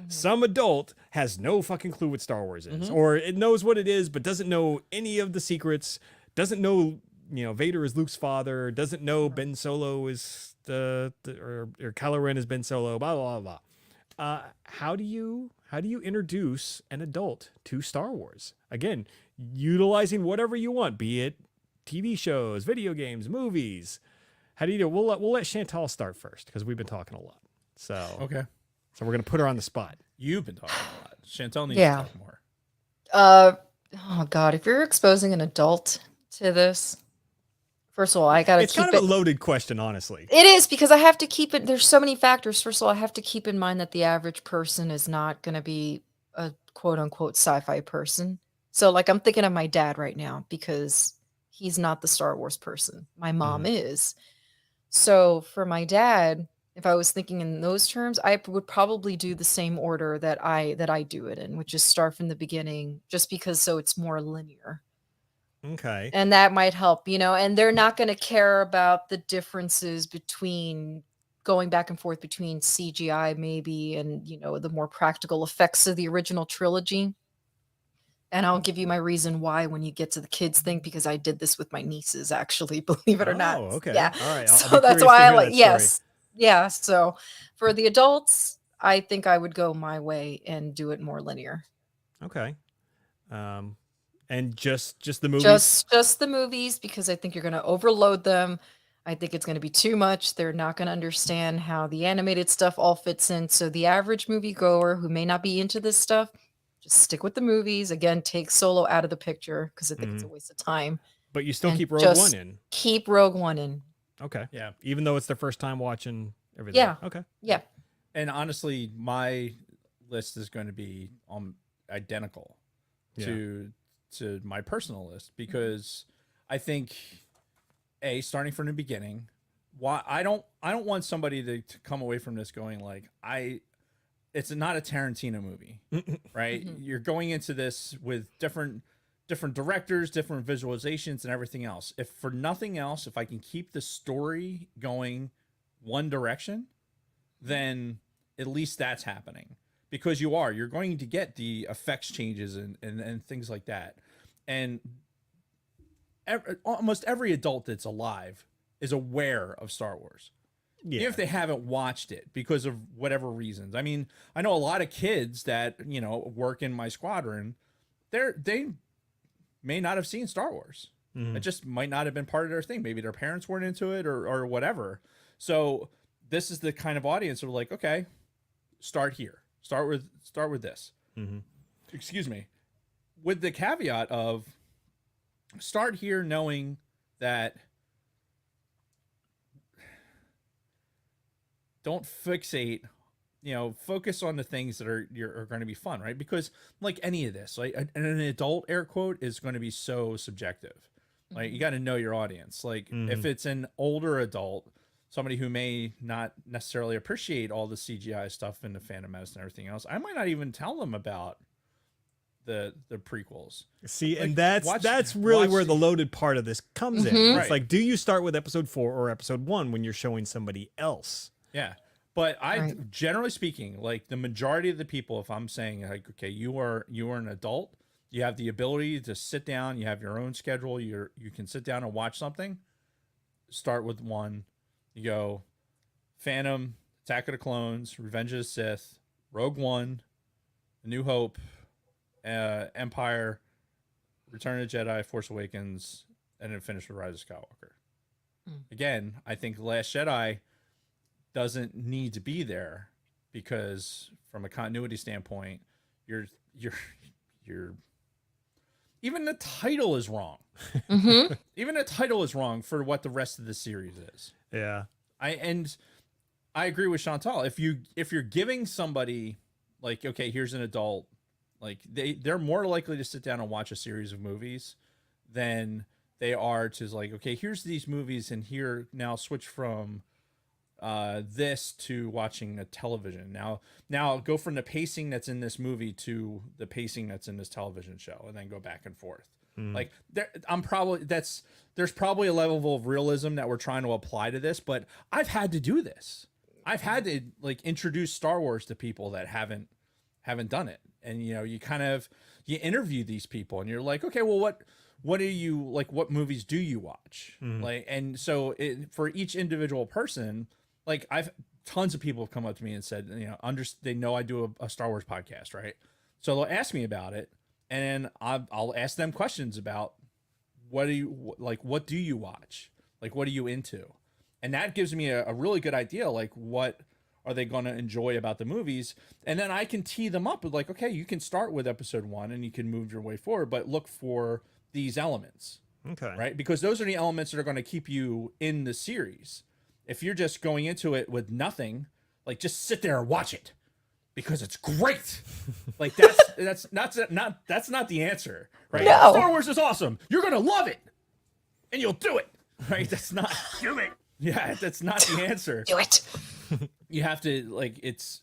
Some adult has no fucking clue what Star Wars is, or it knows what it is, but doesn't know any of the secrets, doesn't know, Vader is Luke's father, doesn't know Ben Solo is or Kylo Ren is Ben Solo, blah, blah, blah, blah. How do you introduce an adult to Star Wars? Again, utilizing whatever you want, be it TV shows, video games, movies. How do you do it? We'll let Chantal start first because we've been talking a lot. So Okay. So we're gonna put her on the spot. You've been talking a lot. Chantel needs Yeah. to talk more. Oh God, if you're exposing an adult to this, first of all, I gotta It's keep kind of a loaded question, honestly. It is because I have to keep it. There's so many factors. First of all, I have to keep in mind that the average person is not going to be a quote unquote sci-fi person. So, like, I'm thinking of my dad right now because he's not the Star Wars person. My mom is. So, for my dad, if I was thinking in those terms, I would probably do the same order that I do it in, which is start from the beginning, just because so it's more linear. Okay. And that might help, and they're not going to care about the differences between going back and forth between CGI maybe and, the more practical effects of the original trilogy. And I'll give you my reason why when you get to the kids thing, because I did this with my nieces, actually, believe it or not. Oh, okay. Yeah. All right. I'll So be that's curious why to I hear like, that story. yes. Yeah. So for the adults, I think I would go my way and do it more linear. Okay. And just the movies. Just the movies, because I think you're going to overload them. I think it's going to be too much. They're not going to understand how the animated stuff all fits in. So the average moviegoer who may not be into this stuff, just stick with the movies. Again, take Solo out of the picture because I think it's a waste of time. But you still and keep Rogue just One in. Keep Rogue One in. Okay. Yeah. Even though it's their first time watching everything. Yeah. Okay. Yeah. And honestly, my list is going to be identical to my personal list because I think starting from the beginning, why I don't want somebody to come away from this going like it's not a Tarantino movie, right? You're going into this with different directors, different visualizations and everything else. If for nothing else, if I can keep the story going one direction, then at least that's happening because you're going to get the effects changes and things like that. And almost every adult that's alive is aware of Star Wars. Yeah. Even if they haven't watched it because of whatever reasons. I mean, I know a lot of kids that, work in my squadron, they may not have seen Star Wars. It just might not have been part of their thing. Maybe their parents weren't into it or whatever. So this is the kind of audience who are like, okay, start here. Start with this. Excuse me. With the caveat of start here knowing that don't fixate, focus on the things that are going to be fun, right? Because like any of this, like an adult air quote is going to be so subjective. Like you got to know your audience. Like if it's an older adult, somebody who may not necessarily appreciate all the CGI stuff in the Phantom Menace and everything else, I might not even tell them about the prequels. See, Like, and that's really watch where the loaded part of this comes in. Mhm. It's Right. like, do you start with episode 4 or episode 1 when you're showing somebody else? Yeah. But Right. generally speaking, like the majority of the people, if I'm saying like, okay, you are an adult, you have the ability to sit down, you have your own schedule, you can sit down and watch something, start with one, you go Phantom, Attack of the Clones, Revenge of the Sith, Rogue One, A New Hope, Empire, Return of the Jedi, Force Awakens, and then finish with Rise of Skywalker. Again, I think Last Jedi doesn't need to be there because from a continuity standpoint, you're even the title is wrong. Mm-hmm. Even the title is wrong for what the rest of the series is. Yeah. I agree with Chantal. If you're giving somebody like, okay, here's an adult, like they're more likely to sit down and watch a series of movies than they are to like, okay, here's these movies and here now switch from this to watching a television. Now go from the pacing that's in this movie to the pacing that's in this television show and then go back and forth. Like there's probably a level of realism that we're trying to apply to this, but I've had to do this. I've had to like introduce Star Wars to people that haven't haven't done it. And you know, you interview these people and you're like, okay, well, what do you like, what movies do you watch? Like, and so for each individual person, like tons of people have come up to me and said, you know, they know I do a Star Wars podcast, right? So they'll ask me about it, and I'll ask them questions about what do you watch? Like, what are you into? And that gives me a really good idea, like what are they going to enjoy about the movies? And then I can tee them up with like, okay, you can start with episode 1 and you can move your way forward, but look for these elements. Okay. Right? Because those are the elements that are going to keep you in the series. If you're just going into it with nothing, like just sit there and watch it because it's great. Like that's not the answer, right? No. Star Wars is awesome. You're going to love it and you'll do it, right? That's not Do it. yeah, that's not the answer. Do it. You have to like it's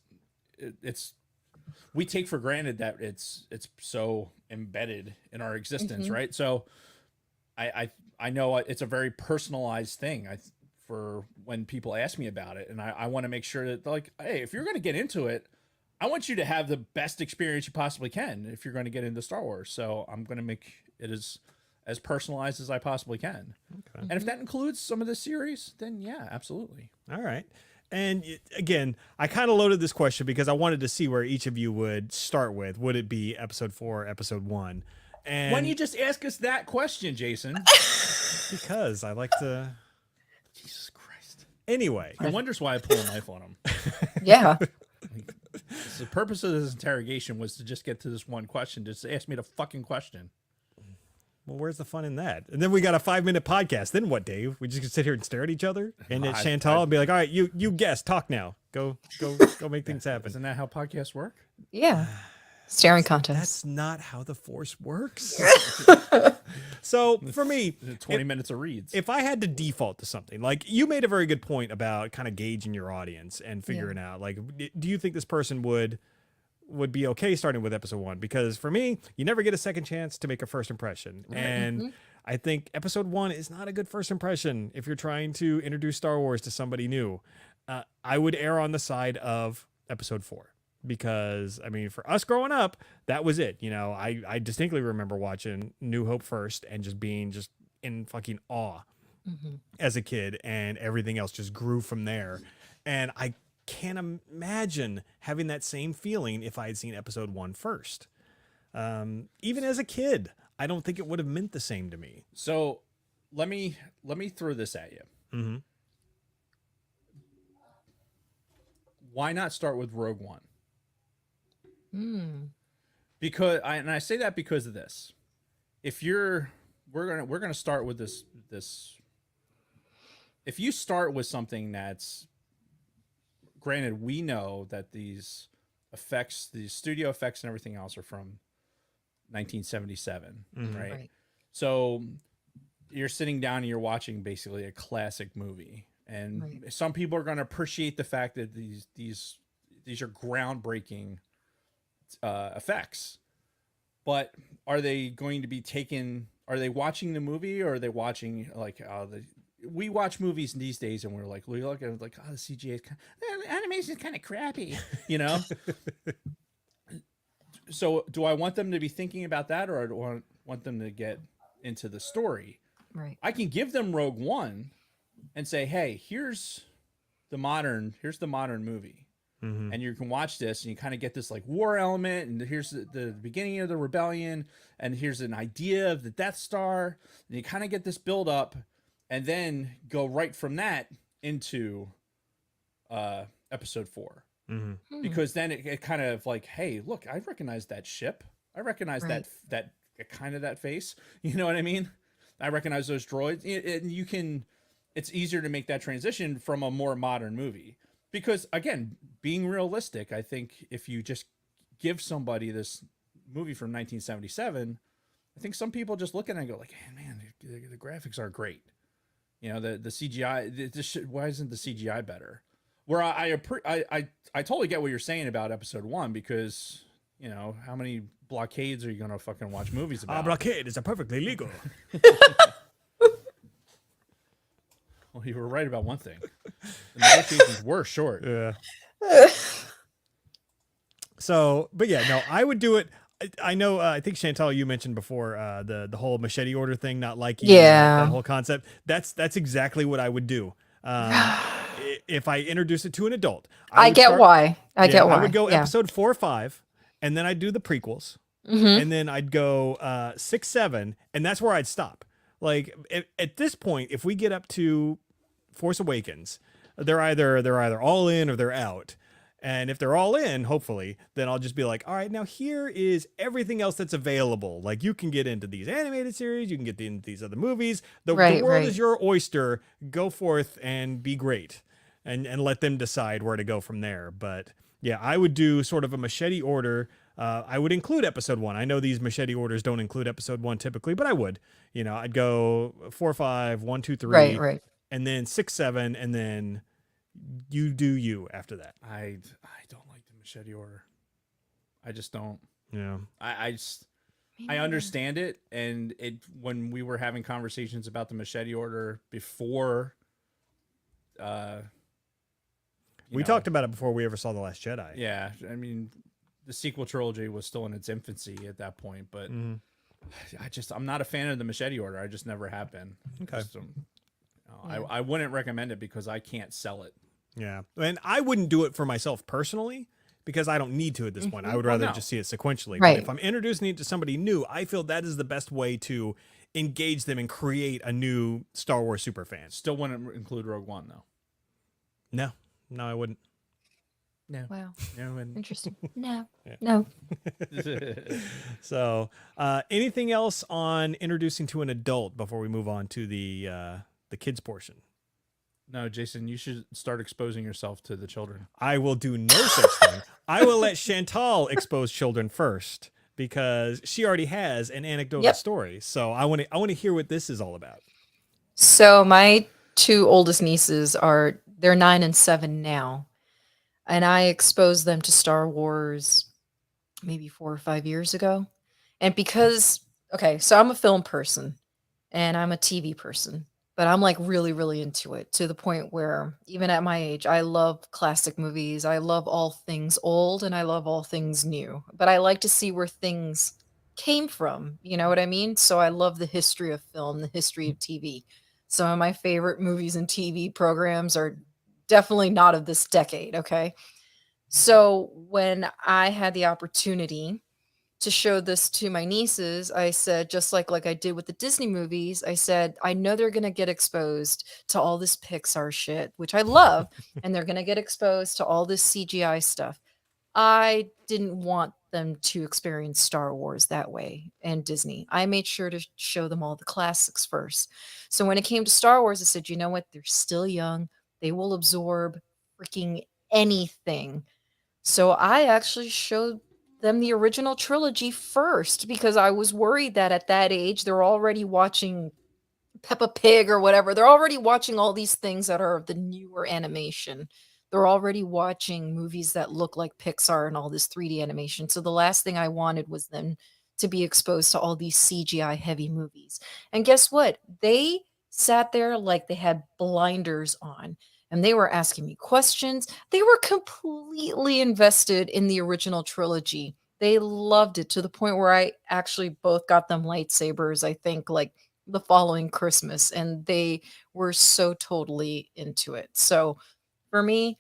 we take for granted that it's so embedded in our existence, right? So I know it's a very personalized thing for when people ask me about it, and I want to make sure that like, hey, if you're going to get into it, I want you to have the best experience you possibly can if you're going to get into Star Wars. So I'm going to make it as personalized as I possibly can. Okay. And if that includes some of the series, then yeah, absolutely. All right. And again, I kind of loaded this question because I wanted to see where each of you would start with. Would it be episode 4 or episode 1? And Why don't you just ask us that question, Jason? because I like to. Jesus Christ. Anyway, He wonders why I pull a knife on him. Yeah. The purpose of this interrogation was to just get to this one question. Just ask me the fucking question. well, where's the fun in that? And then we got a 5-minute podcast. Then what, Dave? We just sit here and stare at each other and at Chantal and be like, all right, you guess, talk now. Go make things happen. Isn't that how podcasts work? Yeah. Staring contest. That's not how the Force works. So for me, 20 minutes of reads. if I had to default to something, like you made a very good point about kind of gauging your audience and figuring out, like, do you think this person would be okay starting with episode 1? Because for me, you never get a second chance to make a first impression. And I think episode 1 is not a good first impression if you're trying to introduce Star Wars to somebody new. I would err on the side of episode 4. Because, I mean, for us growing up, that was it. You know, I distinctly remember watching New Hope first and just being just in fucking awe as a kid, and everything else just grew from there. And I can't imagine having that same feeling if I had seen episode 1 first. Even as a kid, I don't think it would have meant the same to me. So let me throw this at you. Mm-hmm. Why not start with Rogue One? Mm. Because I say that because of this. If we're gonna start with this. If you start with something that's, granted, we know that these effects, these studio effects and everything else are from 1977, right? So you're sitting down and you're watching basically a classic movie, and some people are going to appreciate the fact that these are groundbreaking effects, but are they going to be taken? Are they watching the movie, or are they watching like we watch movies these days and we look at it like, oh, the CGI is the animation is kind of crappy, you know? So do I want them to be thinking about that, or do I want them to get into the story? Right. I can give them Rogue One and say, hey, here's the modern movie. And you can watch this and you kind of get this like war element, and here's the beginning of the rebellion, and here's an idea of the Death Star, and you kind of get this build up, and then go right from that into episode 4. Because then it kind of like, hey, look, I recognize that ship. I recognize that kind of that face. You know what I mean? I recognize those droids. And it's easier to make that transition from a more modern movie. Because again, being realistic, I think if you just give somebody this movie from 1977, I think some people just look at it and go like, hey, man, the graphics are great. You know, the CGI, why isn't the CGI better? Where I totally get what you're saying about episode 1, because, you know, how many blockades are you going to fucking watch movies about? Blockade is perfectly legal. Well, you were right about one thing. The negotiations were short. Yeah. So, but yeah, no, I would do it. I know. I think Chantal, you mentioned before the whole machete order thing, not liking Yeah. that whole concept. That's exactly what I would do. If I introduce it to an adult, I would get start- why. I yeah, get why. I would go Yeah. episode 4 or 5, and then I'd do the prequels, Mhm. and then I'd go 6, 7, and that's where I'd stop. Like at this point, if we get up to Force Awakens, they're either all in or they're out. And if they're all in, hopefully, then I'll just be like, all right, now here is everything else that's available. Like you can get into these animated series, you can get into these other movies. The Right, world right. is your oyster. Go forth and be great, and let them decide where to go from there. But yeah, I would do sort of a machete order. I would include episode 1. I know these machete orders don't include episode 1 typically, but I would. You know, I'd go 4, 5, 1, 2, 3, Right, right. and then 6, 7, and then you do you after that. I don't like the machete order. I just don't. Yeah. I understand it, and when we were having conversations about the machete order before, We talked about it before we ever saw The Last Jedi. Yeah, I mean, the sequel trilogy was still in its infancy at that point, but Mhm. I'm not a fan of the machete order. I just never have been. Okay. I wouldn't recommend it because I can't sell it. Yeah. And I wouldn't do it for myself personally because I don't need to at this point. I would rather no. just see it sequentially. Right. But if I'm introducing it to somebody new, I feel that is the best way to engage them and create a new Star Wars super fan. Still wouldn't include Rogue One though. No, I wouldn't. Wow. No, and Interesting. No. Yeah. No. So, anything else on introducing to an adult before we move on to the kids portion? no, Jason, you should start exposing yourself to the children. I will do no such thing. I will let Chantal expose children first because she already has an anecdotal Yep. story. So I want to hear what this is all about. So my 2 oldest nieces they're 9 and 7 now. And I exposed them to Star Wars maybe 4 or 5 years ago. And because, okay, so I'm a film person and I'm a TV person, but I'm like really, really into it to the point where even at my age, I love classic movies. I love all things old and I love all things new, but I like to see where things came from. You know what I mean? So I love the history of film, the history of TV. Some of my favorite movies and TV programs are definitely not of this decade. Okay. So when I had the opportunity to show this to my nieces, I said, just like I did with the Disney movies, I said, I know they're going to get exposed to all this Pixar shit, which I love, and they're going to get exposed to all this CGI stuff. I didn't want them to experience Star Wars that way and Disney. I made sure to show them all the classics first. So when it came to Star Wars, I said, you know what? They're still young. They will absorb freaking anything. So I actually showed them the original trilogy first because I was worried that at that age they're already watching Peppa Pig or whatever. They're already watching all these things that are of the newer animation. They're already watching movies that look like Pixar and all this 3D animation. So the last thing I wanted was them to be exposed to all these CGI heavy movies. And guess what? They sat there like they had blinders on. And they were asking me questions. They were completely invested in the original trilogy. They loved it to the point where I actually both got them lightsabers, I think, like the following Christmas. And they were so totally into it. So for me,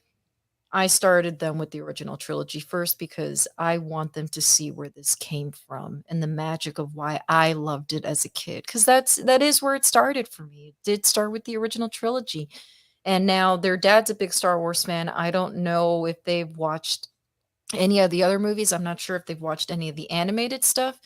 I started them with the original trilogy first because I want them to see where this came from and the magic of why I loved it as a kid. Because that is where it started for me. It did start with the original trilogy. And now their dad's a big Star Wars fan. I don't know if they've watched any of the other movies. I'm not sure if they've watched any of the animated stuff,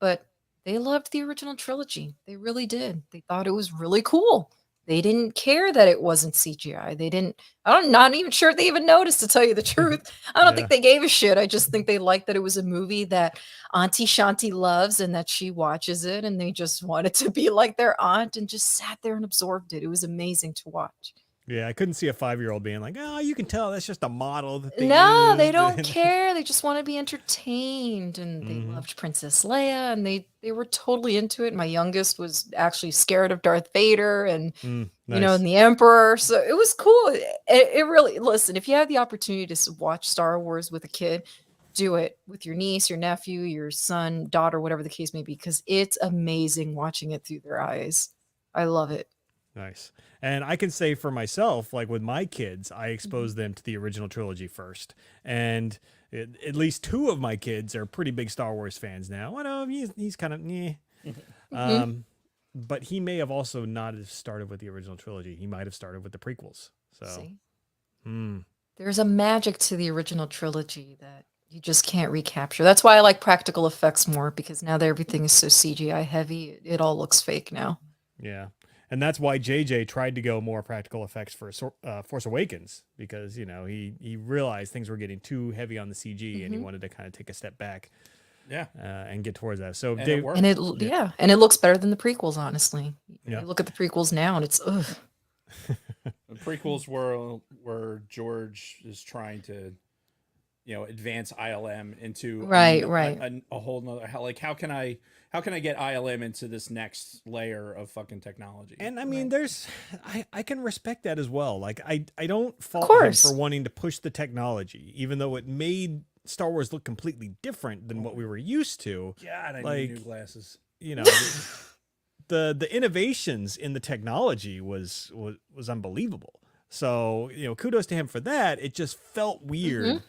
but they loved the original trilogy. They really did. They thought it was really cool. They didn't care that it wasn't CGI. I'm not even sure if they even noticed, to tell you the truth. I don't think they gave a shit. I just think they liked that it was a movie that Auntie Shanti loves and that she watches it. And they just wanted to be like their aunt and just sat there and absorbed it. It was amazing to watch. Yeah, I couldn't see a 5-year-old being like, "Oh, you can tell that's just a model." That No, they used." don't care. They just want to be entertained. And they loved Princess Leia and they were totally into it. My youngest was actually scared of Darth Vader and Nice. and the Emperor. So it was cool. It really, listen, if you have the opportunity to watch Star Wars with a kid, do it with your niece, your nephew, your son, daughter, whatever the case may be, because it's amazing watching it through their eyes. I love it. Nice. And I can say for myself, like with my kids, I exposed them to the original trilogy first. And at least 2 of my kids are pretty big Star Wars fans now. I know he's kind of, but he may have also not have started with the original trilogy. He might have started with the prequels. So, See? hmm. There's a magic to the original trilogy that you just can't recapture. That's why I like practical effects more, because now that everything is so CGI heavy, it all looks fake now. Yeah. And that's why JJ tried to go more practical effects for Force Awakens, because, he realized things were getting too heavy on the CG and he wanted to kind of take a step back Yeah. and get towards that. So And Dave, it worked. And it looks better than the prequels, honestly. Yeah. You look at the prequels now and it's ugh. The prequels were George is trying to, advance ILM into Right. a whole nother, like how can I get ILM into this next layer of fucking technology? and I mean, Right. I can respect that as well. Like I don't fault him course. for wanting to push the technology, even though it made Star Wars look completely different than what we were used to. God, I like, need new glasses. The innovations in the technology was unbelievable. So, kudos to him for that. It just felt weird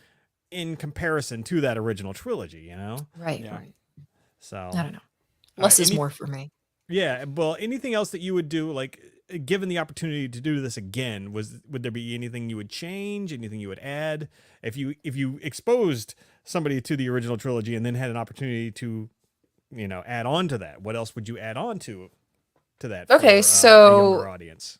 in comparison to that original trilogy, Right. Yeah. Right. So I don't know. Less is any- more for me. yeah. Well, anything else that you would do, like given the opportunity to do this again, would there be anything you would change, anything you would add if you exposed somebody to the original trilogy and then had an opportunity to, add on to that? What else would you add on to that? Okay, for, a so- younger audience.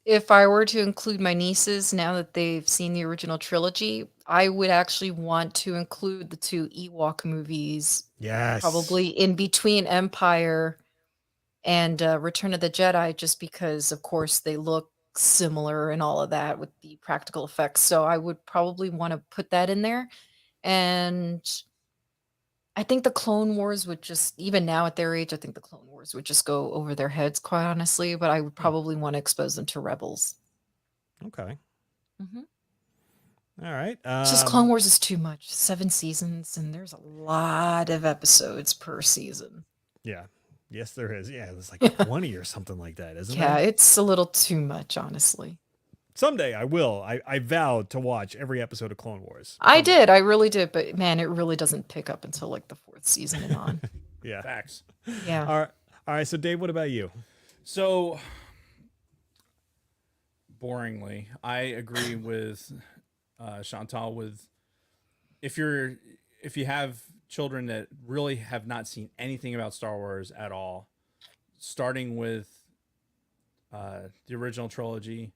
If I were to include my nieces now that they've seen the original trilogy, I would actually want to include the 2 Ewok movies, Yes. probably in between Empire and Return of the Jedi, just because, of course, they look similar and all of that with the practical effects. So I would probably want to put that in there. And I think the Clone Wars would just, even now at their age, I think the Clone Wars would just go over their heads, quite honestly. But I would probably want to expose them to Rebels. Okay. Mhm. All right. It's just Clone Wars is too much. 7 seasons, and there's a lot of episodes per season. Yeah. Yes, there is. Yeah, it's like 20 or something like that, isn't Yeah, there? it's a little too much, honestly. Someday I will. I vowed to watch every episode of Clone Wars. I Someday. did, I really did, but man, it really doesn't pick up until like the 4th season and on. Yeah. Facts. Yeah. All right. All right. So, Dave, what about you? So, boringly, I agree with Chantal. With if you have children that really have not seen anything about Star Wars at all, starting with the original trilogy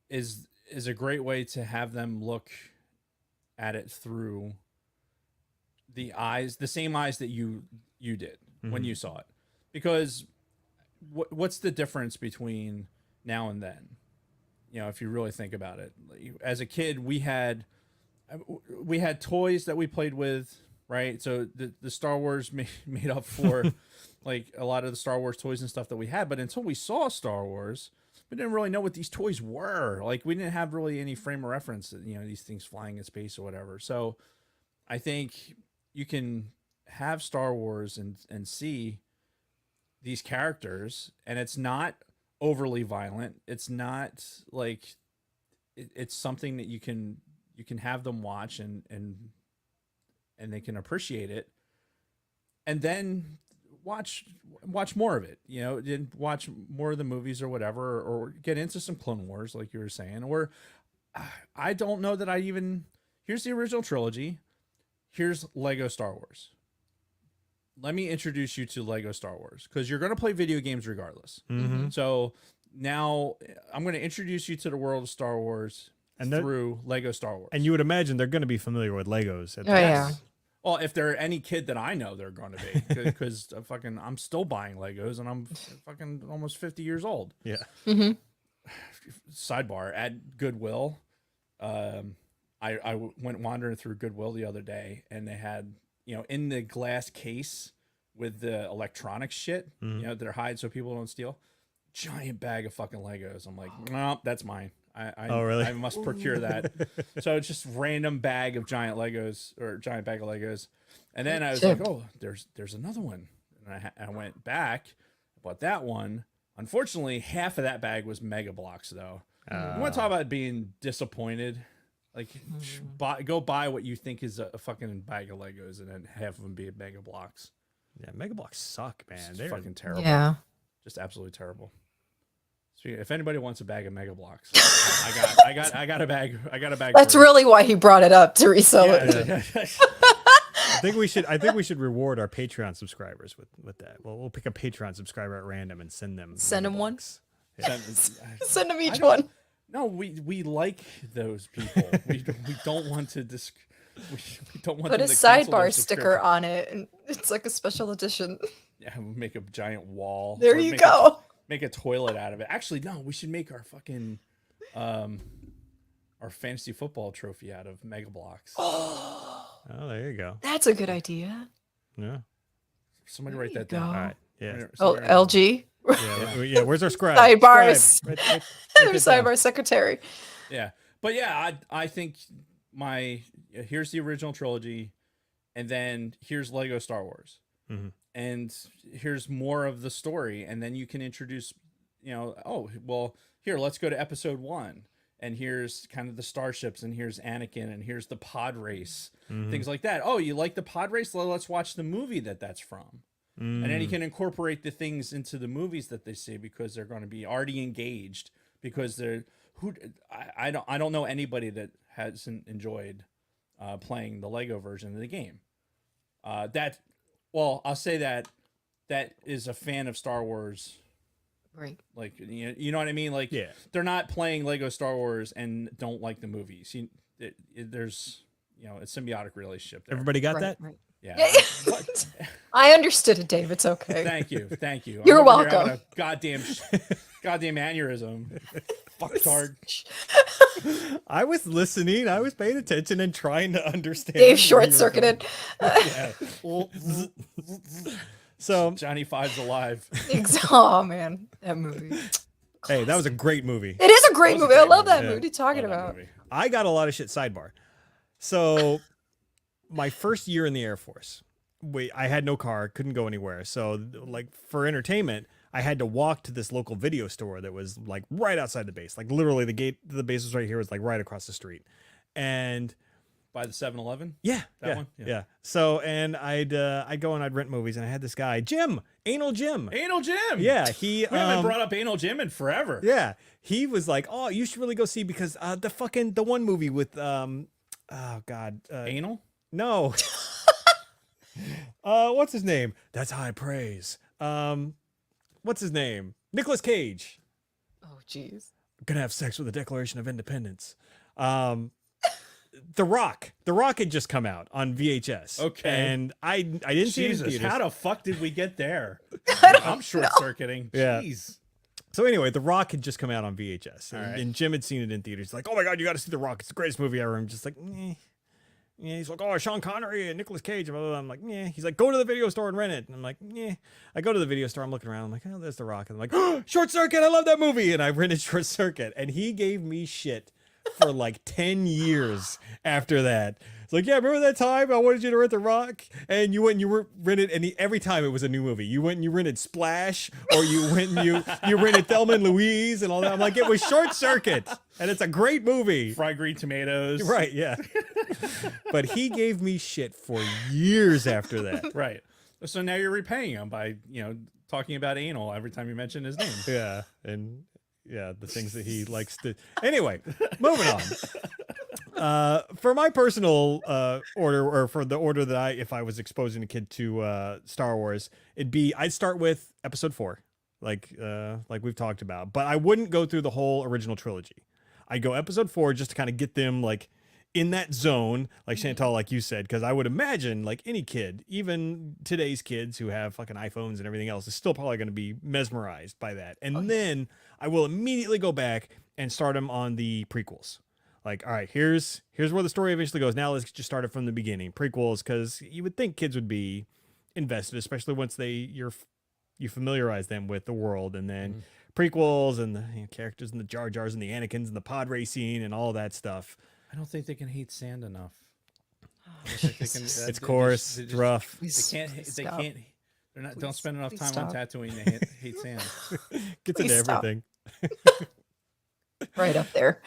is a great way to have them look at it through the same eyes that you did when you saw it. Because what's the difference between now and then? If you really think about it, as a kid, we had toys that we played with, right? So the Star Wars made up for like a lot of the Star Wars toys and stuff that we had. But until we saw Star Wars, we didn't really know what these toys were. Like we didn't have really any frame of reference, these things flying in space or whatever. So I think you can have Star Wars and see these characters, and it's not overly violent. It's not like it's something that you can have them watch and they can appreciate it, and then watch more of it, and watch more of the movies or whatever, or get into some Clone Wars like you were saying. Or I don't know that here's the original trilogy, here's Lego Star Wars. Let me introduce you to Lego Star Wars, because you're going to play video games regardless. Mm-hmm. So now I'm going to introduce you to the world of Star Wars through Lego Star Wars. And you would imagine they're going to be familiar with Legos. At Oh, that yeah. point. Well, if they're any kid that I know, they're going to be, because I'm still buying Legos and I'm fucking almost 50 years old. Yeah. Hmm. Sidebar, at Goodwill, I went wandering through Goodwill the other day, and they had, in the glass case with the electronic shit, that are hide so people don't steal, giant bag of fucking Legos. I'm like, no, that's mine. Oh, really? I must procure that. So it's just random bag of giant Legos or giant bag of Legos. And then I was like, oh, there's another one. And I went back, bought that one. Unfortunately, half of that bag was Mega Blocks, though. You want to talk about being disappointed? Like, go buy what you think is a fucking bag of Legos, and then half of them be Mega Blocks. Yeah, Mega Blocks suck, man. It's They're fucking terrible. Yeah. Just absolutely terrible. So if anybody wants a bag of Mega Blocks, I got a bag. I got a bag. That's for you. really why he brought it up, to resell it. Yeah. I think we should reward our Patreon subscribers with that. We'll pick a Patreon subscriber at random and send them Send Mega them one? Blocks. Send him each don't- one. No, we like those people. we don't want to we don't want Put a them to cancel their sidebar sticker subscription. on it, and it's like a special edition. Yeah, we'll make a giant wall. There or you make go. Make a toilet out of it. Actually, no, we should make our fucking our fantasy football trophy out of Mega Blocks. Oh, there you go. That's a good idea. Yeah. Somebody There wait you that down. go. All right. Yeah. Oh, Somebody write that LG. Yeah. Where's our scribe? Sidebars. Scribe. Write Their that down. sidebar secretary. Yeah, but yeah, I think here's the original trilogy, and then here's Lego Star Wars, Mhm. and here's more of the story, and then you can introduce, oh well, here let's go to Episode 1, and here's kind of the starships, and here's Anakin, and here's the pod race, things like that. Oh, you like the pod race? Well, let's watch the movie that's from. And then you can incorporate the things into the movies that they see because they're going to be already engaged because I don't know anybody that hasn't enjoyed playing the Lego version of the game. I'll say that is a fan of Star Wars. Right. Like, you know what I mean? Like, Yeah. they're not playing Lego Star Wars and don't like the movies. There's a symbiotic relationship there. Everybody got that? Right. Yeah. Yeah. I understood it, Dave. It's okay. Thank you. You're I'm over here welcome. having a goddamn aneurysm. Fucktard. I was listening. I was paying attention and trying to understand. Dave where short you were circuited. going. So, Johnny Five's alive. Oh man, that movie. hey, that was a great movie. It is a great That was a movie. I great love that movie. movie. What are you talking Love that about? movie. I got a lot of shit sidebar. So, my first year in the Air Force, I had no car, couldn't go anywhere. So, like for entertainment, I had to walk to this local video store that was like right outside the base. Like literally, the gate to the base was right here, was like right across the street. And By the 7-Eleven? yeah, That yeah, one? yeah, Yeah. So, and I'd go and I'd rent movies, and I had this guy, Jim, Anal Jim. Anal Jim. Yeah, he We haven't brought up Anal Jim in forever. yeah, he was like, oh, you should really go see because the one movie with oh god, Anal? no. What's his name? That's high praise. What's his name? Nicolas Cage. Oh jeez. Gonna have sex with the Declaration of Independence. The Rock. The Rock had just come out on VHS. Okay. And I didn't see it in Jesus, theaters. how the fuck did we get there? I'm short circuiting. Yeah. Jeez. So anyway, The Rock had just come out on VHS, and, All right. and Jim had seen it in theaters. He's like, "Oh my god, you got to see The Rock! It's the greatest movie ever." I'm just like, "Meh." Yeah, he's like, "Oh, Sean Connery and Nicolas Cage." Blah, blah, blah. I'm like, "Yeah." He's like, "Go to the video store and rent it." And I'm like, "Yeah." I go to the video store. I'm looking around. I'm like, "Oh, there's The Rock." And I'm like, "Oh, Short Circuit! I love that movie." And I rented Short Circuit, and he gave me shit for like 10 years after that. It's like, yeah, remember that time I wanted you to rent The Rock, and you went and you rented, and every time it was a new movie. You went and you rented Splash, or you went and you rented Thelma and Louise and all that. I'm like, it was Short Circuit, and it's a great movie. Fried green tomatoes. Right, yeah. But he gave me shit for years after that. Right. So now you're repaying him by, talking about anal every time you mention his name. Yeah, and yeah, the things that he likes to. Anyway, moving on. For my personal order, or for the order that if I was exposing a kid to Star Wars, I'd start with Episode 4, like we've talked about, but I wouldn't go through the whole original trilogy. I'd go Episode 4 just to kind of get them like in that zone, like Chantal, like you said, because I would imagine like any kid, even today's kids who have fucking iPhones and everything else, is still probably going to be mesmerized by that. And then I will immediately go back and start them on the prequels. Like, all right, here's where the story eventually goes. Now let's just start it from the beginning. Prequels, because you would think kids would be invested, especially once you're you familiarize them with the world, and then prequels and the characters and the Jar Jars and the Anakins and the pod racing and all that stuff. I don't think they can hate sand enough. I don't think they can- It's they coarse, they it's rough. They can't. They Stop. can't. They're not. Don't Please- spend enough please time on stop. Tatooine. They hate sand. Gets Please into stop. everything. Right up there.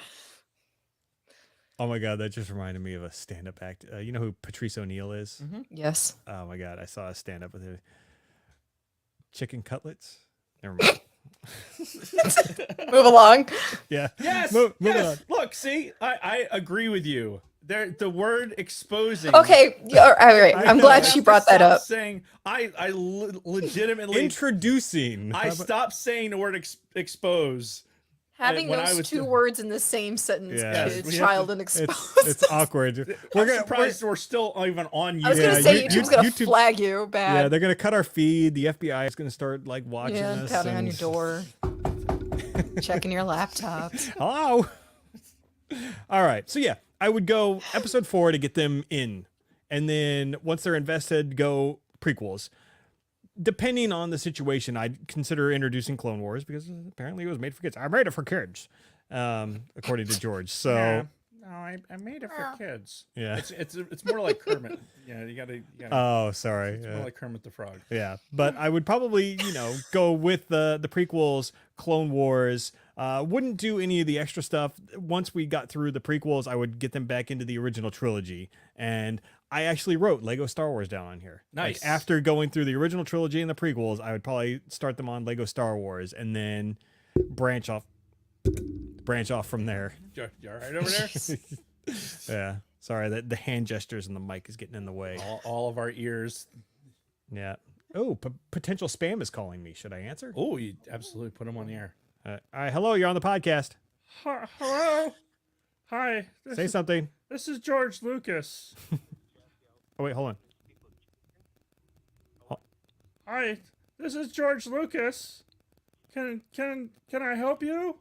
Oh my god, that just reminded me of a stand-up act. You know who Patrice O'Neill is? Yes. Oh my god, I saw a stand-up with him. Chicken cutlets. Never mind. Move along. Yeah. Yes. Move yes. on. Look, see, I agree with you. There, the word exposing. Okay. Yeah, all right. I I'm know. glad You she have to brought that stop up. Saying legitimately. Introducing. I stopped saying the word expose. Having when I those was two doing- words in the same sentence, Yeah. Yes, kid, we have child to- and It's exposed. awkward. I'm surprised we're still even on I was YouTube. gonna Yeah, say you- YouTube's gonna YouTube- flag you bad. Yeah, they're gonna cut our feed. The FBI is gonna start like watching Yeah, us. pounding on and- your door, checking your laptop. Hello. All right. So yeah, I would go episode 4 to get them in, and then once they're invested, go prequels. Depending on the situation, I'd consider introducing Clone Wars because apparently it was made for kids. I made it for kids, according to George. So Yeah. No, I made it for kids. yeah. It's more like Kermit. Yeah, you gotta. Oh, sorry. It's more like Kermit the Frog. Yeah, but I would probably, go with the prequels, Clone Wars. Wouldn't do any of the extra stuff. Once we got through the prequels, I would get them back into the original trilogy. And I actually wrote Lego Star Wars down on here. Like, Nice. after going through the original trilogy and the prequels, I would probably start them on Lego Star Wars and then branch off from there. You all right over there? Yeah. Sorry, that the hand gestures and the mic is getting in the way. all of our ears. Yeah. Oh, potential spam is calling me. Should I answer? Oh, you absolutely put them on the air. All right, hello, you're on the podcast. Hello. Hi. Say something. This is George Lucas. Oh wait, hold on. Hi. This is George Lucas. Can I help you?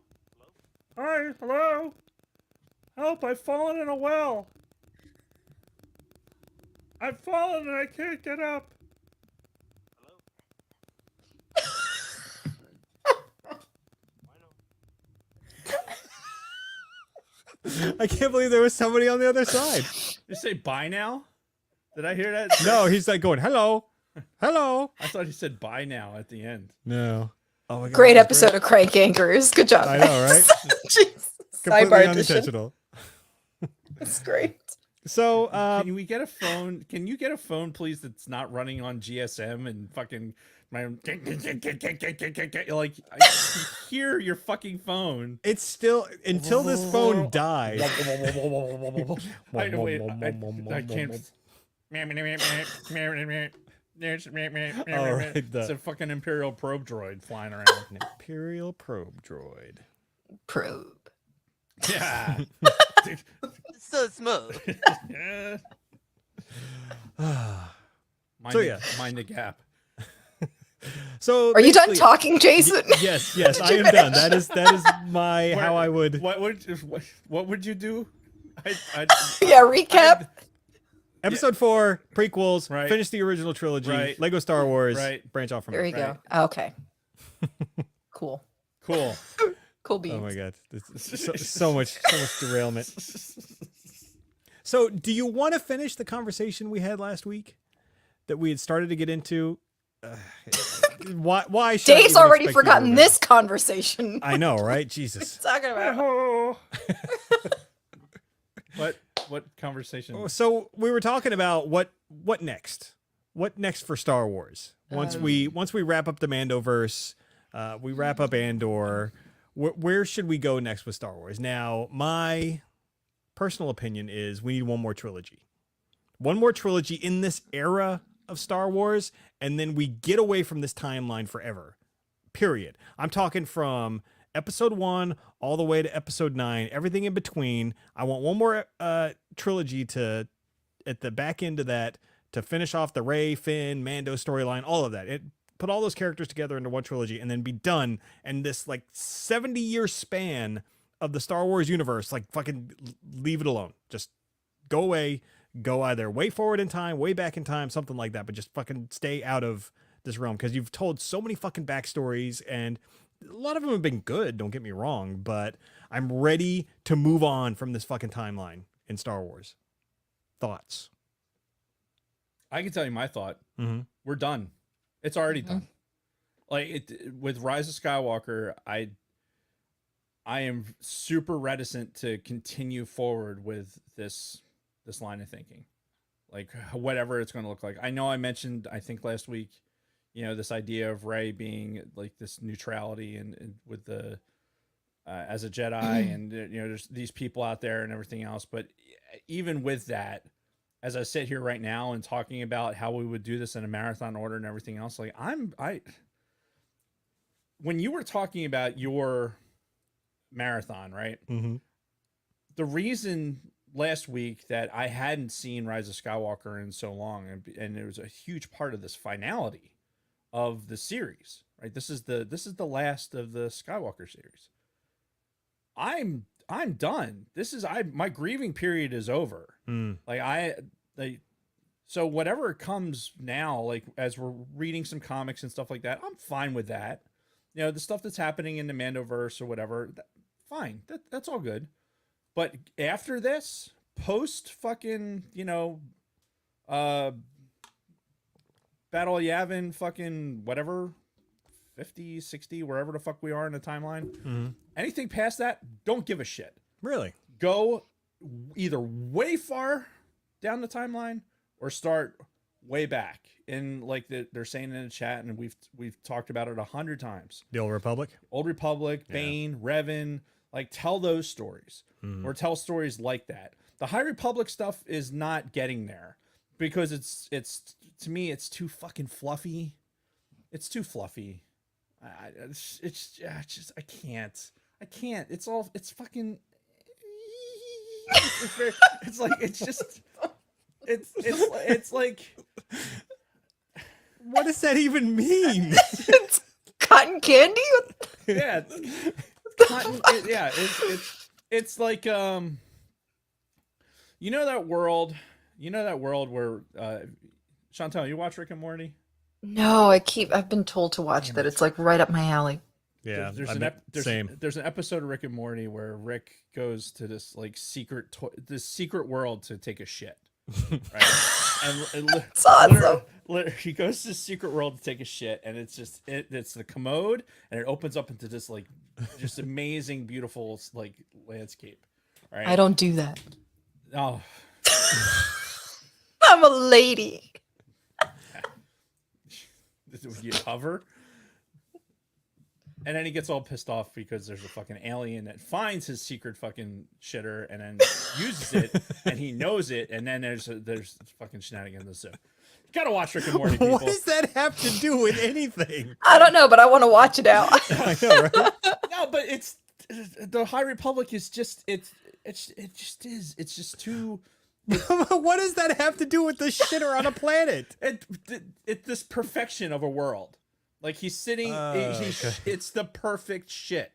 Hi. Hello. Help! I've fallen in a well. I've fallen and I can't get up. I can't believe there was somebody on the other side. You say bye now? Did I hear that? No, he's like going, hello, hello. I thought he said bye now at the end. No. Oh my god. Great that was episode of Crank Anchors. Good job. I know, right? Jeez. Completely Sidebar edition. unintentional. That's great. So, Can we get a phone? Can you get a phone, please, that's not running on GSM and fucking my like I can hear your fucking phone. it's still until this phone dies. I can't. All right, It's a fucking Imperial probe droid flying around. An Imperial probe droid. Probe. Yeah. So smooth. Yeah. Mind So, the, yeah. mind the gap. So Are you done basically- talking, Jason? Yes, I am done. That is my how I would. What would you do? I Yeah, recap. Episode 4 prequels. Right. Finish the original trilogy. Right. Lego Star Wars. Right. Branch off from There there. you go. Right. Okay. Cool. cool. Cool beans. Oh my god, this is so much derailment. So, do you want to finish the conversation we had last week that we had started to get into? Why? should I Dave's even already expect you to forgotten remember? this conversation. I know, right? Jesus. Talking about. Oh. What conversation? So we were talking about what next? What next for Star Wars? Once we wrap up the Mandoverse, we wrap up Andor. Where should we go next with Star Wars? Now, my personal opinion is we need one more trilogy. One more trilogy in this era of Star Wars, and then we get away from this timeline forever. Period. I'm talking from episode 1 all the way to episode 9, everything in between. I want one more trilogy to, at the back end of that, to finish off the Rey, Finn, Mando storyline, all of that. Put all those characters together into one trilogy and then be done. And this like 70-year span of the Star Wars universe, like fucking leave it alone. Just go away, go either way forward in time, way back in time, something like that, but just fucking stay out of this realm, because you've told so many fucking backstories, and a lot of them have been good. Don't get me wrong, but I'm ready to move on from this fucking timeline in Star Wars. Thoughts? I can tell you my thought. Mm-hmm. We're done. It's already done. Like with Rise of Skywalker, I am super reticent to continue forward with this line of thinking, like whatever it's going to look like. I know I mentioned, I think last week, this idea of Rey being like this neutrality and with the as a Jedi, and there's these people out there and everything else. But even with that, as I sit here right now and talking about how we would do this in a marathon order and everything else, like when you were talking about your marathon, right? Mm-hmm. The reason last week that I hadn't seen Rise of Skywalker in so long, and it was a huge part of this finality of the series, right? This is the last of the Skywalker series. I'm done. My grieving period is over. So whatever comes now, like as we're reading some comics and stuff like that, I'm fine with that. The stuff that's happening in the Mandoverse or whatever, fine. That's all good. But after this, post fucking, Battle of Yavin, fucking whatever, 50, 60, wherever the fuck we are in the timeline. Anything past that, don't give a shit. Really? Go either way far down the timeline or start way back. And like they're saying in the chat, and we've talked about it 100 times. The Old Republic? Old Republic, Bane, Revan, like tell those stories or tell stories like that. The High Republic stuff is not getting there because it's to me, it's too fucking fluffy. It's too fluffy. It's just, I can't. It's fucking, it's like, What does that even mean? It's cotton candy. yeah, it's like that world where Chantal, you watch Rick and Morty? No, I've been told to watch that. It's like right up my alley. Yeah, same. There's an episode of Rick and Morty where Rick goes to this like secret world to take a shit, right? and It's awesome. He goes to the secret world to take a shit, and it's just it's the commode, and it opens up into this like just amazing, beautiful like landscape. Right? I don't do that. Oh, I'm a lady. You hover. And then he gets all pissed off because there's a fucking alien that finds his secret fucking shitter and then uses it, and he knows it, and then there's fucking shenanigans. So you gotta watch Rick and Morty, people. What does that have to do with anything? I don't know, but I want to watch it out. I know, right? No, but it's the High Republic is just it's just too. What does that have to do with the shitter on a planet? It's this perfection of a world. Like he's sitting, it's the perfect shit.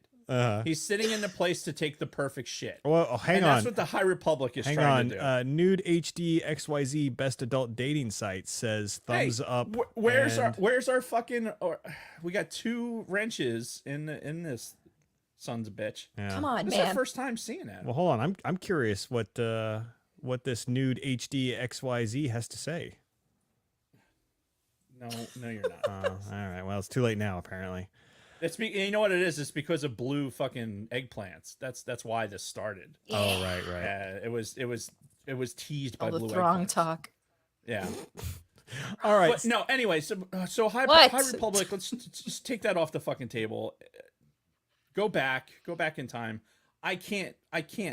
He's sitting in the place to take the perfect shit. Well, hang on. That's what the High Republic is trying to do. Nude HD XYZ best adult dating site says thumbs up. Where's our fucking? We got 2 wrenches in this son's a bitch. Yeah. Come on, This is man. our first time seeing that. Well, hold on. I'm curious what this Nude HD XYZ has to say. No, you're not. All right. Well, it's too late now, apparently. You know what it is? It's because of blue fucking eggplants. That's why this started. Oh, right. It was teased by All the blue throng eggplants. talk. Yeah. All right. But no. Anyway, so High Republic. Let's just take that off the fucking table. Go back in time. I can't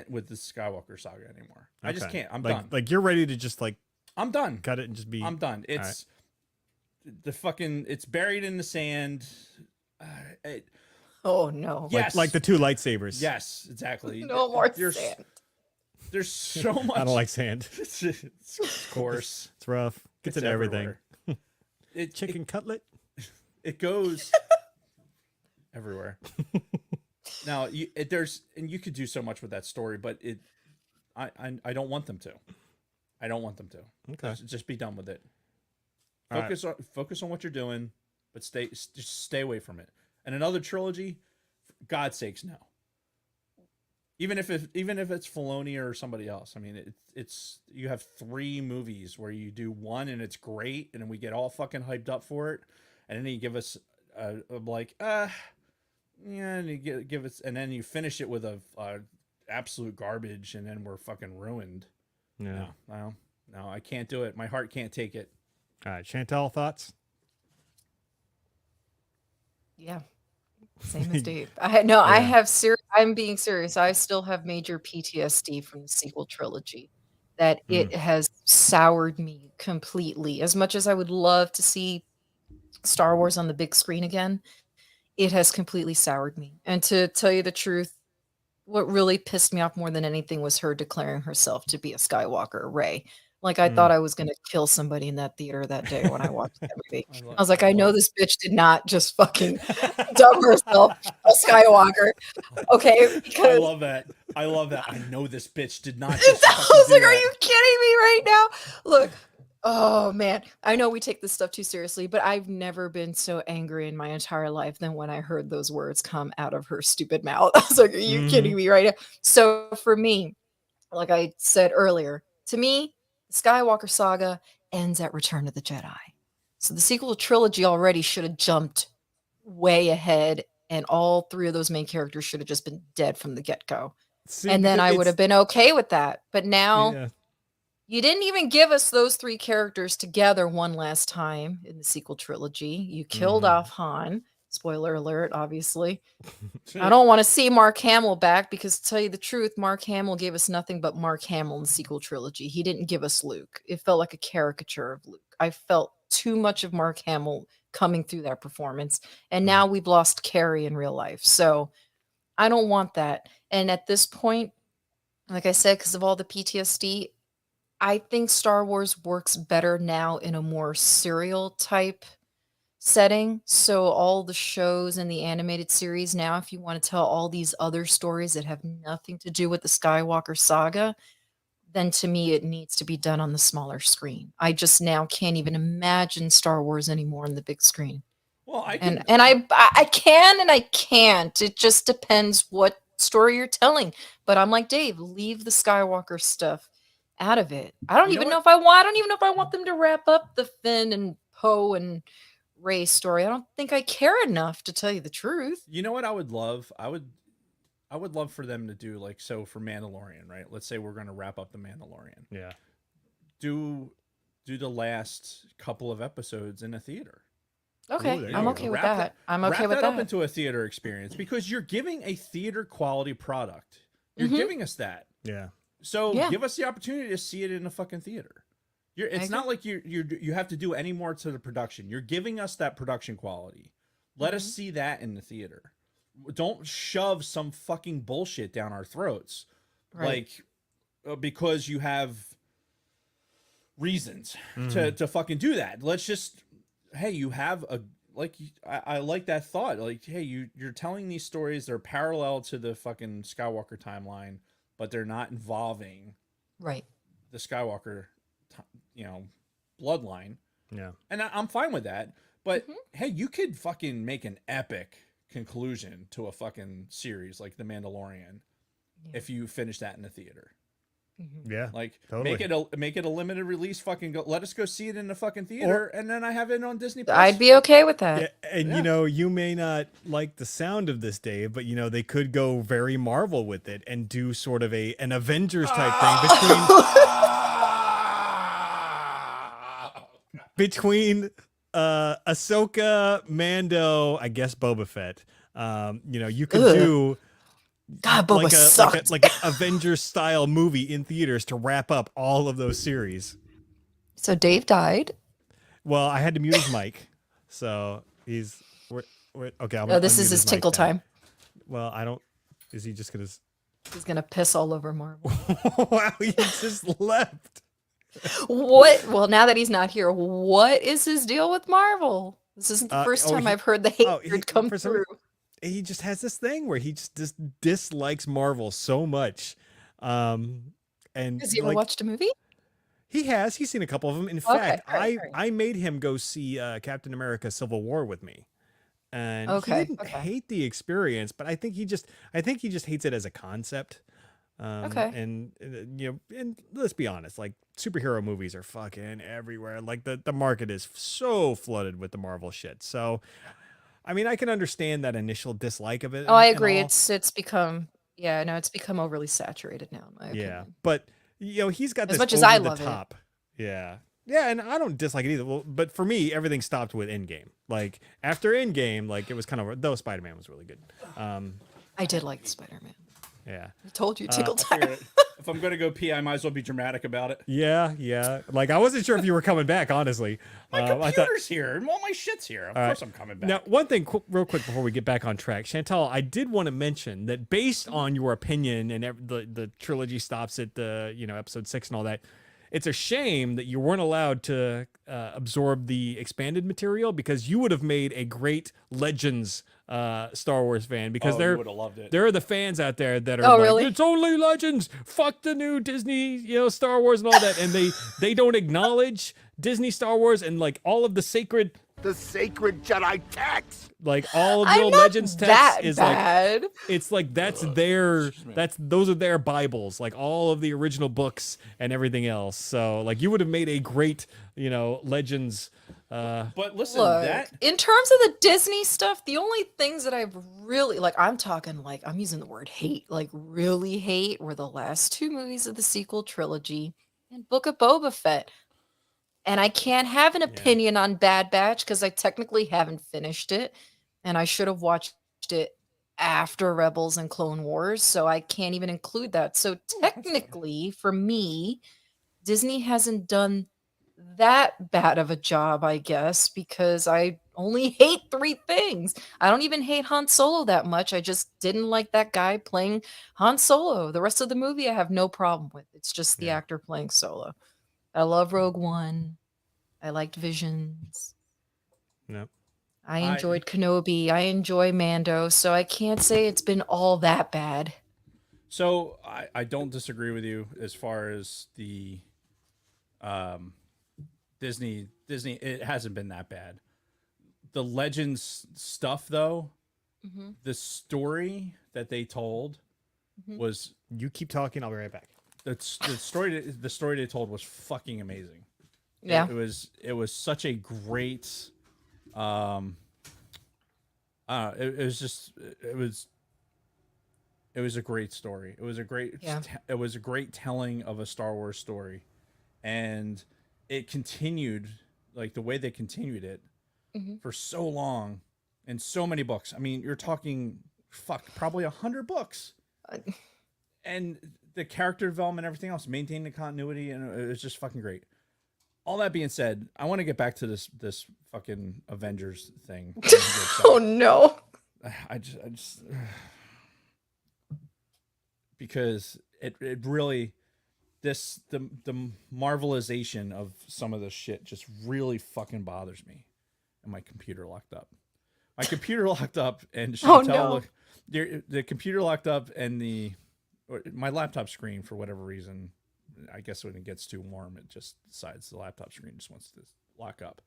with the Skywalker saga anymore. I just can't. I'm done. Like you're ready to just like I'm done. cut it and just be. I'm done. It's it's buried in the sand. Oh no. Yes. like the 2 lightsabers. Yes, exactly. No more There's sand. There's so much. I don't like sand. Of course. It's rough. Gets It's into everything. everywhere. Chicken cutlet. It goes everywhere. Now, you could do so much with that story, but I don't want them to. I don't want them to. Okay. Just be done with it. All right. Focus on what you're doing. but just stay away from it. And another trilogy, for God's sakes, no. Even if it's Filoni or somebody else. I mean, it's you have 3 movies where you do one and it's great, and then we get all fucking hyped up for it, and then you give us yeah, and you give us, and then you finish it with a absolute garbage, and then we're fucking ruined. Yeah. No, I can't do it. My heart can't take it. All right, Chantal, thoughts? Yeah. Same as Dave. I have I'm being serious. I still have major PTSD from the sequel trilogy. That it has soured me completely. As much as I would love to see Star Wars on the big screen again, it has completely soured me. And to tell you the truth, what really pissed me off more than anything was her declaring herself to be a Skywalker, Rey. Like, I thought I was going to kill somebody in that theater that day when I watched that movie. I was like, I know this bitch did not just fucking dub herself a Skywalker. Okay, I because love that. I know this bitch did not I just was do like, are that. you kidding me right now? Look, oh man, I know we take this stuff too seriously, but I've never been so angry in my entire life than when I heard those words come out of her stupid mouth. I was like, are you kidding me right now? So for me, like I said earlier, to me, the Skywalker saga ends at Return of the Jedi. So the sequel trilogy already should have jumped way ahead, and all 3 of those main characters should have just been dead from the get-go. See, And then I would have been okay with that. But now Yeah. you didn't even give us those 3 characters together one last time in the sequel trilogy. You killed off Han. Spoiler alert, obviously. I don't want to see Mark Hamill back because, to tell you the truth, Mark Hamill gave us nothing but Mark Hamill in the sequel trilogy. He didn't give us Luke. It felt like a caricature of Luke. I felt too much of Mark Hamill coming through that performance. And now we've lost Carrie in real life. So I don't want that. And at this point, like I said, because of all the PTSD, I think Star Wars works better now in a more serial type setting. So all the shows and the animated series now, if you want to tell all these other stories that have nothing to do with the Skywalker saga, then to me it needs to be done on the smaller screen. I just now can't even imagine Star Wars anymore on the big screen. Well, I And can, I can and I can't. It just depends what story you're telling. But I'm like, Dave, leave the Skywalker stuff out of it. I don't You know even what? know if I want. I don't even know if I want them to wrap up the Finn and Poe and Rey story. I don't think I care enough, to tell you the truth. You know what I would love? I would love for them to do, like, so for Mandalorian, right? Let's say we're going to wrap up the Mandalorian. Yeah. Do the last couple of episodes in a theater. Okay, there you I'm go. okay with Wrap that. I'm okay wrap with that up that. into a theater experience, because you're giving a theater quality product. You're Mhm. giving us that. Yeah. So Yeah. give us the opportunity to see it in a fucking theater. It's not like you have to do any more to the production. You're giving us that production quality. Let us see that in the theater. Don't shove some fucking bullshit down our throats, Right. like because you have reasons to fucking do that. Let's just, hey, you have a, like, I like that thought. Like, hey, you're telling these stories. They're parallel to the fucking Skywalker timeline, but they're not involving Right. the Skywalker, bloodline. Yeah. And I'm fine with that. But hey, you could fucking make an epic conclusion to a fucking series like The Mandalorian if you finish that in the theater. Yeah. Like, Totally. make it a limited release. Fucking go. Let us go see it in the fucking theater, and then I have it on Disney Plus. I'd be okay with that. Yeah, and Yeah. you know, you may not like the sound of this, Dave, but you know, they could go very Marvel with it and do sort of an Avengers type thing between Ahsoka, Mando, I guess Boba Fett. You know, you could Ugh. do God, Boba sucked. like an Avengers style movie in theaters to wrap up all of those series. So Dave died. Well, I had to mute his mic, so he's okay. Oh, this is his tinkle time. Well, I don't. Is he just gonna? He's gonna piss all over Marvel. Wow, he just left. What? Well, now that he's not here, what is his deal with Marvel? This isn't the first time I've heard the hatred come for some- through. He just has this thing where he just dislikes Marvel so much. And Has he ever like, watched a movie? He has. He's seen a couple of them. In Okay, fact, great, great. I made him go see Captain America: Civil War with me, and Okay, he didn't okay. hate the experience, but I think he just hates it as a concept. Okay. And you know, and let's be honest, like superhero movies are fucking everywhere. Like the market is so flooded with the Marvel shit. So, I mean, I can understand that initial dislike of it. Oh, I and agree. all. It's become it's become overly saturated now, in my Yeah, opinion. but you know, he's got As this much as over I the love it. top. Yeah. Yeah, and I don't dislike it either. Well, but for me, everything stopped with Endgame. Like after Endgame, like it was kind of though Spider-Man was really good. I did like Spider-Man. Yeah. I told you, tickle I time. figured if I'm gonna go pee, I might as well be dramatic about it. Yeah. Like I wasn't sure if you were coming back, honestly. My I thought computer's here and all my shit's here. Of course I'm coming back. now, one thing, real quick, before we get back on track, Chantal, I did want to mention that based on your opinion and the trilogy stops at the episode 6 and all that, it's a shame that you weren't allowed to absorb the expanded material because you would have made a great Legends Star Wars fan because you would have loved it. there are the fans out there that are Oh, like, really? it's only Legends, fuck the new Disney, Star Wars and all that, and they don't acknowledge Disney Star Wars and like all of the sacred. The sacred Jedi text. Like all of the I'm old not Legends text that is like bad. it's like those are their Bibles, like all of the original books and everything else. So like you would have made a great, Legends. But listen, Look, that in terms of the Disney stuff, the only things that I've really I'm talking like I'm using the word hate, like really hate, were the last 2 movies of the sequel trilogy and Book of Boba Fett. And I can't have an opinion on Bad Batch because I technically haven't finished it, and I should have watched it after Rebels and Clone Wars, so I can't even include that. So technically, for me, Disney hasn't done that bad of a job, I guess, because I only hate 3 things. I don't even hate Han Solo that much. I just didn't like that guy playing Han Solo. The rest of the movie I have no problem with. It's just the actor playing Solo. I love Rogue One. I liked Visions. Yep. I enjoyed Kenobi. I enjoy Mando. So I can't say it's been all that bad. So I don't disagree with you as far as the Disney it hasn't been that bad. The Legends stuff though, the story that they told was You keep talking, I'll be right back. the story they told was fucking amazing. Yeah. It was such a great it was a great story. It was a great it was a great telling of a Star Wars story. And it continued like the way they continued it for so long and so many books. I mean, you're talking probably 100 books. And the character development, everything else, maintaining the continuity, and it was just fucking great. All that being said, I want to get back to this fucking Avengers thing. Oh no. I just because it really the Marvelization of some of this shit just really fucking bothers me. And my computer locked up. My computer locked up, and Chantel, the computer locked up, and my laptop screen, for whatever reason, I guess when it gets too warm, it just decides the laptop screen just wants to lock up.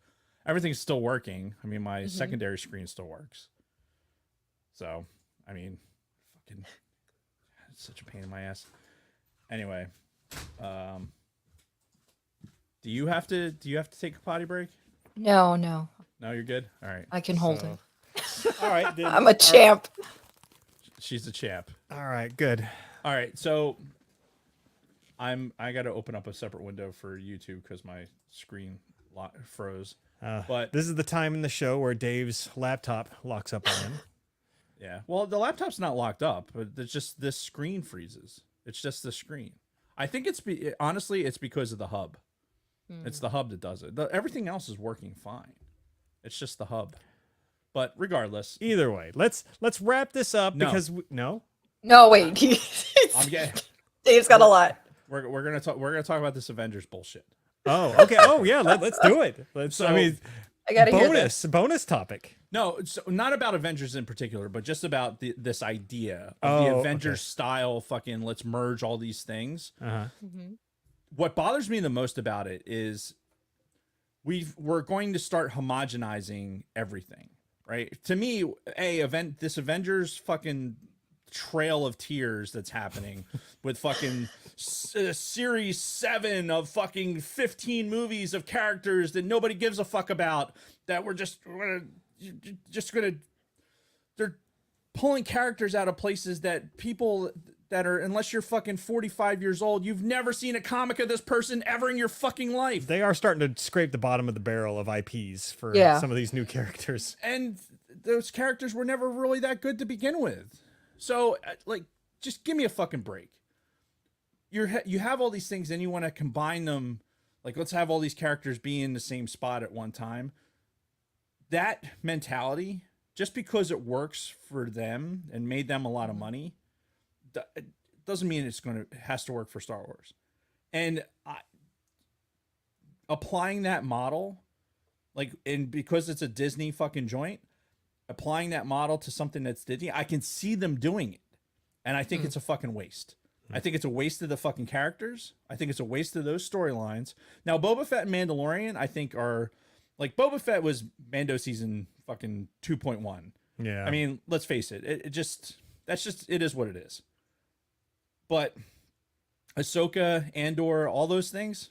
Everything's still working. I mean, my secondary screen still works. So, I mean, fucking, it's such a pain in my ass. Anyway, do you have to take a potty break? No. No, you're good. All right. I can hold it. All right, then. I'm a champ. She's a champ. All right, good. All right, so I got to open up a separate window for YouTube because my screen froze. But This is the time in the show where Dave's laptop locks up on him. yeah, well, the laptop's not locked up, but it's just this screen freezes. It's just the screen. I think honestly, it's because of the hub. It's the hub that does it. Everything else is working fine. It's just the hub. But regardless, Either way, let's wrap this up No. because No, wait. I'm getting. Dave's got a lot. We're gonna talk about this Avengers bullshit. Oh, okay. Oh, yeah. Let's do it. I gotta hear this. bonus topic. No, so not about Avengers in particular, but just about this idea of the Oh, Avengers okay. style fucking let's merge all these things. Uh-huh. what bothers me the most about it is we're going to start homogenizing everything, right? To me, this Avengers fucking trail of tears that's happening with fucking series 7 of fucking 15 movies of characters that nobody gives a fuck about, that we're just gonna they're pulling characters out of places that people that are, unless you're fucking 45 years old, you've never seen a comic of this person ever in your fucking life. They are starting to scrape the bottom of the barrel of IPs for some of these new characters. And those characters were never really that good to begin with. So, like, just give me a fucking break. You have all these things and you want to combine them. Like, let's have all these characters be in the same spot at one time. That mentality, just because it works for them and made them a lot of money, it doesn't mean it has to work for Star Wars. And applying that model, like, and because it's a Disney fucking joint, applying that model to something that's Disney, I can see them doing it. And I think it's a fucking waste. I think it's a waste of the fucking characters. I think it's a waste of those storylines. Now, Boba Fett and Mandalorian, I think are, like, Boba Fett was Mando season fucking 2.1. Yeah. I mean, let's face it. It is what it is. But Ahsoka, Andor, all those things,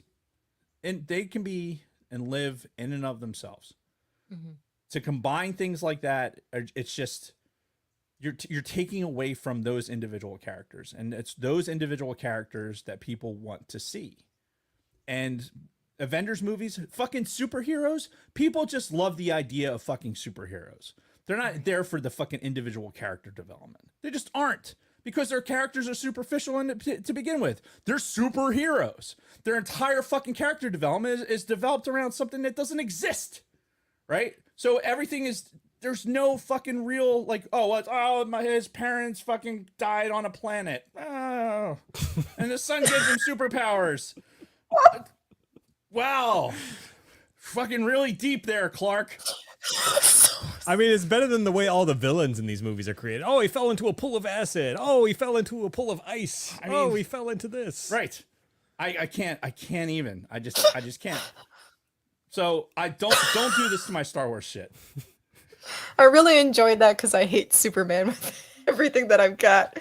and they can be and live in and of themselves. Mm-hmm. To combine things like that, it's just you're taking away from those individual characters, and it's those individual characters that people want to see. And Avengers movies, fucking superheroes, people just love the idea of fucking superheroes. They're not there for the fucking individual character development. They just aren't, because their characters are superficial to begin with. They're superheroes. Their entire fucking character development is developed around something that doesn't exist, right? So everything is, there's no fucking real, like, his parents fucking died on a planet. Oh, and the sun gives him superpowers. Wow. Fucking really deep there, Clark. I mean, it's better than the way all the villains in these movies are created. Oh, he fell into a pool of acid. Oh, he fell into a pool of ice. Oh, he fell into this. Right. I can't even. I just can't. So I don't do this to my Star Wars shit. I really enjoyed that because I hate Superman with everything that I've got.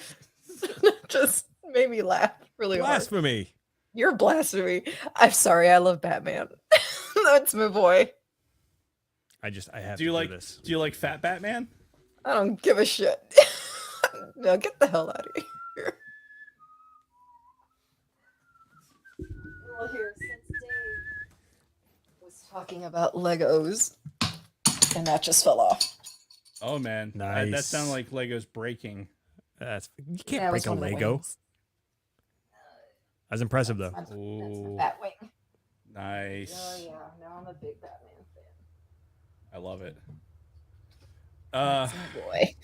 Just made me laugh really hard. Blasphemy. You're blasphemy. I'm sorry. I love Batman. That's my boy. I have do you to like do this. Do you like Fat Batman? I don't give a shit. No, get the hell out of here. Well, here, since Dave was talking about Legos, and that just fell off. Oh man, Nice. That sounded like Legos breaking. You can't Yeah, it break was a one of the Lego. wings. That's impressive, though. That's Ooh. my Batwing. Nice. Oh yeah, now I'm a big Batman fan. I love it. That's my boy.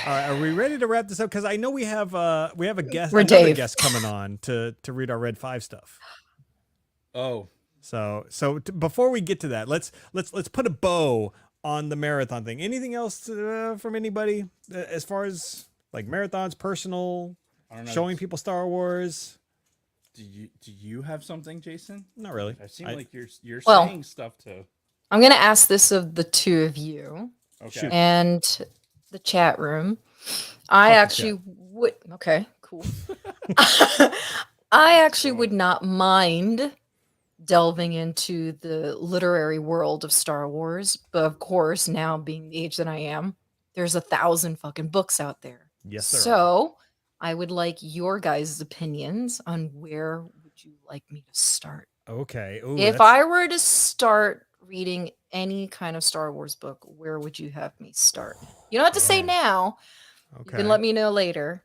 All right, are we ready to wrap this up? Because I know we have a guest, We're another Dave. guest coming on to read our Red 5 stuff. Oh, So before we get to that, let's put a bow on the marathon thing. Anything else from anybody as far as like marathons, personal, I don't know. showing people Star Wars? Do you have something, Jason? Not really. I seem I- like you're Well- saying stuff too. I'm gonna ask this of the two of you Okay. Shoot. and the chat room. I Fuck the actually would. Okay, cool. I actually would not mind delving into the literary world of Star Wars, but of course, now being the age that I am, there's 1,000 fucking books out there. Yes, sir. So I would like your guys' opinions on where would you like me to start. Okay. Ooh, If that's- I were to start reading any kind of Star Wars book, where would you have me start? You don't have to say Damn. now. You okay. can let me know later.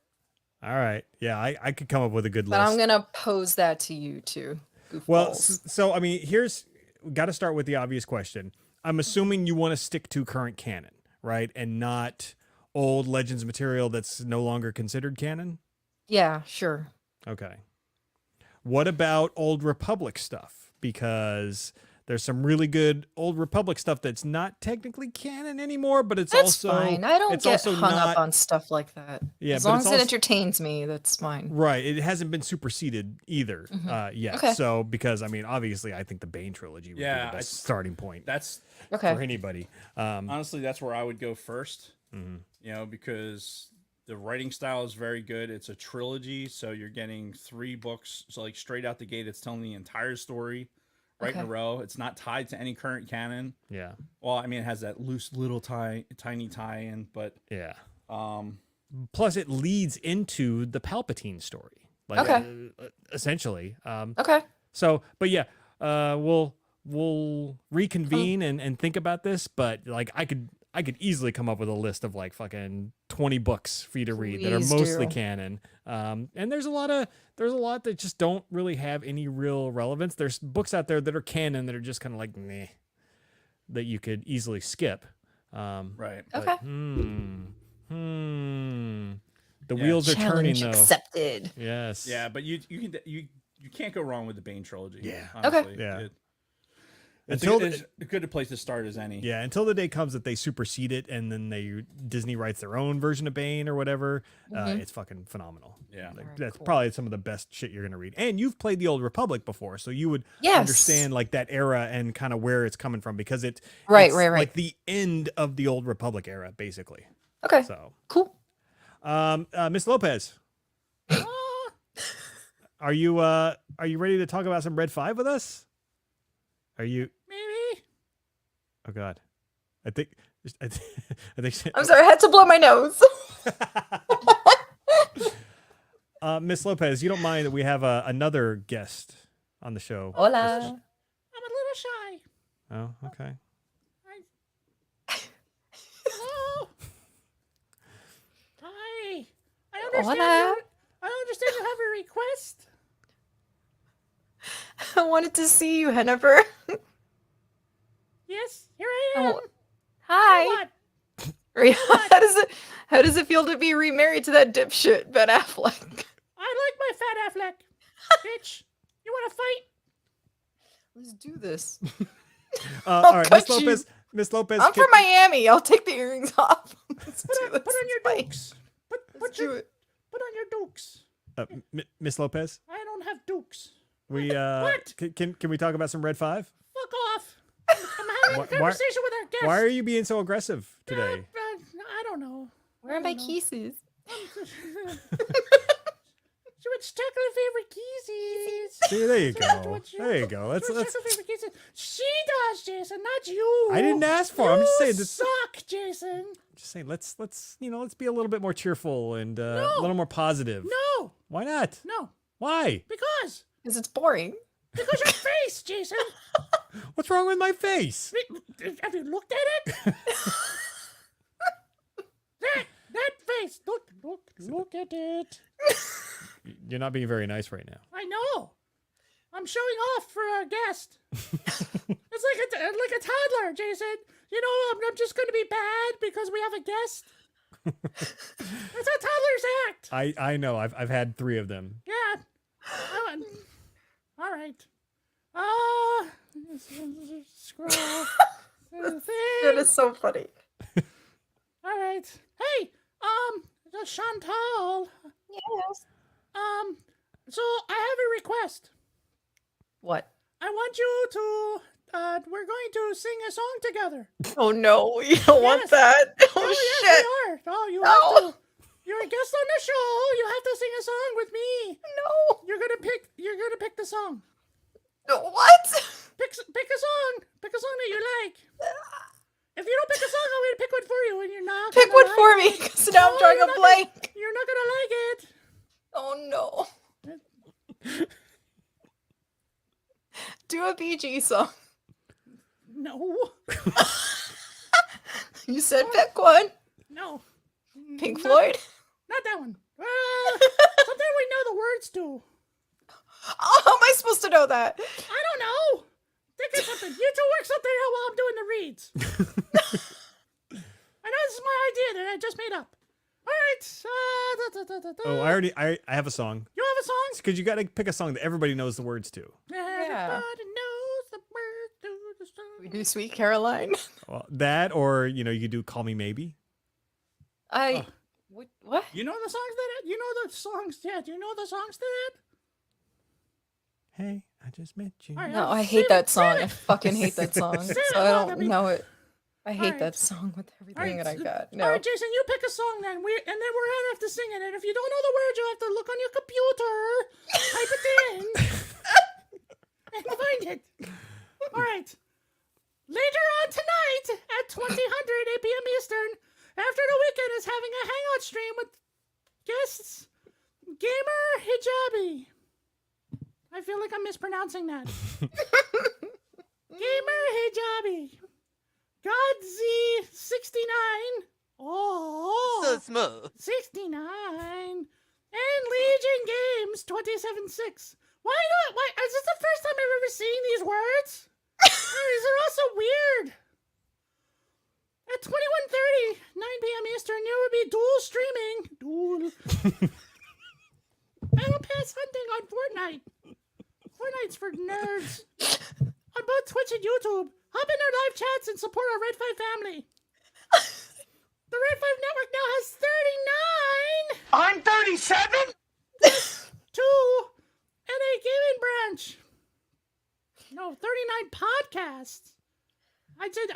All right. Yeah, I could come up with a good But list. I'm gonna pose that to you too. Well, goofballs. so I mean, we got to start with the obvious question. I'm assuming you want to stick to current canon, right? And not old Legends material that's no longer considered canon? Yeah, sure. Okay. What about Old Republic stuff? Because There's some really good Old Republic stuff that's not technically canon anymore, but it's That's also fine. I don't it's get also hung not up on stuff like that. Yeah, as but long it's as it also- entertains me, that's fine. right. It hasn't been superseded either yet. Okay. So because I mean, obviously, I think the Bane trilogy would be Yeah, the best starting point That's Okay. for anybody. honestly, that's where I would go first. You know, because the writing style is very good. It's a trilogy, so you're getting 3 books. So like straight out the gate, it's telling the entire story right in a Okay. row. It's not tied to any current canon. Yeah, Well, I mean, it has that loose little tiny tie-in, but yeah. um, Plus, it leads into the Palpatine story. Like, Okay. Essentially. Okay. So, but yeah, we'll reconvene and think about this. But like, I could easily come up with a list of like fucking 20 books for you to read that are Please mostly do. canon. And there's a lot that just don't really have any real relevance. There's books out there that are canon that are just kind of like meh, that you could easily skip. right. Okay. The Yeah. wheels are turning Challenge though. accepted. Yes. Yeah, but you can't go wrong with the Bane trilogy. Yeah. Honestly. Yeah. It's Until as good a place to start as any. Yeah, until the day comes that they supersede it and then Disney writes their own version of Bane or whatever, it's fucking phenomenal. Yeah. Like, Alright, that's cool. probably some of the best shit you're gonna read. And you've played the Old Republic before, so you would Yes. understand like that era and kind of where it's coming from because it's Right. like the end of the Old Republic era, basically. Okay. So, Cool. Miss Lopez, are you ready to talk about some Red 5 with us? Are you? Maybe. Oh God, I think. I'm sorry. I had to blow my nose. Miss Lopez, you don't mind that we have another guest on the show? Hola. I'm a little shy. Oh, okay. Hello. Hi. I Hola. understand you have a request. I wanted to see you, Hennifer. Yes, here I am. Oh, hi. What? How does it feel to be remarried to that dipshit Ben Affleck? I like my fat Affleck. Bitch, you want to fight? Let's do this. All right, Miss cut you. Lopez. Miss Lopez. I'm can- from Miami. I'll take the earrings off. Let's do Put this. on your Fight. dukes. Let's do it. Put on your dukes. Miss Lopez. I don't have dukes. We What? can we talk about some Red 5? Fuck off. I'm having a Why- conversation with our guest. Why are you being so aggressive today? I don't know. Where are my kisses? She went to chocolate favorite kisses. See, there you That's go. what you- There you go. Let's. Chocolate favorite kisses. She does, Jason, not you. I didn't ask for it. I'm just saying You this. suck, Jason. Just saying. Let's let's be a little bit more cheerful and a little more positive. No, Why not? no, Why? because Because it's boring. your face, Jason. What's wrong with my face? Have you looked at it? that face. Look at it. You're not being very nice right now. I know. I'm showing off for our guest. It's like a toddler, Jason. You know, I'm just going to be bad because we have a guest. That's how toddlers act. I know. I've had 3 of them. Yeah. All right. Scroll. That is so funny. All right. Hey, Chantal. Yes. So I have a request. What? I want you to. We're going to sing a song together. Oh no, we don't want Yes. that. Oh, Oh, shit. yes, we are. Oh, you No. have to. You're a guest on the show. You have to sing a song with me. No. You're gonna pick the song. No. What? Pick a song. Pick a song that you like. If you don't pick a song, I'm gonna pick one for you, and you're not. Pick gonna one like for it. me, because now I'm No, drawing you're a not blank. You're not gonna like it. Oh no. Do a BG song. No. You said pick one. No. Pink Not- Floyd. Not that one. Something we know the words to. Oh, how am I supposed to know that? I don't know. Think of something. You two work something out while I'm doing the reads. I know this is my idea that I just made up. All right. Oh, I have a song. You have a song? Because you got to pick a song that everybody knows the words to. Everybody knows the words to We do Sweet Caroline. Well, that, or you could do Call Me Maybe. I what? You know the songs that you know the songs. Yeah, do you know the songs to that? Hey, I just met you. All right, No, I sing hate it, that sing song. it. I fucking hate that song. Sing So it, I Mom, don't know it. I hate Alright. that song with everything that I got. All No. right, Jason, you pick a song then. And then we're gonna have to sing it. And if you don't know the words, you have to look on your computer, type it in, and find it. All right. Later on tonight at 2000 8 p.m. Eastern, After the Weekend is having a hangout stream with guests Gamer Hijabi. I feel like I'm mispronouncing that. Gamer Hijabi. Godz69. Oh. So smooth. 69. And Legion Games 276. Why is this the first time I've ever seen these words? These are also weird. At 21:30, 9 p.m. Eastern, there will be dual streaming. Battle Pass hunting on Fortnite. Fortnite's for nerds. On both Twitch and YouTube. Hop in our live chats and support our Red 5 family. The Red 5 network now has 39. I'm 37? 2 and a gaming branch. No, 39 podcasts. I just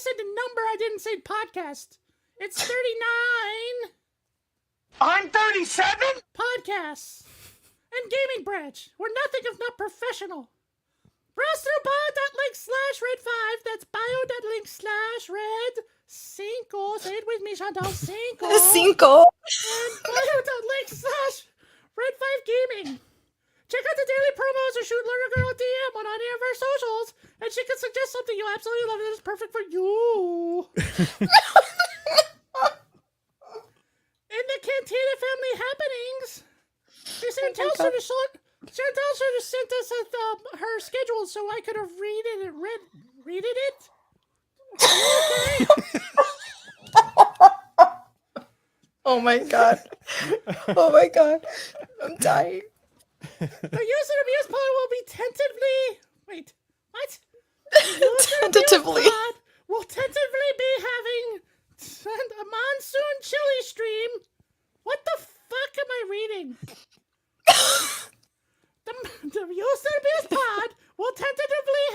said the number. I didn't say podcast. It's 39 I'm 37? podcasts and gaming branch. We're nothing if not professional. Browse through bio.link/red5. That's bio.link/red5. Say it with me, Chantal. Cinco. Cinco. And bio.link/red5gaming. Check out the daily promos or shoot Learner Girl a DM on any of our socials, and she can suggest something you absolutely love that is perfect for you. In the Cantina family happenings, Chantal should have sent us her schedule so I could have read it. Okay. Oh my god. Oh my god. I'm dying. The Use and Abuse pod will be tentatively. Wait, what? The Use and Abuse Tentatively. pod will tentatively be having a monsoon chili stream. What the fuck am I reading? The Use and Abuse pod will tentatively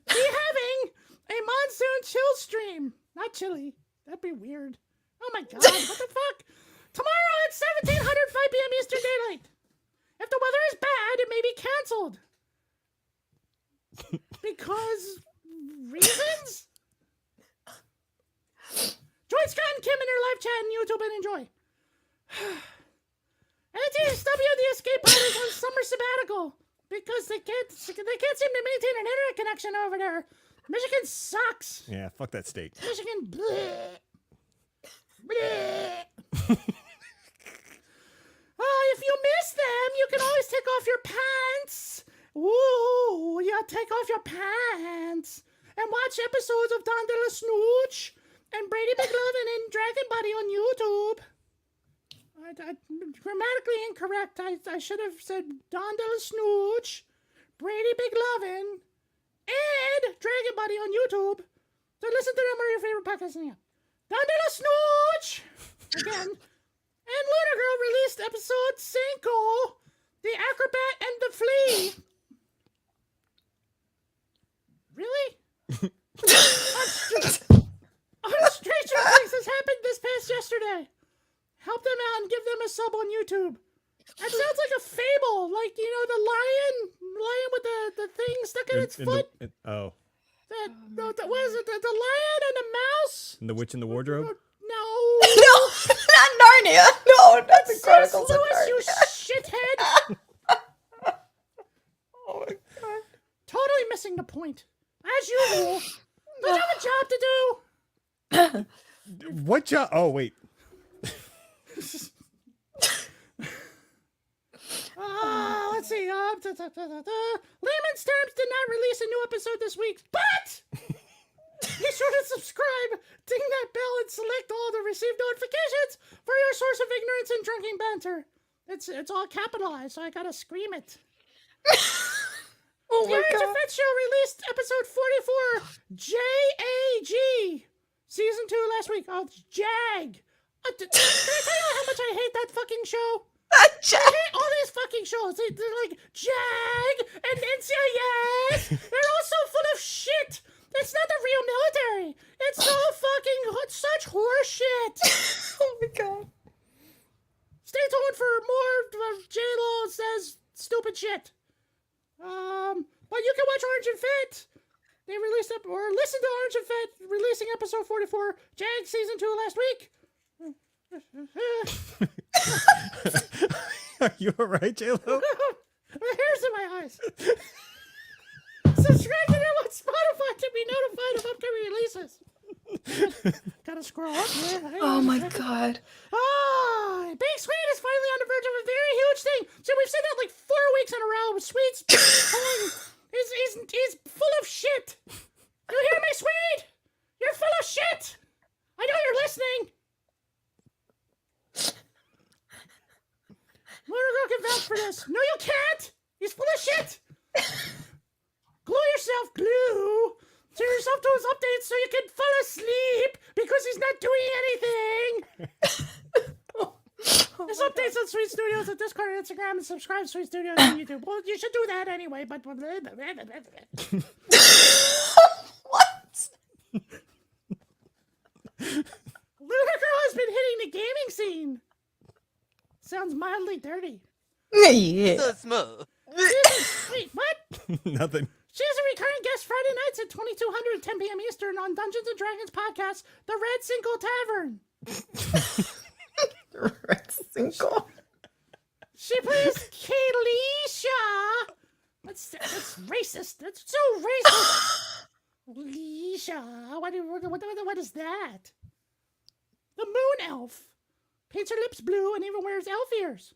be having a monsoon chill stream. Not chili. That'd be weird. Oh my god, what the fuck? Tomorrow at 1700 5 p.m. Eastern Daylight. If the weather is bad, it may be canceled. Because reasons? Join Scott and Kim in their live chat on YouTube and enjoy. NTSW, the escape pod is on summer sabbatical because they can't seem to maintain an internet connection over there. Michigan sucks. Yeah, fuck that state. Michigan, bleh. Bleh. If you miss them, you can always take off your pants. Ooh, yeah, take off your pants. And watch episodes of Don De La Snooch and Brady McLovin and Dragon Body on YouTube. I grammatically incorrect. I should have said Don De La Snooch, Brady McLovin, and Dragon Body on YouTube. So listen to them or your favorite podcast. Yeah. Don De La Snooch! Again. And Lunar Girl released episode 5, The Acrobat and the Flea. Really? On Stranger Things has happened this past yesterday. Help them out and give them a sub on YouTube. That sounds like a fable, like, the lion with the thing stuck in its foot. Oh. What is it? The lion and the mouse? And the Witch in the Wardrobe? No. No, not Narnia. No, not the Chronicles of Lewis, you Narnia. shithead. Oh my god. Totally missing the point. As usual. Don't you have a job to do? What job? Oh, wait. Let's see. Layman's Terms did not release a new episode this week, but be sure to subscribe, ding that bell, and select all to receive notifications for your source of ignorance and drinking banter. It's all capitalized, so I gotta scream it. Oh Oh The my Orange god. Effect Show released episode 44, JAG, season 2 last week. Oh, JAG. Can I tell you how much I hate that fucking show? I hate all these fucking shows. They're like JAG and NCIS. They're all so full of shit. It's not the real military. It's so fucking such horse shit. Oh my god. Stay tuned for more J-Lo says stupid shit. But you can watch Orange and Fit. They released or listen to Orange and Fit releasing episode 44, Jag season 2 last week. Are you alright, J-Lo? Hairs in my eyes. Subscribe to them on Spotify to be notified of upcoming releases. Gotta scroll up here. Oh my god. Big Sweet is finally on the verge of a very huge thing. So we've said that like 4 weeks in a row. Sweet's he's full of shit. You hear me, Sweet? You're full of shit. I know you're listening. Lunar Girl can vouch for this. No, you can't. He's full of shit. Glue yourself, glue. Send yourself to his updates so you can fall asleep because he's not doing anything. There's updates on Sweet Studios on Discord and Instagram, and subscribe to Sweet Studios on YouTube. Well, you should do that anyway, but... What? Lunar Girl has been hitting the gaming scene. Sounds mildly dirty. Yeah. So smooth. Wait, what? Nothing. She's a recurring guest Friday nights at 2200 10 p.m. Eastern on Dungeons & Dragons podcast, The Red Single Tavern. Red Single. She plays Kaylisha. That's racist. That's so racist. Leisha. What is that? The moon elf. Paints her lips blue and even wears elf ears.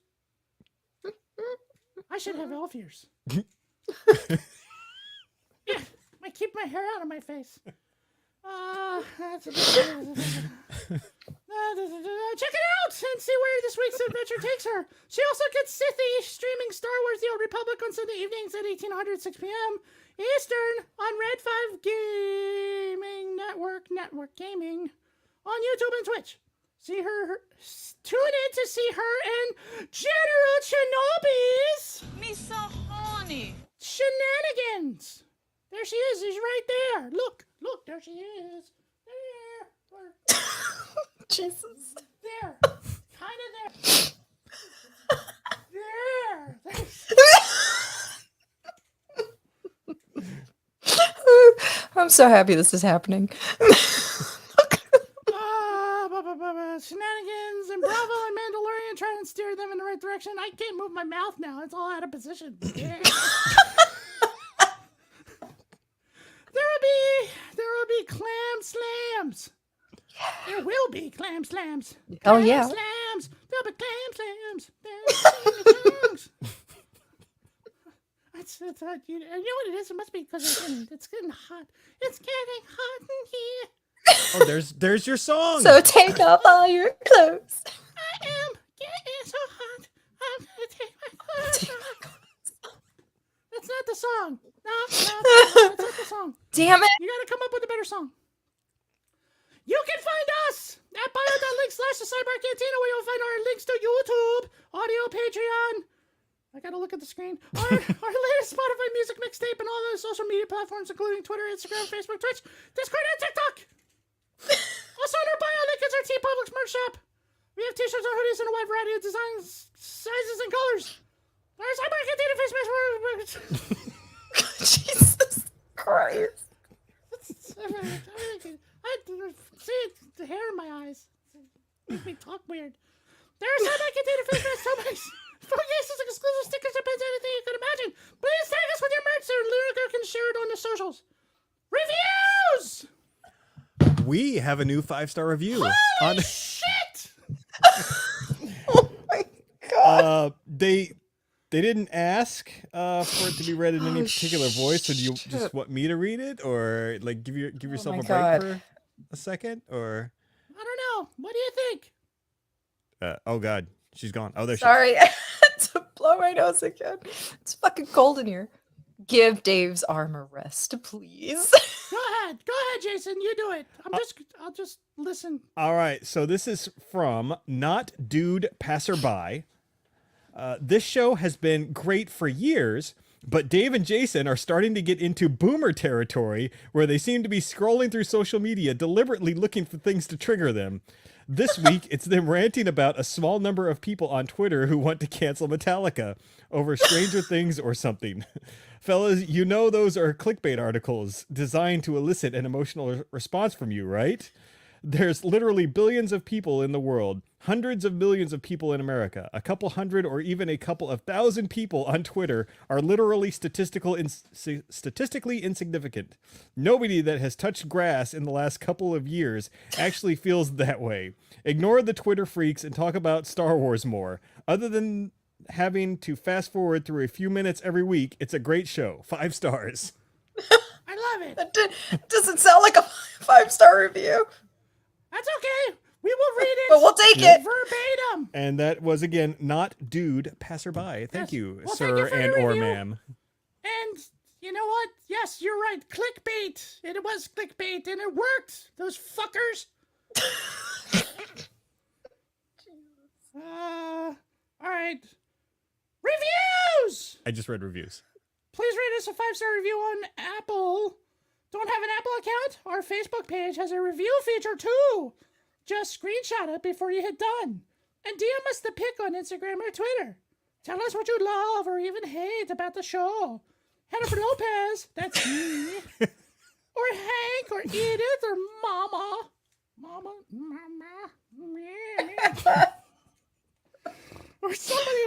I should have elf ears. Yeah, I keep my hair out of my face. Check it out and see where this week's adventure takes her. She also gets Sithy streaming Star Wars The Old Republic on Sunday evenings at 1800 6 p.m. Eastern on Red 5 Gaming Network Gaming on YouTube and Twitch. See her, tune in to see her in General Chernoby's Me so horny. Shenanigans. There she is. She's right there. Look, there she is. There. Jesus. There. Kind of there. I'm so happy this is happening. Shenanigans and Bravo and Mandalorian trying to steer them in the right direction. I can't move my mouth now. It's all out of position. Yeah. There will be clam slams. There will be clam slams. Oh, Clam yeah. slams. There'll be clam slams. It's, you know what it is? It must be because it's getting hot. It's getting hot in here. Oh, there's your song. So take off all your clothes. I am getting so hot. I'm gonna take my clothes off. That's not the song. No, that's not the song. Damn it. You gotta come up with a better song. You can find us at bio.link/the Cantina, where you'll find our links to YouTube, audio, Patreon. I gotta look at the screen. Our latest Spotify music mixtape and all those social media platforms, including Twitter, Instagram, Facebook, Twitch, Discord, and TikTok. Also on our bio link is our TeePublic merch shop. We have t-shirts and hoodies in a wide variety of designs, sizes, and colors. There's our Cantina face mask. Jesus Christ. I see the hair in my eyes. Makes me talk weird. There's our Cantina face mask, topics, phone cases, exclusive stickers, and pins, anything you can imagine. Please tag us with your merch so Lunar can share it on the socials. Reviews! We have a new 5-star review. Holy shit! Oh my god. They didn't ask for it to be read in any particular voice. So do you shit. just want me to read it, or like give yourself my a break God. for a second, or? I don't know. What do you think? Oh God, she's gone. Oh, there she is. Sorry. I had to blow my nose again. It's fucking cold in here. Give Dave's arm a rest, please. Go ahead, Jason. You do it. I'll just listen. All right, so this is from Not Dude Passerby. This show has been great for years, but Dave and Jason are starting to get into boomer territory where they seem to be scrolling through social media deliberately looking for things to trigger them. This week, it's them ranting about a small number of people on Twitter who want to cancel Metallica over Stranger Things or something. Fellas, you know those are clickbait articles designed to elicit an emotional response from you, right? There's literally billions of people in the world, hundreds of millions of people in America. A couple hundred or even a couple of thousand people on Twitter are literally statistically insignificant. Nobody that has touched grass in the last couple of years actually feels that way. Ignore the Twitter freaks and talk about Star Wars more. Other than having to fast forward through a few minutes every week, it's a great show. 5 stars. I love it. That doesn't sound like a 5-star review, That's okay. We will read it. but we'll take it. verbatim. And that was, again, Not Dude Passerby. Thank Yes. you, Well, sir thank you for and the or review. ma'am. And you know what? Yes, you're right. Clickbait. It was clickbait, and it worked. Those fuckers. All right. Reviews. I just read reviews. Please rate us a 5-star review on Apple. Don't have an Apple account? Our Facebook page has a review feature too. Just screenshot it before you hit done. And DM us the pic on Instagram or Twitter. Tell us what you love or even hate about the show. Jennifer Lopez, that's me. Or Hank or Edith or Mama. Mama. Or somebody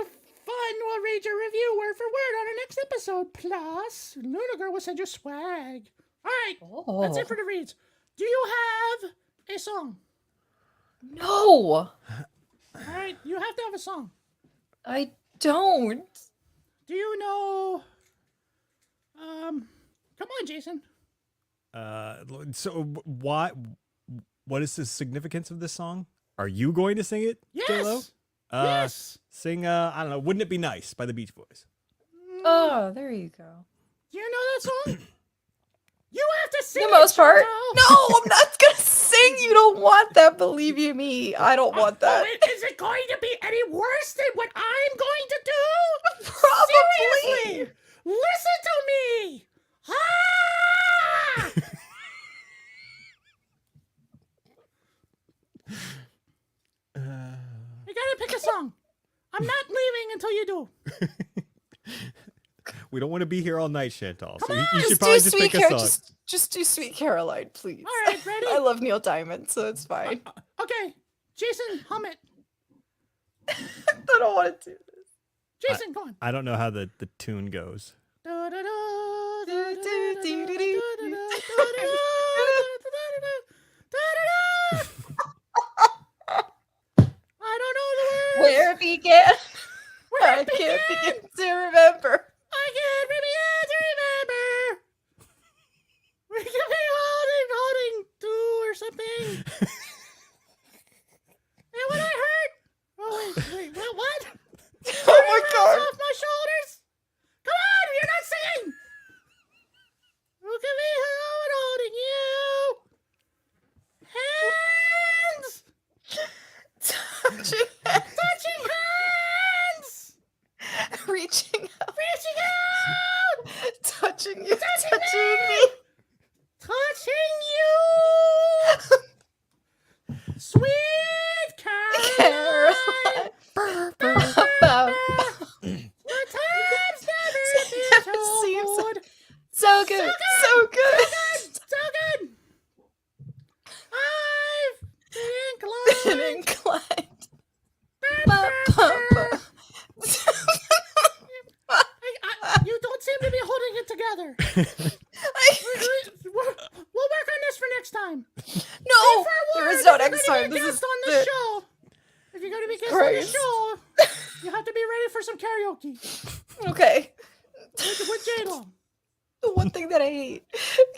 fun will read your review word for word on our next episode. Plus, Luna Girl will send you swag. All right, that's it for the reads. Do you have a song? No, All right, you have to have a song. I don't. Do you know? Come on, Jason. So what is the significance of this song? Are you going to sing it, J-Lo? Yes. Yes. Sing, I don't know, Wouldn't It Be Nice by the Beach Boys. Oh, there you go. Do you know that song? You have to sing The most it, part. Chantal. No, I'm not gonna sing. You don't want that. Believe you me, I don't want that. Is it going to be any worse than what I'm going to do? Probably. Seriously, listen to me. Ah! You gotta pick a song. I'm not leaving until you do. We don't want to be here all night, Chantal. So you Just should probably do just Sweet pick a song. Just do Sweet Caroline, please. All right, ready? I love Neil Diamond, so it's fine. Okay, Jason, hum it. I don't want to do this. Jason, go on. I don't know how the tune goes. I don't know the words. Where it began, Where I it can't began. begin to remember. I can't begin to remember. We could be holding two or something. And what I heard? Oh wait, what? Oh my god. Off my shoulders. Come on, you're not singing. Who can be holding you? Hands, Touching, touching hands, reaching out, reaching out, touching you, Touching touching me. me. touching you. Sweet Caroline. Caroline. The times never been so Seems so- good. So good, so good. So good. I've been inclined. Inclined. You don't seem to be holding it together. We'll work on this for next time. No, there is no If you're next gonna time. be a This is guest on the the show. If you're going to be a guest on Christ. the show, you have to be ready for some karaoke okay. with J-Lo. The one thing that I hate,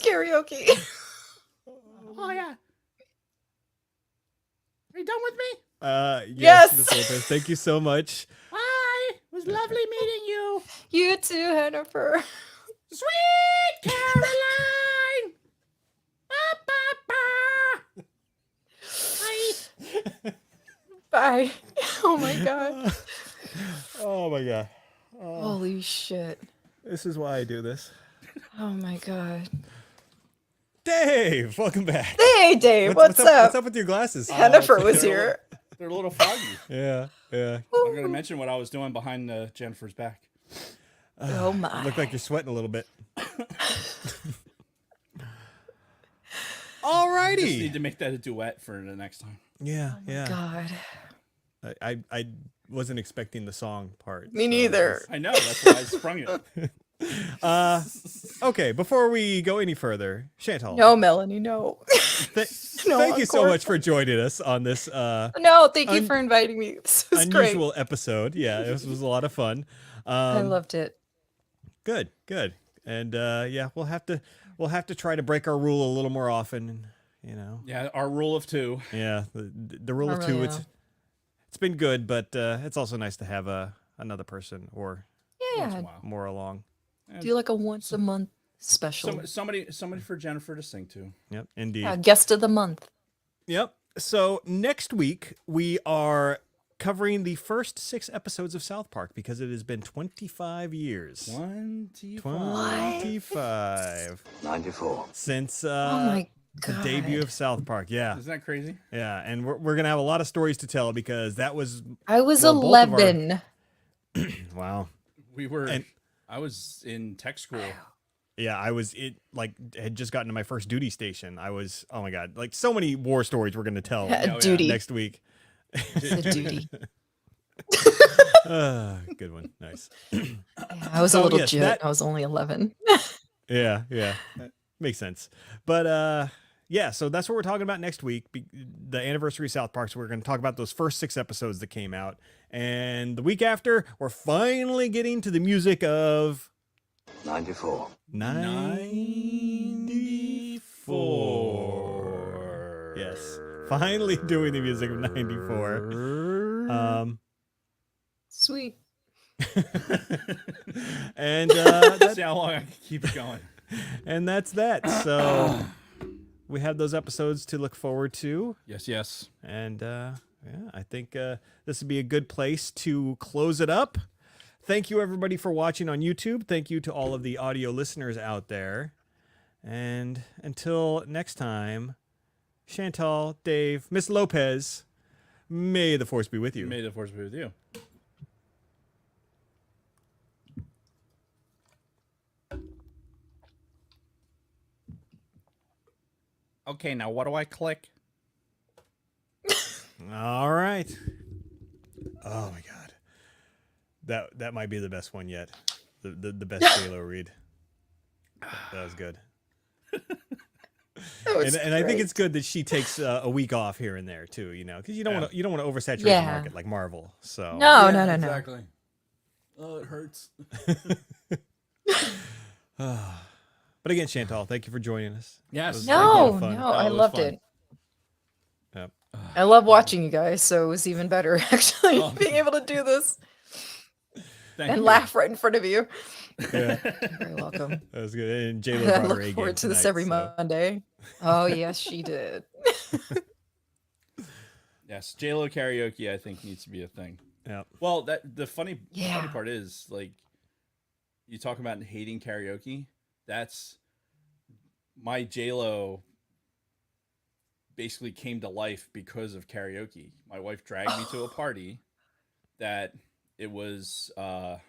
karaoke. Oh, yeah. Are you done with me? Yes, Yes. Ms. Lopez, thank you so much. Bye. It was lovely meeting you. You too, Jennifer. Sweet Caroline. Ba, ba, ba. Bye. Bye. Oh my god. Oh my god. Holy shit. This is why I do this. Oh my god. Dave, welcome back. Hey Dave, what's up? What's up with your glasses? Jennifer was they're here. They're a little foggy. Yeah, yeah. I'm gonna mention what I was doing behind Jennifer's back. Oh my. Look like you're sweating a little bit. Alrighty. Just need to make that a duet for the next time. Yeah, yeah. God. I wasn't expecting the song part. Me so- neither. I know, that's why I sprung it. Okay, before we go any further, Chantal. No, Melanie, no. No thank you so encore. much for joining us on this No, thank you for inviting me. This was great. unusual episode. Yeah, this was a lot of fun. I loved it. Good, good. And yeah, we'll have to try to break our rule a little more often, you know. Yeah, our rule of 2. Yeah, the rule Oh, of 2 yeah. it's been good, but it's also nice to have another person or Yeah. Wow. more along. Do like a once a month special. Somebody for Jennifer to sing to. Yep, indeed. Yeah, guest of the month. Yep. So next week we are covering the first 6 episodes of South Park because it has been 25 years. 25. 94. Since Oh my the god. debut of South Park. Yeah. Isn't that crazy? Yeah. And we're going to have a lot of stories to tell because that was, I was Well, both of our- 11. wow. We were. And- I was in tech school. Yeah, had just gotten to my first duty station. I was, oh my God, like so many war stories we're going to tell Yeah, duty. next week. It's a duty. Good one. Nice. Yeah, I was So, a little yes, jit. that- I was only 11. Yeah, yeah. Makes sense. But yeah, so that's what we're talking about next week, the anniversary of South Park. So we're going to talk about those first 6 episodes that came out. And the week after, we're finally getting to the music of 94. 94. Yes. Finally doing the music of 94. Sweet. And See how long I can keep it going. and that's that. So we have those episodes to look forward to. Yes, yes. And yeah, I think this would be a good place to close it up. Thank you, everybody, for watching on YouTube. Thank you to all of the audio listeners out there. And until next time, Chantal, Dave, Miss Lopez, may the force be with you. May the force be with you. Okay, now what do I click? All right. Oh my God, that might be the best one yet. The best J-Lo read. That was good. That was And I think great. it's good that she takes a week off here and there too. You know, because you don't want to oversaturate Yeah. the market like Marvel. So No, no. Exactly. Oh, it hurts. But again, Chantal, thank you for joining us. Yes. It was No, a lot of fun. no, I it was loved fun. it. Yep. I love watching you guys, so it was even better actually Oh. being able to do this Thank and you. laugh right in front of you. Yeah, You're very welcome. that was good. And J-Lo I brought her look A game forward to this tonight, every so- Monday. Oh yes, she did. Yes, JLo karaoke I think needs to be a thing. Yeah. Well, the funny Yeah. part is like you talk about hating karaoke. That's my JLo basically came to life because of karaoke. My wife dragged me to a party that it was I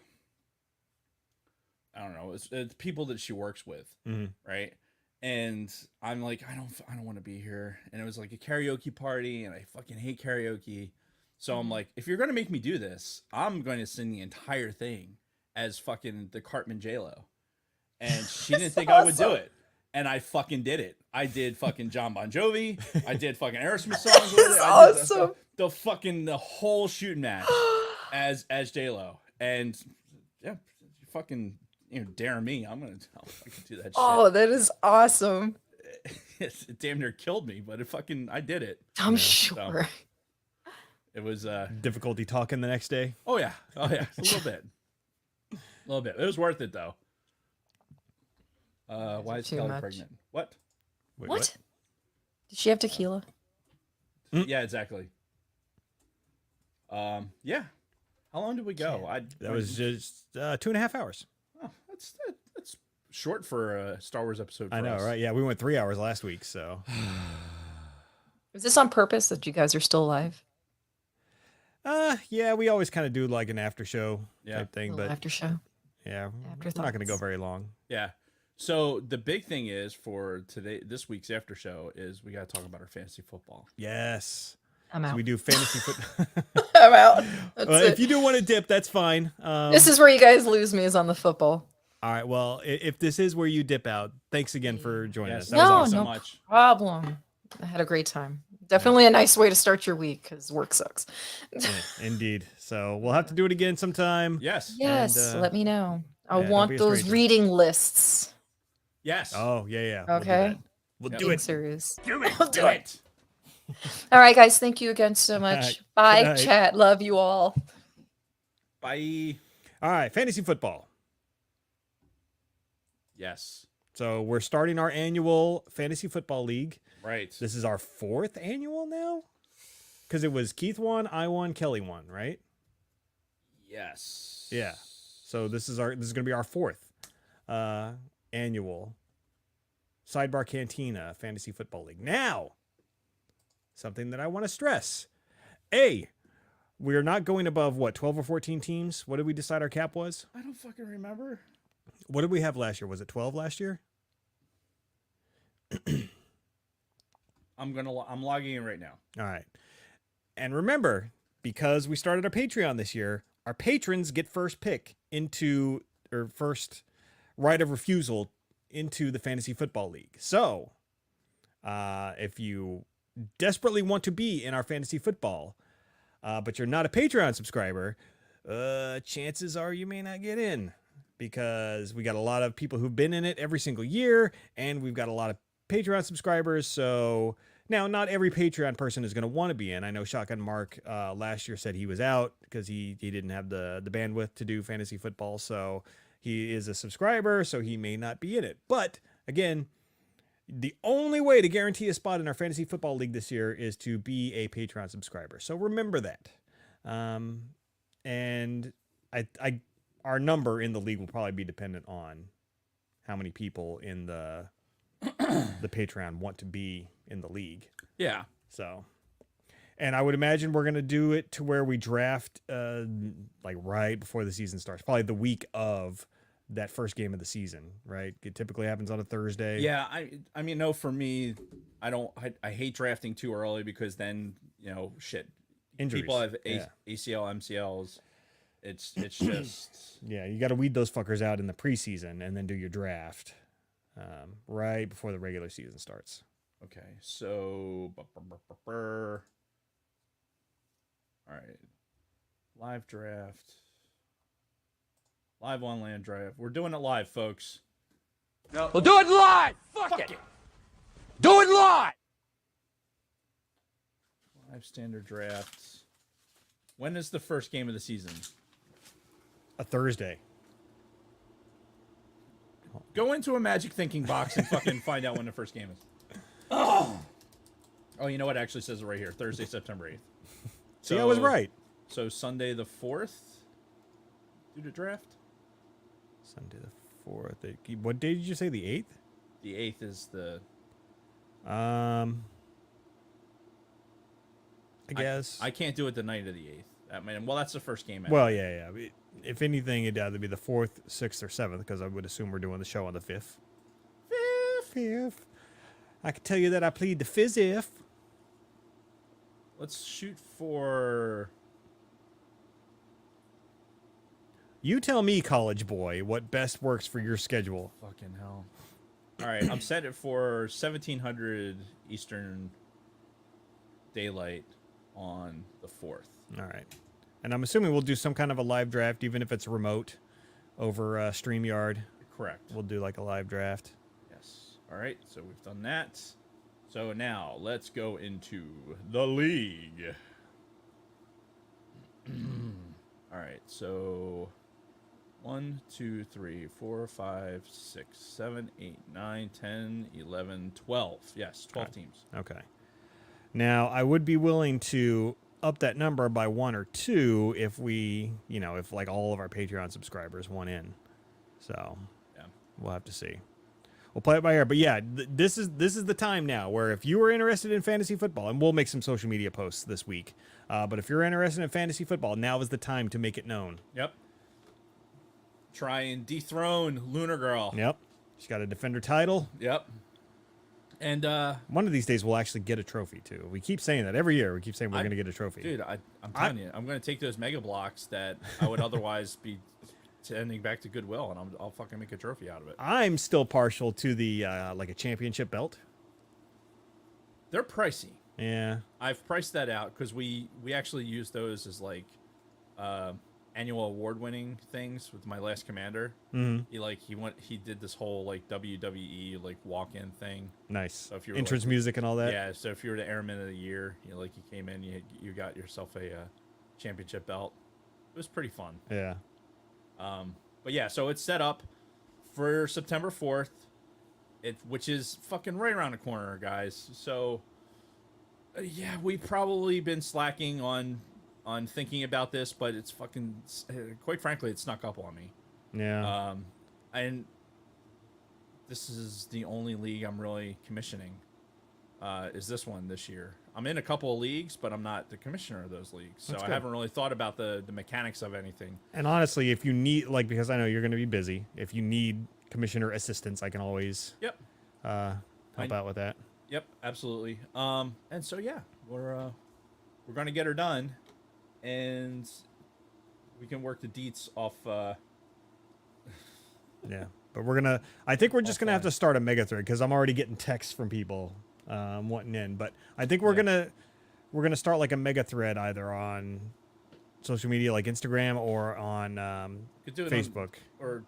don't know, it's people that she works with, Mhm. right? And I'm like, I don't want to be here. And it was like a karaoke party, and I fucking hate karaoke. So I'm like, if you're gonna make me do this, I'm going to sing the entire thing as fucking the Cartman JLo. And she didn't think I would do it, and I fucking did it. I did fucking John Bon Jovi. I did fucking Aerosmith songs with it. I did awesome. the whole shooting match as JLo. And yeah, fucking dare me. I'll fucking do that shit. Oh, that is awesome. It damn near killed me, but I did it. I'm so sure. it was Difficulty talking the next day. oh yeah, a little bit. It was worth it though. Why is Too Kelly much. pregnant? What? Wait, What? Did she have tequila? Yeah, exactly. Yeah. How long did we go? That was just 2.5 hours. Oh, that's short for a Star Wars episode. For I know, us. right? Yeah, we went 3 hours last week, so. Is this on purpose that you guys are still alive? Yeah, we always kind of do like an after show Yeah. type thing, Little but after show. yeah, we're not going to go Afterthoughts. very long. Yeah. So the big thing is for this week's after show is we got to talk about our fantasy football. Yes. I'm So out. we do fantasy football. I'm out. That's Well, it. if you do want to dip, that's fine. This is where you guys lose me, is on the football. All right. Well, if this is where you dip out, thanks again for joining us. Yes, That was No, awesome. so no much. problem. I had a great time. Definitely a nice way to start your week because work sucks. Yeah, indeed. So we'll have to do it again sometime. Yes. Yes, let me know. I yeah, don't be want a those stranger. reading lists. Yes. Oh, yeah. We'll do Okay. that. We'll Yep. do Being it. serious. Do it. I'll Do do it. it. All right, guys. Thank you again so All much. right, Bye, good night. chat. Love you all. Bye. All right. Fantasy football. Yes. So we're starting our annual fantasy football league. Right. This is our 4th annual now? Because it was Keith won, I won, Kelly won, right? Yes. Yeah. So this is going to be our 4th annual Sidebar Cantina Fantasy Football League. Now, something that I want to stress. A, we're not going above, 12 or 14 teams? What did we decide our cap was? I don't fucking remember. What did we have last year? Was it 12 last year? I'm logging in right now. All right. And remember, because we started our Patreon this year, our patrons get first pick or first right of refusal into the Fantasy Football League. So, if you desperately want to be in our fantasy football, but you're not a Patreon subscriber, chances are you may not get in because we got a lot of people who've been in it every single year, and we've got a lot of Patreon subscribers. So now, not every Patreon person is going to want to be in. I know Shotgun Mark last year said he was out because he didn't have the bandwidth to do fantasy football. So he is a subscriber, so he may not be in it. But again, the only way to guarantee a spot in our fantasy football league this year is to be a Patreon subscriber. So remember that. And our number in the league will probably be dependent on how many people in the Patreon want to be in the league. Yeah. So, and I would imagine we're going to do it to where we draft like right before the season starts, probably the week of that first game of the season, right? It typically happens on a Thursday. Yeah. I mean, no, for me, I hate drafting too early because then, shit. Injuries. People have Yeah. ACL, MCLs. It's just Yeah, you got to weed those fuckers out in the preseason and then do your draft right before the regular season starts. okay. So, all right, live draft, live on land draft. We're doing it live, folks. We'll do it live! Fuck it! Do it live! Live standard drafts. When is the first game of the season? A Thursday. Go into a magic thinking box and fucking find out when the first game is. Oh, you know what? It actually says it right here. Thursday, September 8th. See, I was right. So Sunday the 4th, do the draft. Sunday the 4th. What day did you say? The 8th? The 8th is the. I guess. I can't do it the night of the 8th. Well, that's the first game. Well, yeah. If anything, it'd either be the 4th, 6th, or 7th, because I would assume we're doing the show on the 5th. 5th. I can tell you that I plead the 5th. Let's shoot for. You tell me, college boy, what best works for your schedule. Fucking hell. All right, I'm set it for 1700 Eastern Daylight on the 4th. All right. And I'm assuming we'll do some kind of a live draft, even if it's remote, over StreamYard. Correct. We'll do like a live draft. Yes. All right, so we've done that. So now let's go into the league. All right, so 1, 2, 3, 4, 5, 6, 7, 8, 9, 10, 11, 12. Yes, 12 teams. Okay. Now, I would be willing to up that number by 1 or 2 if we, if like all of our Patreon subscribers want in. So, Yeah. we'll have to see. We'll play it by ear. But yeah, this is the time now where if you are interested in fantasy football, and we'll make some social media posts this week, but if you're interested in fantasy football, now is the time to make it known. Yep. Try and dethrone Lunar Girl. Yep. She's got a defender title. Yep. And One of these days we'll actually get a trophy too. We keep saying that every year. We keep saying we're going to get a trophy. dude, I'm telling you, I'm going to take those mega blocks that I would otherwise be sending back to Goodwill, and I'll fucking make a trophy out of it. I'm still partial to the like a championship belt. They're pricey. Yeah. I've priced that out because we actually use those as like annual award-winning things with my last commander. Mm-hmm. He did this whole like WWE like walk-in thing. Nice. So if you were entrance music and all that. Yeah, so if you were the Airman of the Year, you came in, you got yourself a championship belt. It was pretty fun. Yeah. But yeah, so it's set up for September 4th, which is fucking right around the corner, guys. So yeah, we've probably been slacking on thinking about this, but it's fucking, quite frankly, it snuck up on me. Yeah. And this is the only league I'm really commissioning. Is this one this year? I'm in a couple of leagues, but I'm not the commissioner of those leagues, so That's I good. haven't really thought about the mechanics of anything. And honestly, if you need, like, because I know you're going to be busy, if you need commissioner assistance, I can always Yep. help out with that. Yep, absolutely. And so yeah, we're gonna get her done, and we can work the deets off. Yeah. But I think we're just going to have to start a mega thread because I'm already getting texts from people wanting in. But I think we're going to start like a mega thread either on social media like Instagram or on Could do it Facebook, or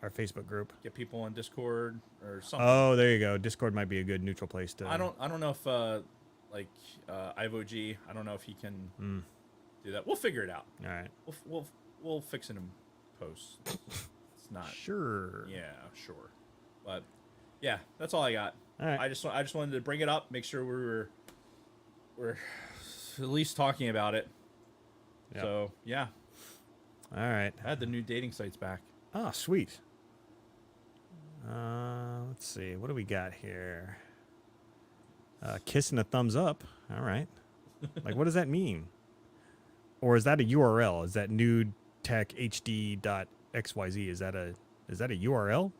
our Facebook group. get people on Discord or something. Oh, there you go. Discord might be a good neutral place to. I don't know if Ivo G. I don't know if he can do that. We'll figure it out. All right. We'll fix it in post. It's not. Sure. Yeah, sure. But yeah, that's all I got. All right. I just wanted to bring it up, make sure we're at least talking about it. Yep. So yeah, All right. I had the new dating sites back. Oh, sweet. Let's see. What do we got here? Kiss and a thumbs up. All right. Like, what does that mean? Or is that a URL? Is that nudetechhd.xyz? Is that a URL?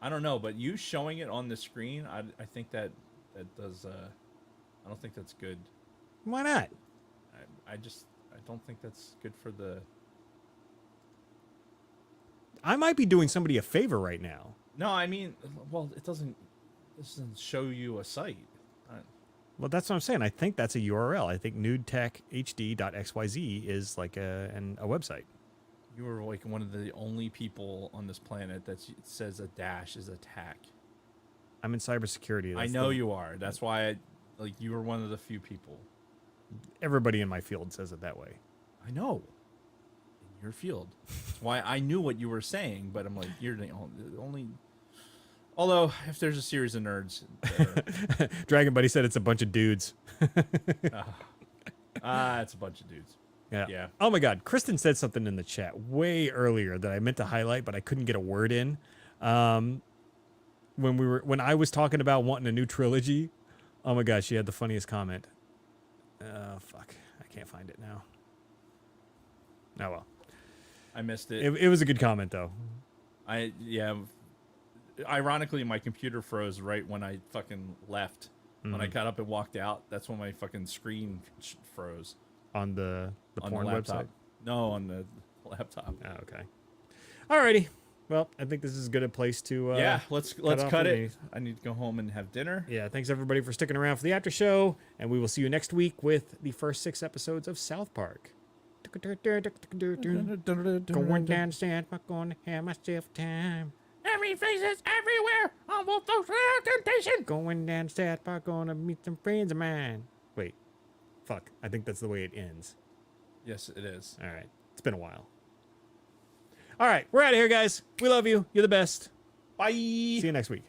I don't know, but you showing it on the screen, I think that does. I don't think that's good. Why not? I don't think that's good for the. I might be doing somebody a favor right now. No, I mean, well, it doesn't show you a site. Well, that's what I'm saying. I think that's a URL. I think nudetechhd.xyz is like a website. You were like one of the only people on this planet that says a dash is a tack. I'm in cybersecurity. I know you are. That's why you were one of the few people. Everybody in my field says it that way. I know. In your field. That's why I knew what you were saying, but I'm like, you're the only. Although, if there's a series of nerds. Dragon Buddy said it's a bunch of dudes. It's a bunch of dudes. Yeah. Oh my God, Kristen said something in the chat way earlier that I meant to highlight, but I couldn't get a word in. When I was talking about wanting a new trilogy, oh my God, she had the funniest comment. Fuck, I can't find it now. Oh well, I missed it. it was a good comment though. Ironically, my computer froze right when I fucking left. When I Mhm. got up and walked out, that's when my fucking screen froze. On the On porn the laptop. website. No, on the laptop. Oh, okay. Alrighty. Well, I think this is as good a place to Yeah, let's off cut for it. me. I need to go home and have dinner. Yeah, thanks everybody for sticking around for the after show, and we will see you next week with the first 6 episodes of South Park. Going down south, I'm gonna have myself time. Every faces everywhere on both those temptation. Going down south, I'm gonna meet some friends of mine. Wait, fuck. I think that's the way it ends. Yes, it is. All right, it's been a while. All right, we're out of here, guys. We love you. You're the best. Bye. See you next week.